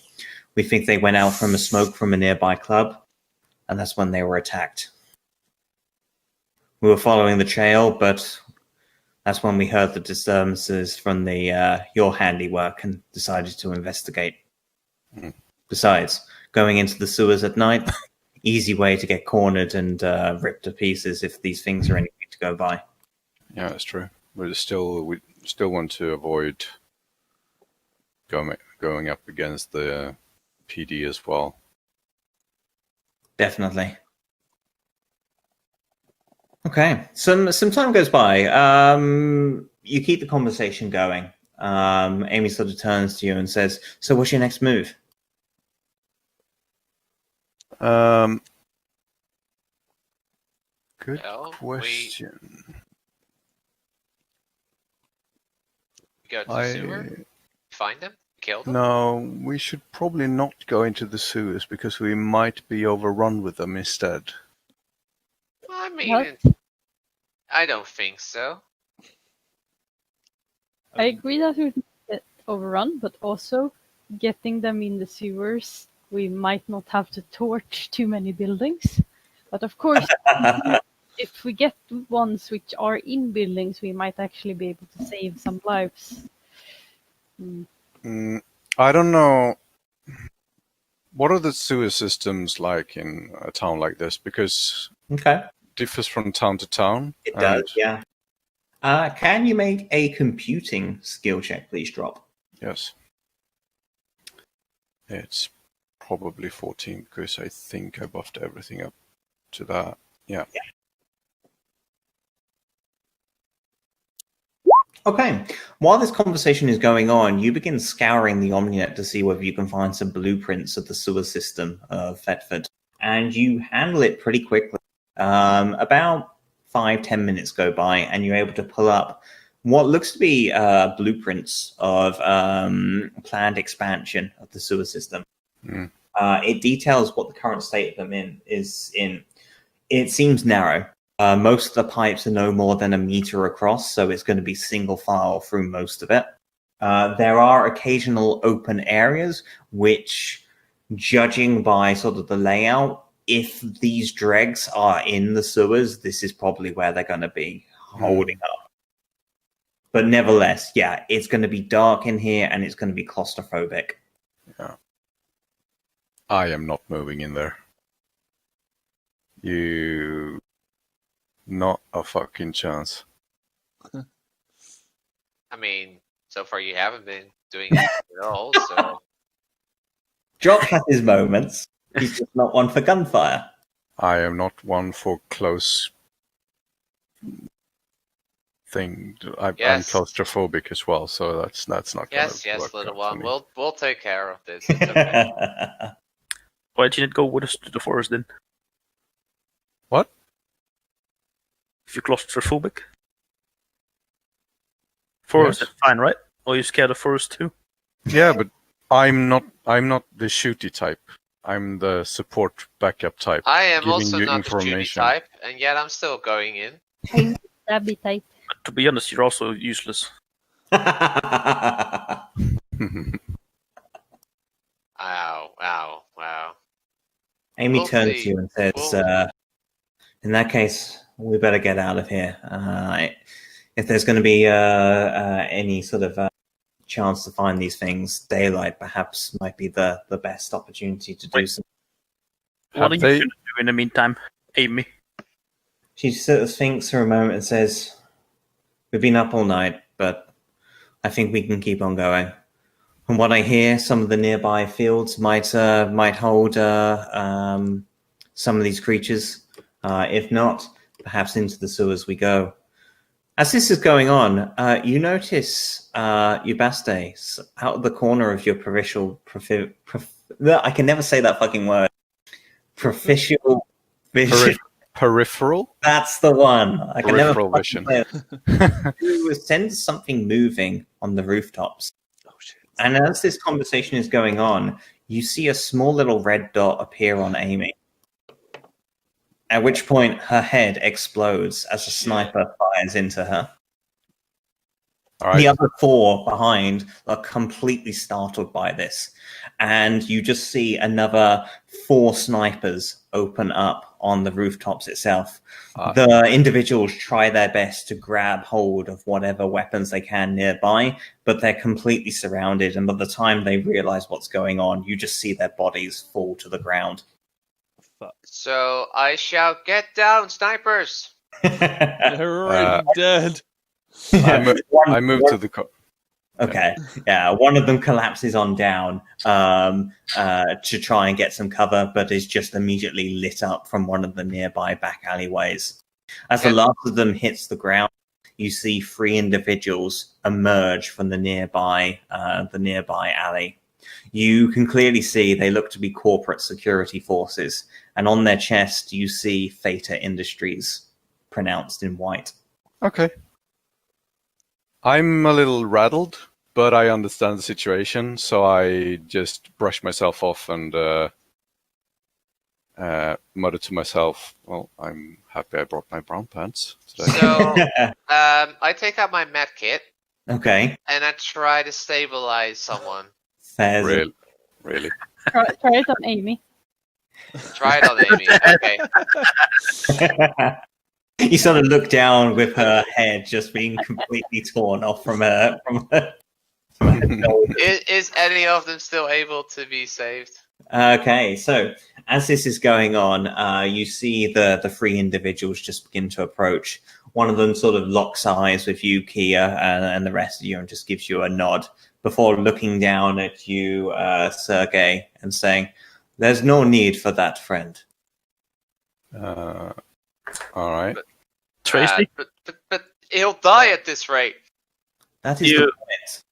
We think they went out from a smoke from a nearby club, and that's when they were attacked. We were following the trail, but that's when we heard the disturbances from the your handiwork and decided to investigate. Besides, going into the sewers at night, easy way to get cornered and ripped to pieces if these things are anything to go by." Yeah, that's true. We still want to avoid going up against the PD as well. Definitely. Okay, some time goes by. You keep the conversation going. Amy sort of turns to you and says, "So what's your next move?" Good Well, question. We go to the sewer, find them, kill them. No, we should probably not go into the sewers because we might be overrun with them instead. I mean, What? I don't think so. I agree that we get overrun, but also getting them in the sewers, we might not have to torch too many buildings. But of course, if we get ones which are in buildings, we might actually be able to save some lives. I don't know. What are the sewer systems like in a town like this? Because Okay, it differs from town to town. it does. Yeah. Can you make a computing skill check, please? Drop. Yes. It's probably 14 because I think I buffed everything up to that. Yeah. Okay. While this conversation is going on, you begin scouring the Omninet to see whether you can find some blueprints of the sewer system of Thetford, and you handle it pretty quickly. About 5-10 minutes go by, and you're able to pull up what looks to be blueprints of planned expansion of the sewer system. It details what the current state of them is in. It seems narrow. Most of the pipes are no more than a meter across, so it's going to be single file through most of it. There are occasional open areas, which, judging by sort of the layout, if these dregs are in the sewers, this is probably where they're going to be holding up. But nevertheless, yeah, it's going to be dark in here, and it's going to be claustrophobic. Yeah. I am not moving in there. You... Not a fucking chance. I mean, so far you haven't been doing anything at all, so... Drop has his moments. He's just not one for gunfire. I am not one for close thing. I'm claustrophobic as well, so that's not going to work. Yes, little out for one. me. We'll take care of this. It's okay. Why didn't go with us to the forest then? What? If you're claustrophobic? Forest Yes. is fine, right? Or are you scared of forest too? Yeah, but I'm not the shooty type. I'm the support backup type. I am giving also you not the shooty information. type, and yet I'm still going in. I'm stabby type. But to be honest, you're also useless. Wow. Amy We'll turns see. to you and says, We'll- in that case, we better get out of here. If there's going to be any sort of chance to find these things, daylight perhaps might be the best opportunity to do so. What are Have you they? going to do in the meantime, Amy? She sort of thinks for a moment and says, we've been up all night, but I think we can keep on going. From what I hear, some of the nearby fields might hold some of these creatures. If not, perhaps into the sewers we go. As this is going on, you notice Ubaste out of the corner of your I can never say that fucking word. Proficial vision. Peripheral? That's the one. I can never Peripheral fucking vision. say it. You sense something moving on the rooftops. Oh shit. And as this conversation is going on, you see a small little red dot appear on Amy. At which point her head explodes as a sniper fires into her. All right. The other four behind are completely startled by this. And you just see another 4 snipers open up on the rooftops itself. The individuals try their best to grab hold of whatever weapons they can nearby, but they're completely surrounded. And by the time they realize what's going on, you just see their bodies fall to the ground. Fuck. So I shout, "Get down, snipers!" They're already dead. I moved to the. Okay, yeah, one of them collapses on down to try and get some cover, but is just immediately lit up from one of the nearby back alleyways. As the last of them hits the ground, you see 3 individuals emerge from the nearby alley. You can clearly see they look to be corporate security forces, and on their chest you see Theta Industries pronounced in white. Okay. I'm a little rattled, but I understand the situation, so I just brush myself off and mutter to myself, well, I'm happy I brought my brown pants today. So I take out my med kit Okay, and I try to stabilize someone. fair. Really? Try it on Amy. Try it on Amy. Okay. You sort of look down with her head just being completely torn off from her shoulder. Is any of them still able to be saved? Okay, so as this is going on, you see the 3 individuals just begin to approach. One of them sort of locks eyes with you, Kia, and the rest of you, and just gives you a nod before looking down at you, Sergey, and saying, "There's no need for that, friend." All right. Tracy? But he'll die at this rate. That is the point.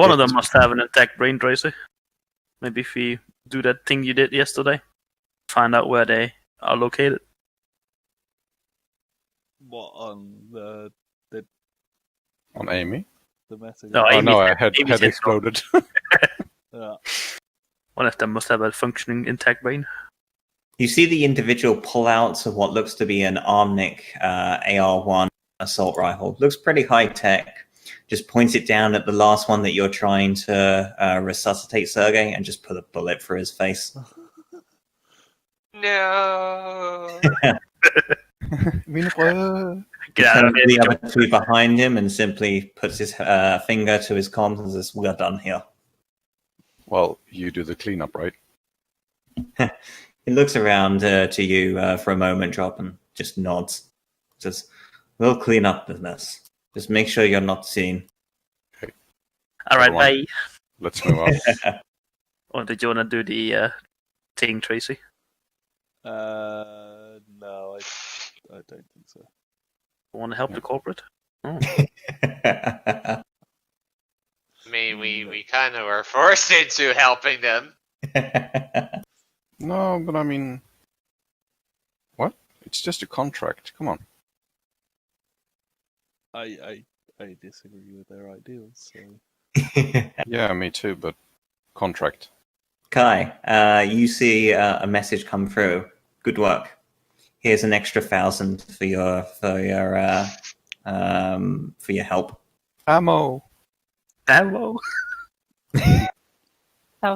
One of them must have an intact brain, Tracy. Maybe if we do that thing you did yesterday, find out where they are located. What on the On Amy? message? No, Oh Amy's no, I dead. had Amy's dead. exploded. Yeah. One of them must have a functioning intact brain. You see the individual pull out of what looks to be an Armnick AR-1 assault rifle. Looks pretty high tech. Just points it down at the last one that you're trying to resuscitate, Sergey, and just put a bullet through his face. No. Get Turns out of to here. the other 2 behind him and simply puts his finger to his comms and says, "We're done here." Well, you do the cleanup, right? He looks around to you for a moment, Drop, and just nods. Says, "We'll clean up the mess. Just make sure you're not seen." All right, Everyone. bye. Let's move on. Or did you want to do the thing, Tracy? No, I don't think so. Want to help the corporate? Oh. I mean, we kind of were forced into helping them. No, but I mean, what? It's just a contract. Come on. I I disagree with their ideals. So Yeah, me too. But contract. Kai, you see a message come through. Good work. Here's an extra 1,000 for your help. Ammo. Hello. 1,000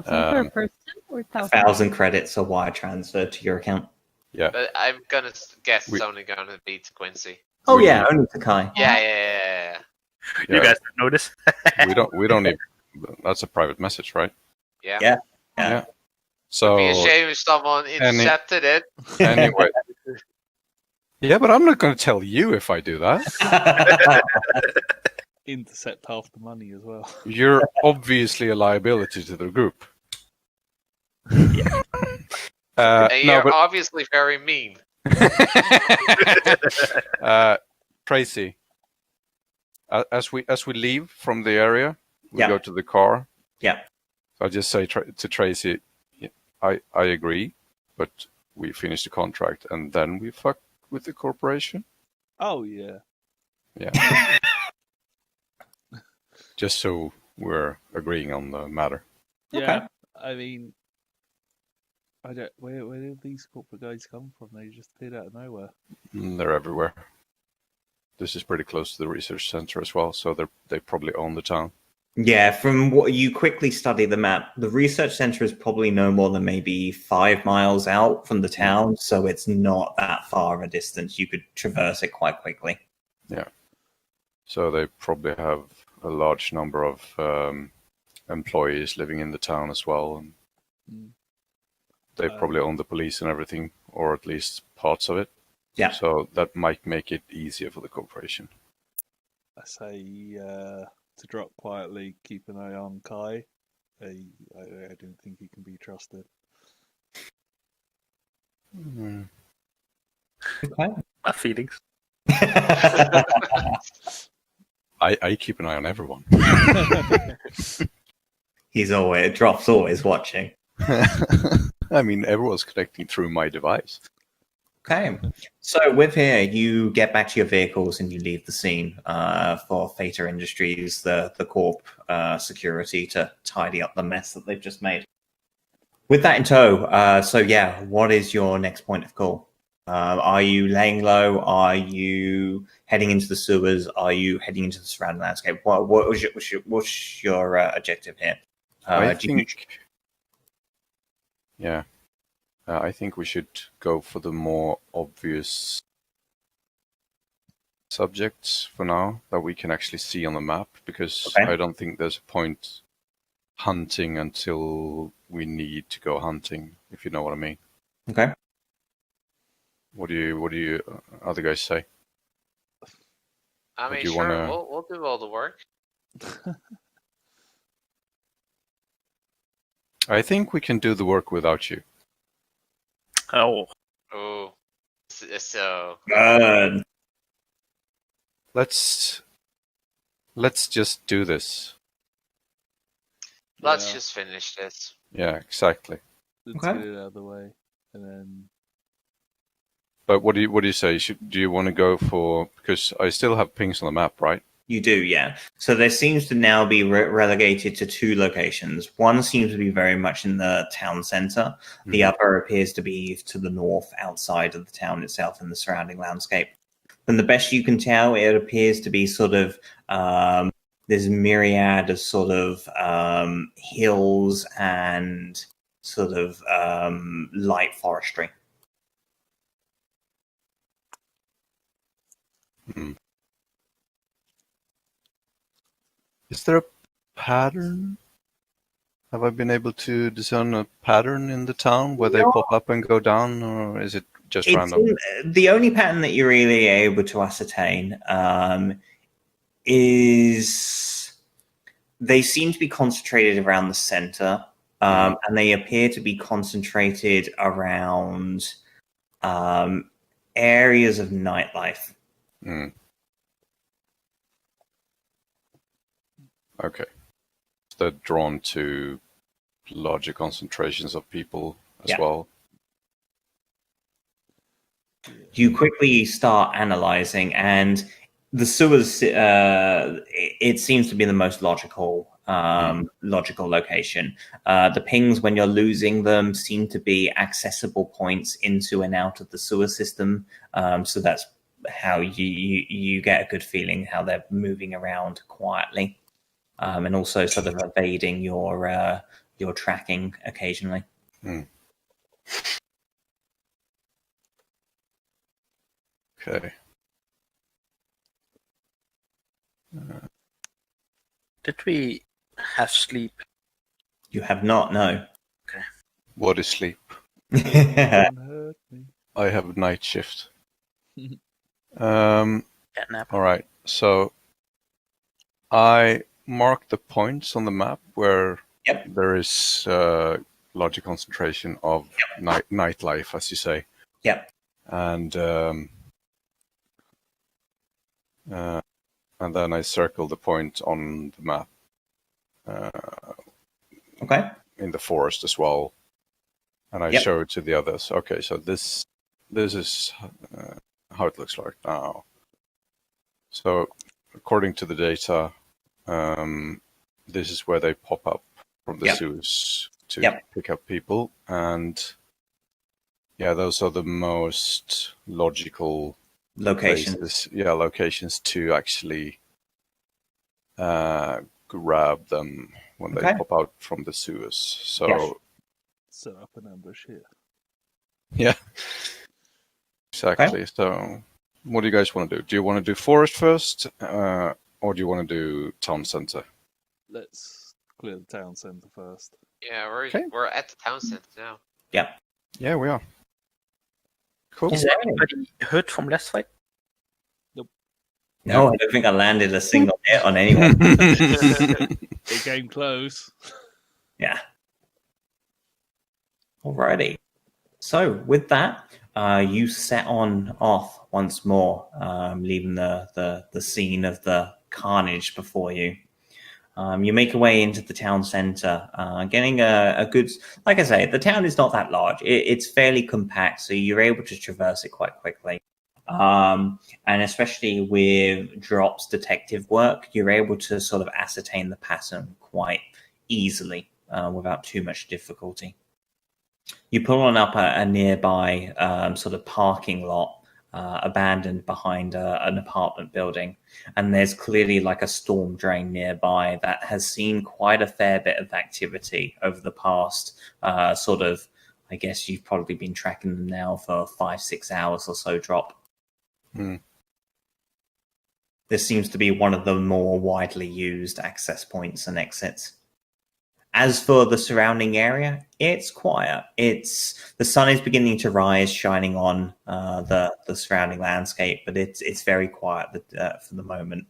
per Um, person or 1,000? 1,000 credits are wire transferred to your account. Yeah. But I'm gonna guess We- it's only gonna be to Quincy. Oh We yeah, don't- only to Kai. Yeah. You Yeah. guys don't notice? We don't need. That's a private message, right? Yeah. Yeah. Yeah. So Be a shame if someone intercepted it. anyway. Yeah, but I'm not going to tell you if I do that. intercept half the money as well. You're obviously a liability to the group. And you're no, but obviously very mean. Tracy, as we leave from the area, we Yeah. go to the car. Yeah. I just say to Tracy, I agree, but we finish the contract and then we fuck with the corporation. Oh yeah. Yeah. Just so we're agreeing on the matter. Yeah. I mean, I don't. Where did these corporate guys come from? They just appeared out of nowhere. They're everywhere. This is pretty close to the research center as well, so they probably own the town. Yeah, from what you quickly study the map, the research center is probably no more than maybe 5 miles out from the town, so it's not that far of a distance. You could traverse it quite quickly. Yeah. So they probably have a large number of employees living in the town as well. And they probably own the police and everything, or at least parts of it. Yeah. So that might make it easier for the corporation. I say to drop quietly, keep an eye on Kai. I don't think he can be trusted. Okay. My feelings. I keep an eye on everyone. Drop's always watching. I mean, everyone's connecting through my device. Okay, so with here, you get back to your vehicles and you leave the scene for Theta Industries, the corp security, to tidy up the mess that they've just made. With that in tow, so yeah, what is your next point of call? Are you laying low? Are you heading into the sewers? Are you heading into the surrounding landscape? What's your objective here? I think we should go for the more obvious subjects for now that we can actually see on the map, because Okay. I don't think there's a point hunting until we need to go hunting, if you know what I mean. Okay. What do you other guys say? I mean, do you sure, wanna- we'll do all the work. I think we can do the work without you. Oh, Oh, so Good. Let's just do this. let's Yeah. just finish this. Yeah, exactly. Let's Okay. get it out of the way, and then But what do you say? Do you want to go for, because I still have pings on the map, right? You do, yeah. So there seems to now be relegated to 2 locations. One seems to be very much in the town center. The other appears to be to the north, outside of the town itself and the surrounding landscape. From the best you can tell, it appears to be sort of there's a myriad of sort of hills and sort of light forestry. Is there a pattern? Have I been able to discern a pattern in the town where they No. pop up and go down, or is it just It's random? the only pattern that you're really able to ascertain is they seem to be concentrated around the center, and they appear to be concentrated around areas of nightlife. Mm. Okay. So they're drawn to larger concentrations of people as Yeah. well. You quickly start analyzing, and the sewers, it seems to be the most logical location. The pings, when you're losing them, seem to be accessible points into and out of the sewer system. So that's how you get a good feeling how they're moving around quietly, and also sort of evading your tracking occasionally. Okay. Did we have sleep? You have not, no. What is sleep? Don't hurt me. I have night shift. Catnap. All right. So I marked the points on the map where there is larger concentration of nightlife, as you say. Yep. And then I circled the point on the map. Okay. In the forest as well, and I show it to the others. Okay, so this is how it looks like now. So according to the data, this is where they pop up from the sewers to pick up people, and those are the most logical locations. Locations to actually grab them when they pop out from the sewers. So set up an ambush here. Yeah, exactly. So what do you guys want to do? Do you want to do forest first, or do you want to do town center? Let's clear the town center first. Yeah, we're at the town center now. Yeah, we are. Cool. Is anybody hurt from last fight? No, I don't think I landed a single hit on anyone. It came close. Yeah. Alrighty. So with that, you set on off once more, leaving the scene of the carnage before you. You make your way into the town center, getting a good... Like I say, the town is not that large. It's fairly compact, so you're able to traverse it quite quickly. And especially with Drop's detective work, you're able to sort of ascertain the pattern quite easily without too much difficulty. You pull on up a nearby sort of parking lot, abandoned behind an apartment building, and there's clearly like a storm drain nearby that has seen quite a fair bit of activity over the past sort of, I guess you've probably been tracking them now for 5-6 hours or so, Drop. This seems to be one of the more widely used access points and exits. As for the surrounding area, it's quiet. The sun is beginning to rise, shining on the surrounding landscape, but it's very quiet for the moment.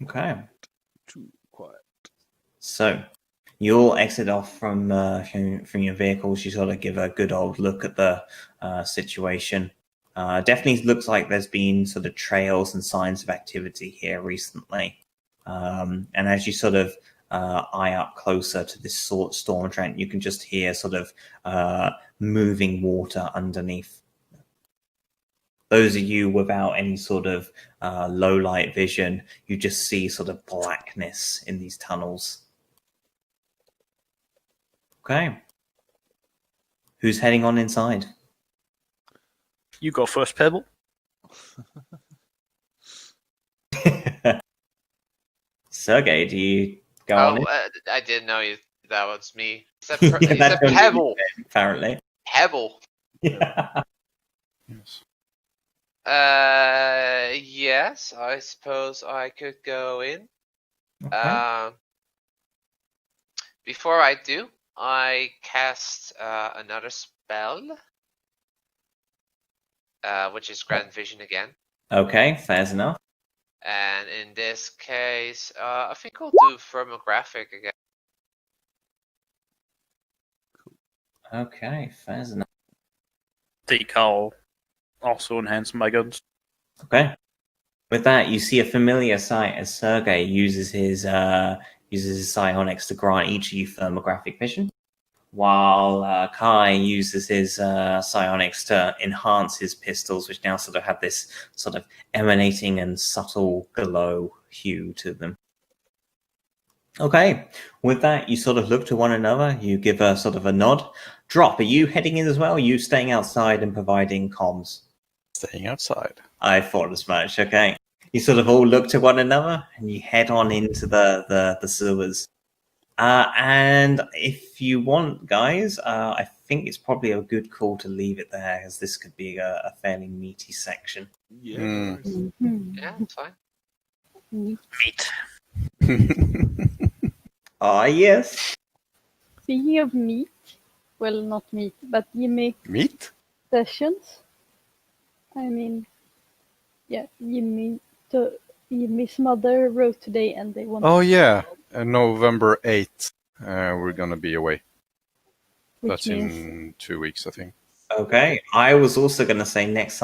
Okay. Too quiet. So you'll exit off from your vehicles. You sort of give a good old look at the situation. Definitely looks like there's been sort of trails and signs of activity here recently. And as you sort of eye up closer to this storm drain, you can just hear sort of moving water underneath. Those of you without any sort of low light vision, you just see sort of blackness in these tunnels. Okay. Who's heading on inside? You go first, Pebble. Sergey, do you go on? I didn't know that was me. He said Pebble. Apparently. Pebble. Yeah. Yes. Yes, I suppose I could go in. Okay. Before I do, I cast another spell, which is Grand Vision again. Okay, fair enough. And in this case, I think I'll do Firmographic again. Okay, fair enough. Think I'll also enhance my guns. Okay. With that, you see a familiar sight as Sergey uses his psionics to grant each of you Firmographic vision. while Kai uses his psionics to enhance his pistols, which now sort of have this sort of emanating and subtle glow hue to them. Okay, with that, you sort of look to one another, you give a sort of a nod. Drop, are you heading in as well? Are you staying outside and providing comms? Staying outside. I thought as much, okay. You sort of all look to one another and you head on into the sewers. And if you want, guys, I think it's probably a good call to leave it there, as this could be a fairly meaty section. Yeah. Mm. no worries. Yeah, it's fine. Meat. Ah, yes. Speaking of meat, well, not meat, but Jimmy Meat? sessions. I mean, yeah, Jimmy's mother wrote today, and they want. Oh yeah, November 8th. We're gonna be away. Which That's means in 2 weeks, I think. Okay. I was also going to say next